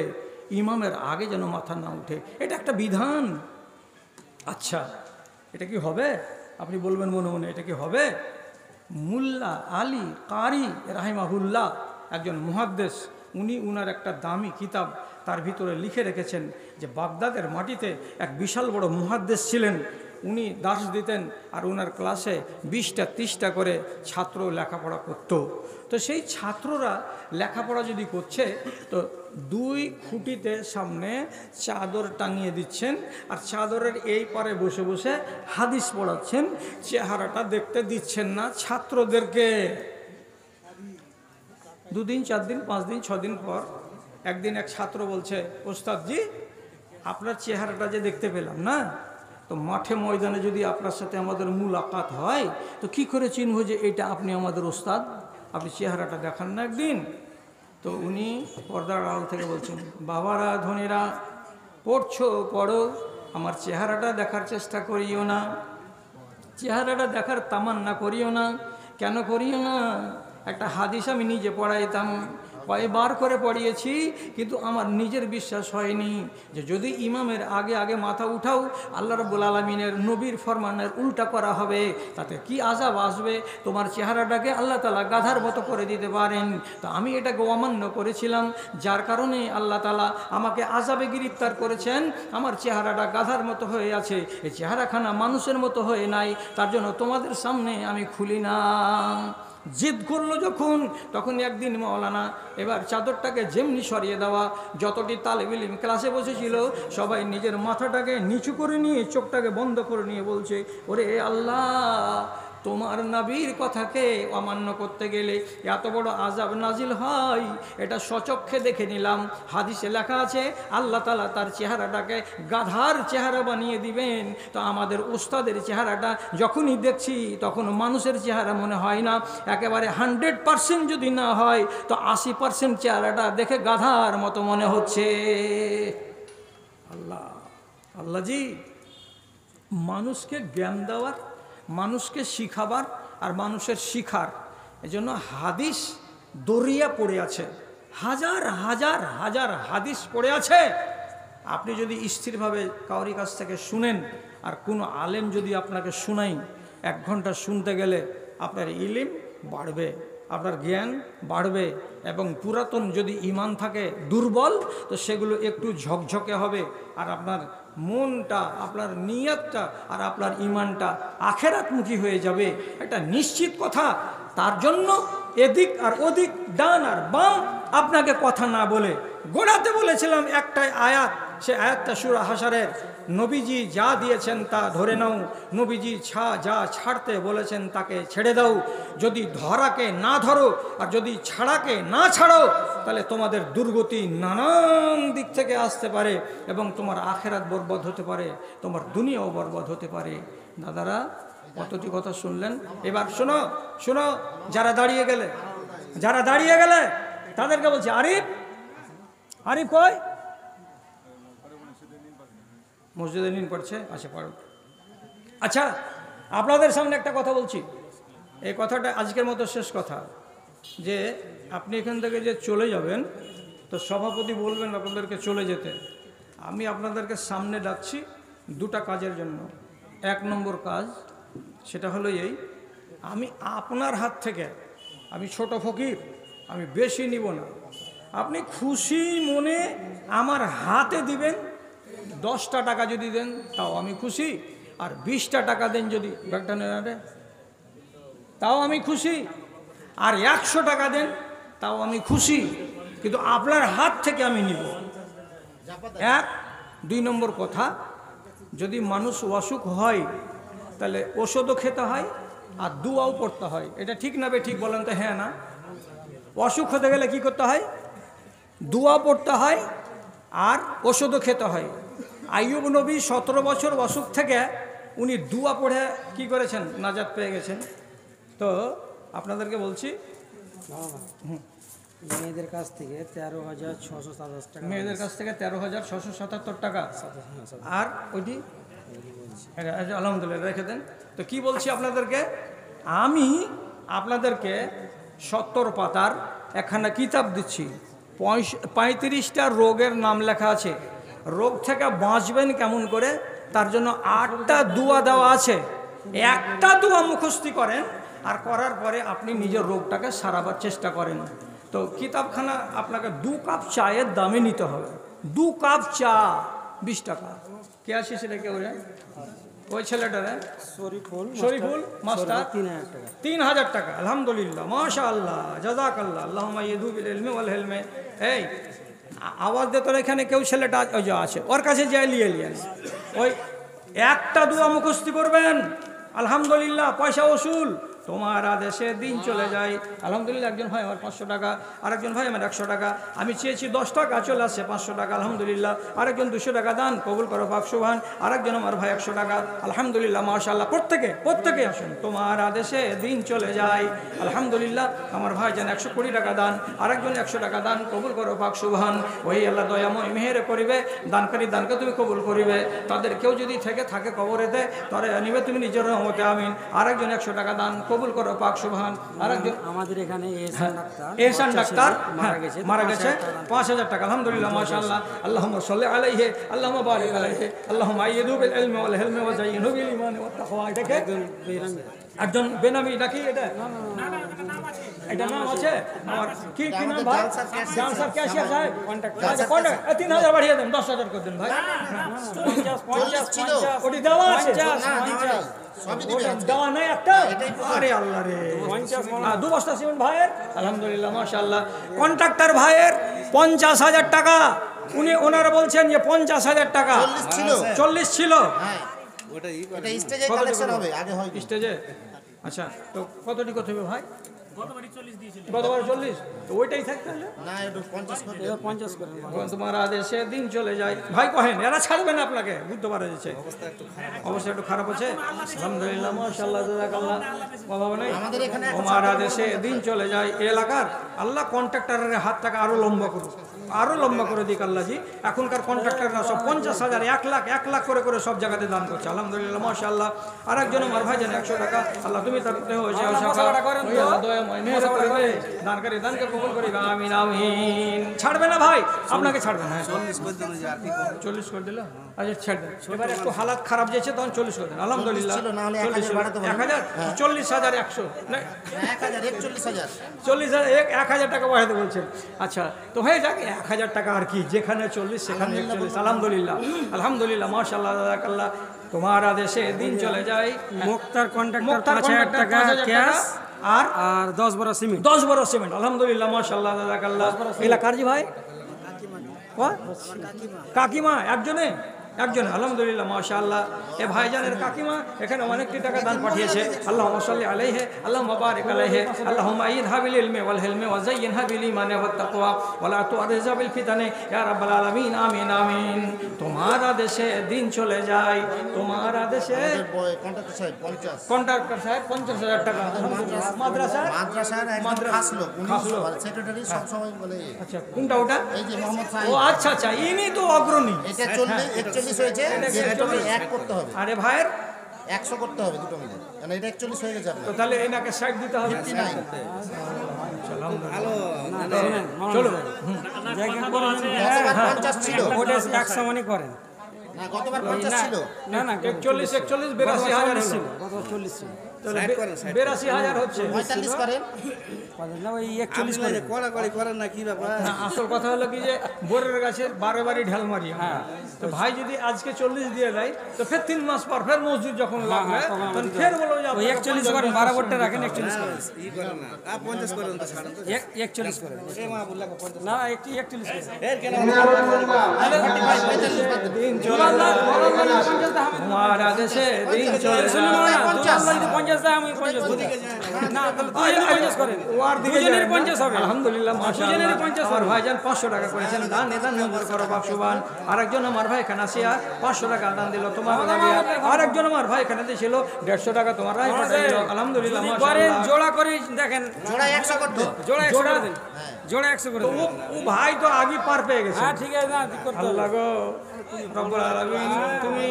ইমামের আগে যেন মাথা না উঠে, এটা একটা বিধান। আচ্ছা, এটা কি হবে? আপনি বলবেন মনে মনে, এটা কি হবে? মুল্লা আলী কারি রাহিমাহুল্লাহ, একজন মুহাদ্দিস, উনি উনার একটা দামি কিতাব, তার ভিতরে লিখে রেখেছেন যে বাগদাদের মাটিতে এক বিশাল বড় মুহাদ্দিস ছিলেন। উনি দাস দিতেন আর উনার ক্লাসে 20টা 30টা করে ছাত্র লেখাপড়া করত। তো সেই ছাত্ররা লেখাপড়া যদি করছে, তো 2 খুঁটিতে সামনে চাদর টাঙিয়ে দিচ্ছেন আর চাদরের এই পারে বসে বসে হাদিস পড়াচ্ছেন, চেহারাটা দেখতে দিচ্ছেন না ছাত্রদেরকে। 2 দিন 4 দিন 5 দিন 6 দিন পর একদিন এক ছাত্র বলছে, ওস্তাদজি আপনার চেহারাটা যে দেখতে পেলাম না, তো মাঠে ময়দানে যদি আপনার সাথে আমাদের মুলাকাত হয়, তো কি করে চিনব যে এটা আপনি আমাদের ওস্তাদ? আপনি চেহারাটা দেখান না একদিন। তো উনি পর্দার আড়াল থেকে বলছেন, বাবারা ধনীরা, পড়ছো পড়ো, আমার চেহারাটা দেখার চেষ্টা করিও না, চেহারাটা দেখার তামান্না করিও না। কেন করিও না? একটা হাদিস আমি নিজে পড়াইতাম, কয়েকবার করে পড়িয়েছি, কিন্তু আমার নিজের বিশ্বাস হয়নি যে যদি ইমামের আগে আগে মাথা উঠাও, আল্লাহ রাব্বুল আলামিনের নবীর ফরমানের উল্টা করা হবে, তাতে কি আযাব আসবে। তোমার চেহারাটাকে আল্লাহ তাআলা গাধার মতো করে দিতে পারেন। তো আমি এটাকে অমান্য করেছিলাম, যার কারণে আল্লাহ তাআলা আমাকে আযাবে গ্রেফতার করেছেন। আমার চেহারাটা গাধার মতো হয়ে আছে, এই চেহারাখানা মানুষের মতো হয়ে নাই, তার জন্য তোমাদের সামনে আমি খুলি না। জিদ করলো যখন, তখন একদিন মাওলানা এবার চাদরটাকে যেমনি সরিয়ে দেওয়া, যতটি তালেব ইলম ক্লাসে বসেছিল সবাই নিজের মাথাটাকে নিচু করে নিয়ে চোখটাকে বন্ধ করে নিয়ে বলছে, ওরে আল্লাহ, তোমার নবীর কথাকে অমান্য করতে গেলে এত বড় আযাব নাজিল হয়, এটা স্বচক্ষে দেখে নিলাম। হাদিসে লেখা আছে আল্লাহ তাআলা তার চেহারাটাকে গাধার চেহারা বানিয়ে দিবেন। তো আমাদের উস্তাদের চেহারাটা যখনই দেখছি তখন মানুষের চেহারা মনে হয় না, একেবারে 100% যদি না হয় তো 80% চেহারাটা দেখে গাধার মতো মনে হচ্ছে। আল্লাহ আল্লাহজি, মানুষকে জ্ঞান দেওয়ার, মানুষকে শিখাবার আর মানুষের শিখার, এজন্য হাদিস দরিয়া পড়ে আছে, হাজার হাজার হাজার হাদিস পড়ে আছে। আপনি যদি স্থিরভাবে কাউরি কাছ থেকে শুনেন, আর কোনো আলেম যদি আপনাকে শুনাই, 1 ঘন্টা শুনতে গেলে আপনার ইলম বাড়বে, আপনার জ্ঞান বাড়বে, এবং পুরাতন যদি ঈমান থাকে দুর্বল, তো সেগুলো একটু ঝকঝকে হবে, আর আপনার মনটা, আপনার নিয়তটা আর আপনার ঈমানটা আখেরাতমুখী হয়ে যাবে, এটা নিশ্চিত কথা। তার জন্য এদিক আর ওদিক, ডান আর বাম আপনাকে কথা না বলে, গোড়াতে বলেছিলাম একটাই আয়াত, সে আয়াতটা সূরা হাশরের, নবীজি যা দিয়েছেন তা ধরে নাও, নবীজি যা ছাড়তে বলেছেন তাকে ছেড়ে দাও। যদি ধরাকে না ধরো আর যদি ছাড়াকে না ছাড়ো, তাহলে তোমাদের দুর্গতি নানান দিক থেকে আসতে পারে এবং তোমার আখেরাত বরবাদ হতে পারে, তোমার দুনিয়াও বরবাদ হতে পারে। দাদারা, কতটি কথা শুনলেন? এবার শোনো শোনো, যারা দাঁড়িয়ে গেলে তাদেরকে বলছি, আরিফ আরিফ কই? মসজিদে নিন পড়ছে, আচ্ছা পড়ো। আচ্ছা, আপনাদের সামনে একটা কথা বলছি, এই কথাটা আজকের মতো শেষ কথা, যে আপনি এখান থেকে যে চলে যাবেন, তো সভাপতি বলবেন আপনাদেরকে চলে যেতে। আমি আপনাদেরকে সামনে ডাকছি দুটা কাজের জন্য। এক নম্বর কাজ সেটা হলো এই, আমি আপনার হাত থেকে, আমি ছোট ফকির, আমি বেশি নিব না, আপনি খুশি মনে আমার হাতে দিবেন। 10টা টাকা যদি দেন তাও আমি খুশি, আর 20টা টাকা দেন যদি ব্যাগটা নেড়ে তাও আমি খুশি, আর 100 টাকা দেন তাও আমি খুশি, কিন্তু আপনার হাত থেকে আমি নিব। 2 নম্বর কথা, যদি মানুষ অসুখ হয় তাহলে ওষুধও খেতে হয় আর দুয়াও পড়তে হয়। এটা ঠিক না বে ঠিক বলেন তো? হ্যাঁ না? অসুখ হতে গেলে কি করতে হয়? দুয়া পড়তে হয় আর ওষুধও খেতে হয়। আইয়ুব নবী 17 বছর অসুখ থেকে উনি দুয়া পড়ে কি করেছেন? নাজাত পেয়ে গেছেন। তো আপনাদেরকে বলছি, মেয়েদের কাছ থেকে 13,627 টাকা, মেয়েদের কাছ থেকে 13,677 টাকা, আর ওইটি আলহামদুলিল্লাহ রেখে দেন। তো কি বলছি আপনাদেরকে, আমি আপনাদেরকে 70 পাতার একখানা কিতাব দিচ্ছি, 35টা রোগের নাম লেখা আছে। রোগ থেকে বাঁচবেন কেমন করে তার জন্য 8টা দুয়া দেওয়া আছে। একটা দুয়া মুখস্থি করেন, আর করার পরে আপনি নিজের রোগটাকে সারাবার চেষ্টা করেন। তো কিতাবখানা আপনাকে 2 কাপ চায়ের দামে নিতে হবে। 2 কাপ চা 20 টাকা। কে আছে সেটা কেউ? ওই ছেলেটারে শরীফুল মাস্টার 3,000 টাকা। আলহামদুলিল্লাহ, মাশাআল্লাহ, জাযাকাল্লাহ, আল্লাহুম্মা ইয়াদু বিল ইলমি ওয়াল হিলমি। এই আওয়াজ দে তোর এখানে কেউ, ছেলেটা ওই যে আছে ওর কাছে যাই লিয়ে ওই একটা দুয়া মুখস্থি করবেন। আলহামদুলিল্লাহ, পয়সা ওসুল, তোমার আদেশে দিন চলে যায়। আলহামদুলিল্লাহ, একজন ভাই আমার 500 টাকা, আরেকজন ভাই আমার 100 টাকা, আমি চেয়েছি 10 টাকা, চলে আসছে 500 টাকা। আলহামদুলিল্লাহ, আরেকজন 200 টাকা দান, কবুল করো পাক সুবহান। আরেকজন আমার ভাই 100 টাকা। আলহামদুলিল্লাহ, মাশাআল্লাহ, প্রত্যেকে আসুন, তোমার আদেশে দিন চলে যায়। আলহামদুলিল্লাহ, আমার ভাই যেন 120 টাকা দান, আরেকজন 100 টাকা দান, কবুল করো পাক সুবহান। ওই আল্লাহ দয়াময় মেহের করিবে, দানকারী দানকে তুমি কবুল করিবে। তাদের কেউ যদি থাকে কবরেতে, তারা নিবে তুমি নিজের রহমতে, আমিন। আরেকজন 100 টাকা দান, কবুল করো পাক সুবহান। আরেকজন আমাদের এখানে এহসান ডাক্তার মারা গেছে, 5,000 টাকা। আলহামদুলিল্লাহ, মাশাআল্লাহ, আল্লাহুম্মা সাল্লি আলাইহি, আল্লাহুম্মা বারিক আলাইহি, আল্লাহুম্মা আইয়িদু বিল ইলমি ওয়াল হিলমি ওয়া যায়িনহু বিল ঈমানি ওয়াত তাকওয়া। এটাকে একজন বেনামি নাকি? এটা নাম আছে আমার, কি নাম ভাই? জান স্যার, ক্যাশিয়ার সাহেব, কন্ট্রাক্ট 3,000 বাড়িয়ে দেন, 10,000 করে দেন ভাই। 50 ওটি দেওয়া আছে, 50 দেওয়া নাই একটা। আরে আল্লাহ রে, 2 বস্তা সিমেন্ট ভাইয়ের। আলহামদুলিল্লাহ, মাশাআল্লাহ, কন্ট্রাক্টর ভাইয়ের 50,000 টাকা। ওনারা বলছেন যে 50,000 টাকা। 40 ছিল স্টেজে। আচ্ছা, তো কতটি কথা হবে ভাই? গতবার 40, তো ওইটাই থাকতে হলে তোমার আদেশে দিন চলে যায়। ভাই কহেন এরা ছাড়বে না আপনাকে, বুঝতে পারা যাচ্ছে অবস্থা একটু খারাপ আছে। আলহামদুলিল্লাহ, মাশাআল্লাহ, জাযাকাল্লাহ, বাবা নেই, তোমার আদেশে দিন চলে যায়। এলাকার আল্লাহ কন্ট্রাক্টরের হাতটাকে আরো লম্বা করুক, আরো লম্বা করে দিক আল্লাহজি। এখনকার কন্ট্রাক্টররা সব 50,000, 1 লাখ করে সব জায়গাতে দান করছে। আলহামদুলিল্লাহ, মাশাআল্লাহ। আর একজন আমার ভাই জানে 100 টাকা। আল্লাহ তুমি তার দানকারী দানকে কবুল করিবে, আমিন আমিন। ছাড়বে না ভাই, আপনাকে ছাড়বে না। 40 করে দিল, আচ্ছা ছেড়ে দেন। এবার একটু হালাত খারাপ যেছে, তখন 40 করে দেন। আলহামদুলিল্লাহ, 1,000, 40,100, 1,000 টাকা বাড়াতে বলছেন। আচ্ছা, তো হয়ে যাক 1,000 টাকা, আর কি, যেখানে 40 সেখানে 41। আলহামদুলিল্লাহ, আলহামদুলিল্লাহ, মাশাআল্লাহ, জাযাকাল্লাহ, তোমার আদেশে দিন চলে যায়। মুক্তার কন্ট্রাক্টর 5,000 টাকা ক্যাশ আর 10 বড় সিমেন্ট, 10 বড় সিমেন্ট। আলহামদুলিল্লাহ, মাশাআল্লাহ, জাযাকাল্লাহ। এলাকার জি ভাই কাকিমা একজনে। আলহামদুলিল্লাহ, মাশাআল্লাহ। এ ভাইজানের কাকিমা এখানে অনেকটি টাকা দান পাঠিয়েছে। আল্লাহুম্মা সাল্লি আলাইহি, আল্লাহুম্মা বারিক আলাইহি, আল্লাহুম্মা আইয়িদহা বিল ইলমি ওয়াল হিলমি ওয়া যায়্যিনহা বিল ঈমানি ওয়াত তাকওয়া ওয়া লা তু'রিযা বিল ফিতানি ইয়া রাব্বাল আলামিন, আমিন আমিন। তোমার আদেশে দিন চলে যায়, তোমার আদেশে। কন্ট্রাক্টর সাহেব 50,000 টাকা। মাদ্রাসার সেক্রেটারি সব সময় বলে। আচ্ছা, কোনটা ওটা? এই যে মোহাম্মদ সাহেব। ও আচ্ছা, ইনি তো অগ্রণী। এটা 41 হয়েছে, এটা 1 করতে হবে। আরে ভাইয়ের 100 করতে হবে দুটো মিলে, কারণ এটা 41 হয়ে গেছে তো আপনার। তাহলে এনাকে 60 দিতে হবে। 59 চলো গতবার 50 ছিল, ওটা 100 মনে করেন। না গতবার 50 ছিল। না না 41 41 82,000 ছিল, হলো। গত 40 ছিল। তাহলে 82,000 হচ্ছে। 45 করেন। না ওই 41 করে। না, আসল কথা হলো কি যে বোরের গাছের বারে বারে ঢাল মারি আমরা। তো ভাই যদি আজকে 40 দিয়ে দেয় তো ফের 3 মাস পর ফের মসজিদ যখন লাগবে তখন ফের বলবো যে ওই আপনাকে 41 করেন, বরাবরটা রাখেন 41 করেন। 50 করেন তো ছাড়েন তো। 41 করেন। না 41 করেন। তোমার আদেশে দিন চলে শুনুন যায়। না, 50 দেয়, আমি 50 দিই। না তাহলে দুজনেরই 50 করেন। ওর দিকে দুজনেরই যায় না। 50 হবে। আলহামদুলিল্লাহ মাশাআল্লাহ। দুজনেরই 50 আমার হবে। ভাইজান 500 টাকা করেছেন দান, এদান মঞ্জুর করো বাকসুবান। আরেকজন আমার ভাই এখানে আসিয়া 500 টাকা দান দিল তোমার লাগিয়া। আরেকজন আমার ভাই এখানে দিয়েছিল 150 টাকা তোমার ভাই পাঠাই দিল। আলহামদুলিল্লাহ যদি করেন মাশাআল্লাহ। জোড়া করে দেখেন, জোড়া 100 করতে। জোড়া 100 করে দেন, জোড়া 100 করে দেন। ও ভাই তো আগে পার পেয়ে গেছে। হ্যাঁ ঠিক আছে, না করতে হবে। আল্লাহ গো রব্বুল আলামিন, তুমি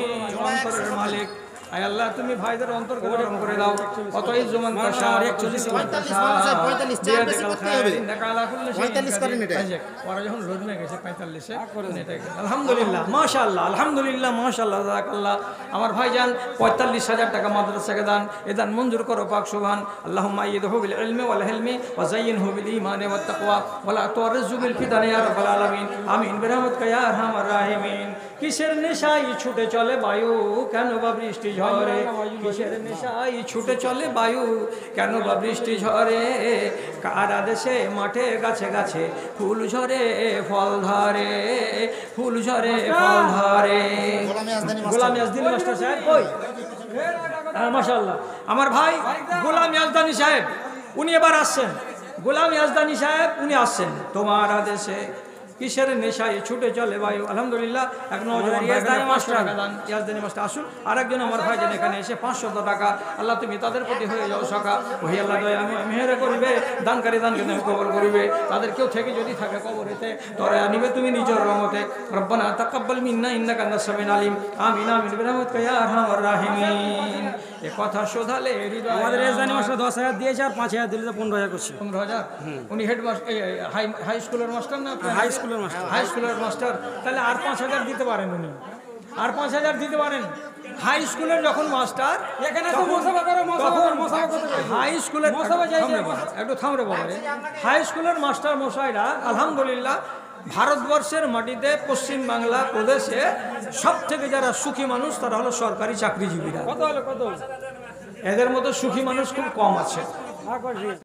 অন্তরের মালিক। আয় আল্লাহ, তুমি ভাইদের অন্তরকে গরম করে দাও। অতই জমান তাশা 45 মানুষ হয়, 45 চার বেশি করতে হবে। 45 করেন এটা। ওরা যখন রোজ মে গেছে 45 আলহামদুলিল্লাহ মাশাআল্লাহ, আলহামদুলিল্লাহ মাশাআল্লাহ জাযাকাল্লাহ। আমার ভাইজান 45,000 টাকা মাদ্রাসাকে দান, এদান মঞ্জুর করো পাক সুবহান। আল্লাহুম্মা আইয়িদহু বিল ইলমি ওয়াল হিলমি ওয়া যায়্যিনহু বিল ঈমানি ওয়াত তাকওয়া ওয়া লা তুররিজু বিল ফিতানি ইয়া রাব্বাল আলামিন। আমিন বিরহমাতিকা ইয়া আরহামার রাহিমিন। কিসের নেশায় ছুটে চলে বায়ু, কেন বা বৃষ্টি ঝরে? কিসের নেশায় ছুটে চলে বায়ু, কেন বা বৃষ্টি ঝরে? কার আদেশে মাঠে গাছে গাছে ফুল ঝরে ফল ধরে, ফুল ঝরে ফল ধরে। গোলাম ইয়াজদানি মাস্টার সাহেব কই? হ্যাঁ মাশাআল্লাহ, আমার ভাই গোলাম ইয়াজদানি সাহেব উনি এবার আসছেন। গোলাম ইয়াজদানি সাহেব উনি আসছেন। তোমার আদেশে কিসের নেশায় ছুটে চলে বায়ু। আলহামদুলিল্লাহ, এক নওজোয়ান ভাই এখানে 500 টাকা দান, ইয়াজদানি মাস্টার আসুন। আরেকজন আমার ভাইজান এখানে এসে 500 টাকা। আল্লাহ তুমি তাদের প্রতি হয়ে যাও সখা। ওহি আল্লাহ দয়া আমি মেহের করিবে, দানকারী দানকে তুমি কবুল করিবে। তাদের কেউ থেকে যদি থাকে কবরেতে তোরা নিবে তুমি নিজের রহমতে। রব্বানা তাকাব্বাল মিন্না ইন্নাকা আনতাস সামিউল আলিম। আমিন আমিন বিরহমাতিকা ইয়া আরহামার রাহিমিন। এ কথা শোধালে হৃদয়। আমাদের এজদানি মাস্টার 10,000 দিয়েছে, আর 5,000 দিলে তো 15,000 করছে। 15,000। উনি হেড মাস্টার, হাই স্কুলের মাস্টার না? হাই স্কুলের মাস্টার। হাই স্কুলের মাস্টার। তাহলে আর 5,000 দিতে পারেন উনি, আর 5,000 দিতে পারেন। হাই স্কুলের যখন মাস্টার এখানে তো মোসাফা করে, মোসাফা করতে পারে। হাই স্কুলের মোসাফা যাই যাই। একটু থামরে বাবা রে। হাই স্কুলের মাস্টার মশাইরা আলহামদুলিল্লাহ ভারতবর্ষের মাটিতে পশ্চিম বাংলা প্রদেশে সব থেকে যারা সুখী মানুষ তারা হলো সরকারি চাকরিজীবীরা। কত হলো, কত হলো? এদের মতো সুখী মানুষ খুব কম আছে। হ্যাঁ,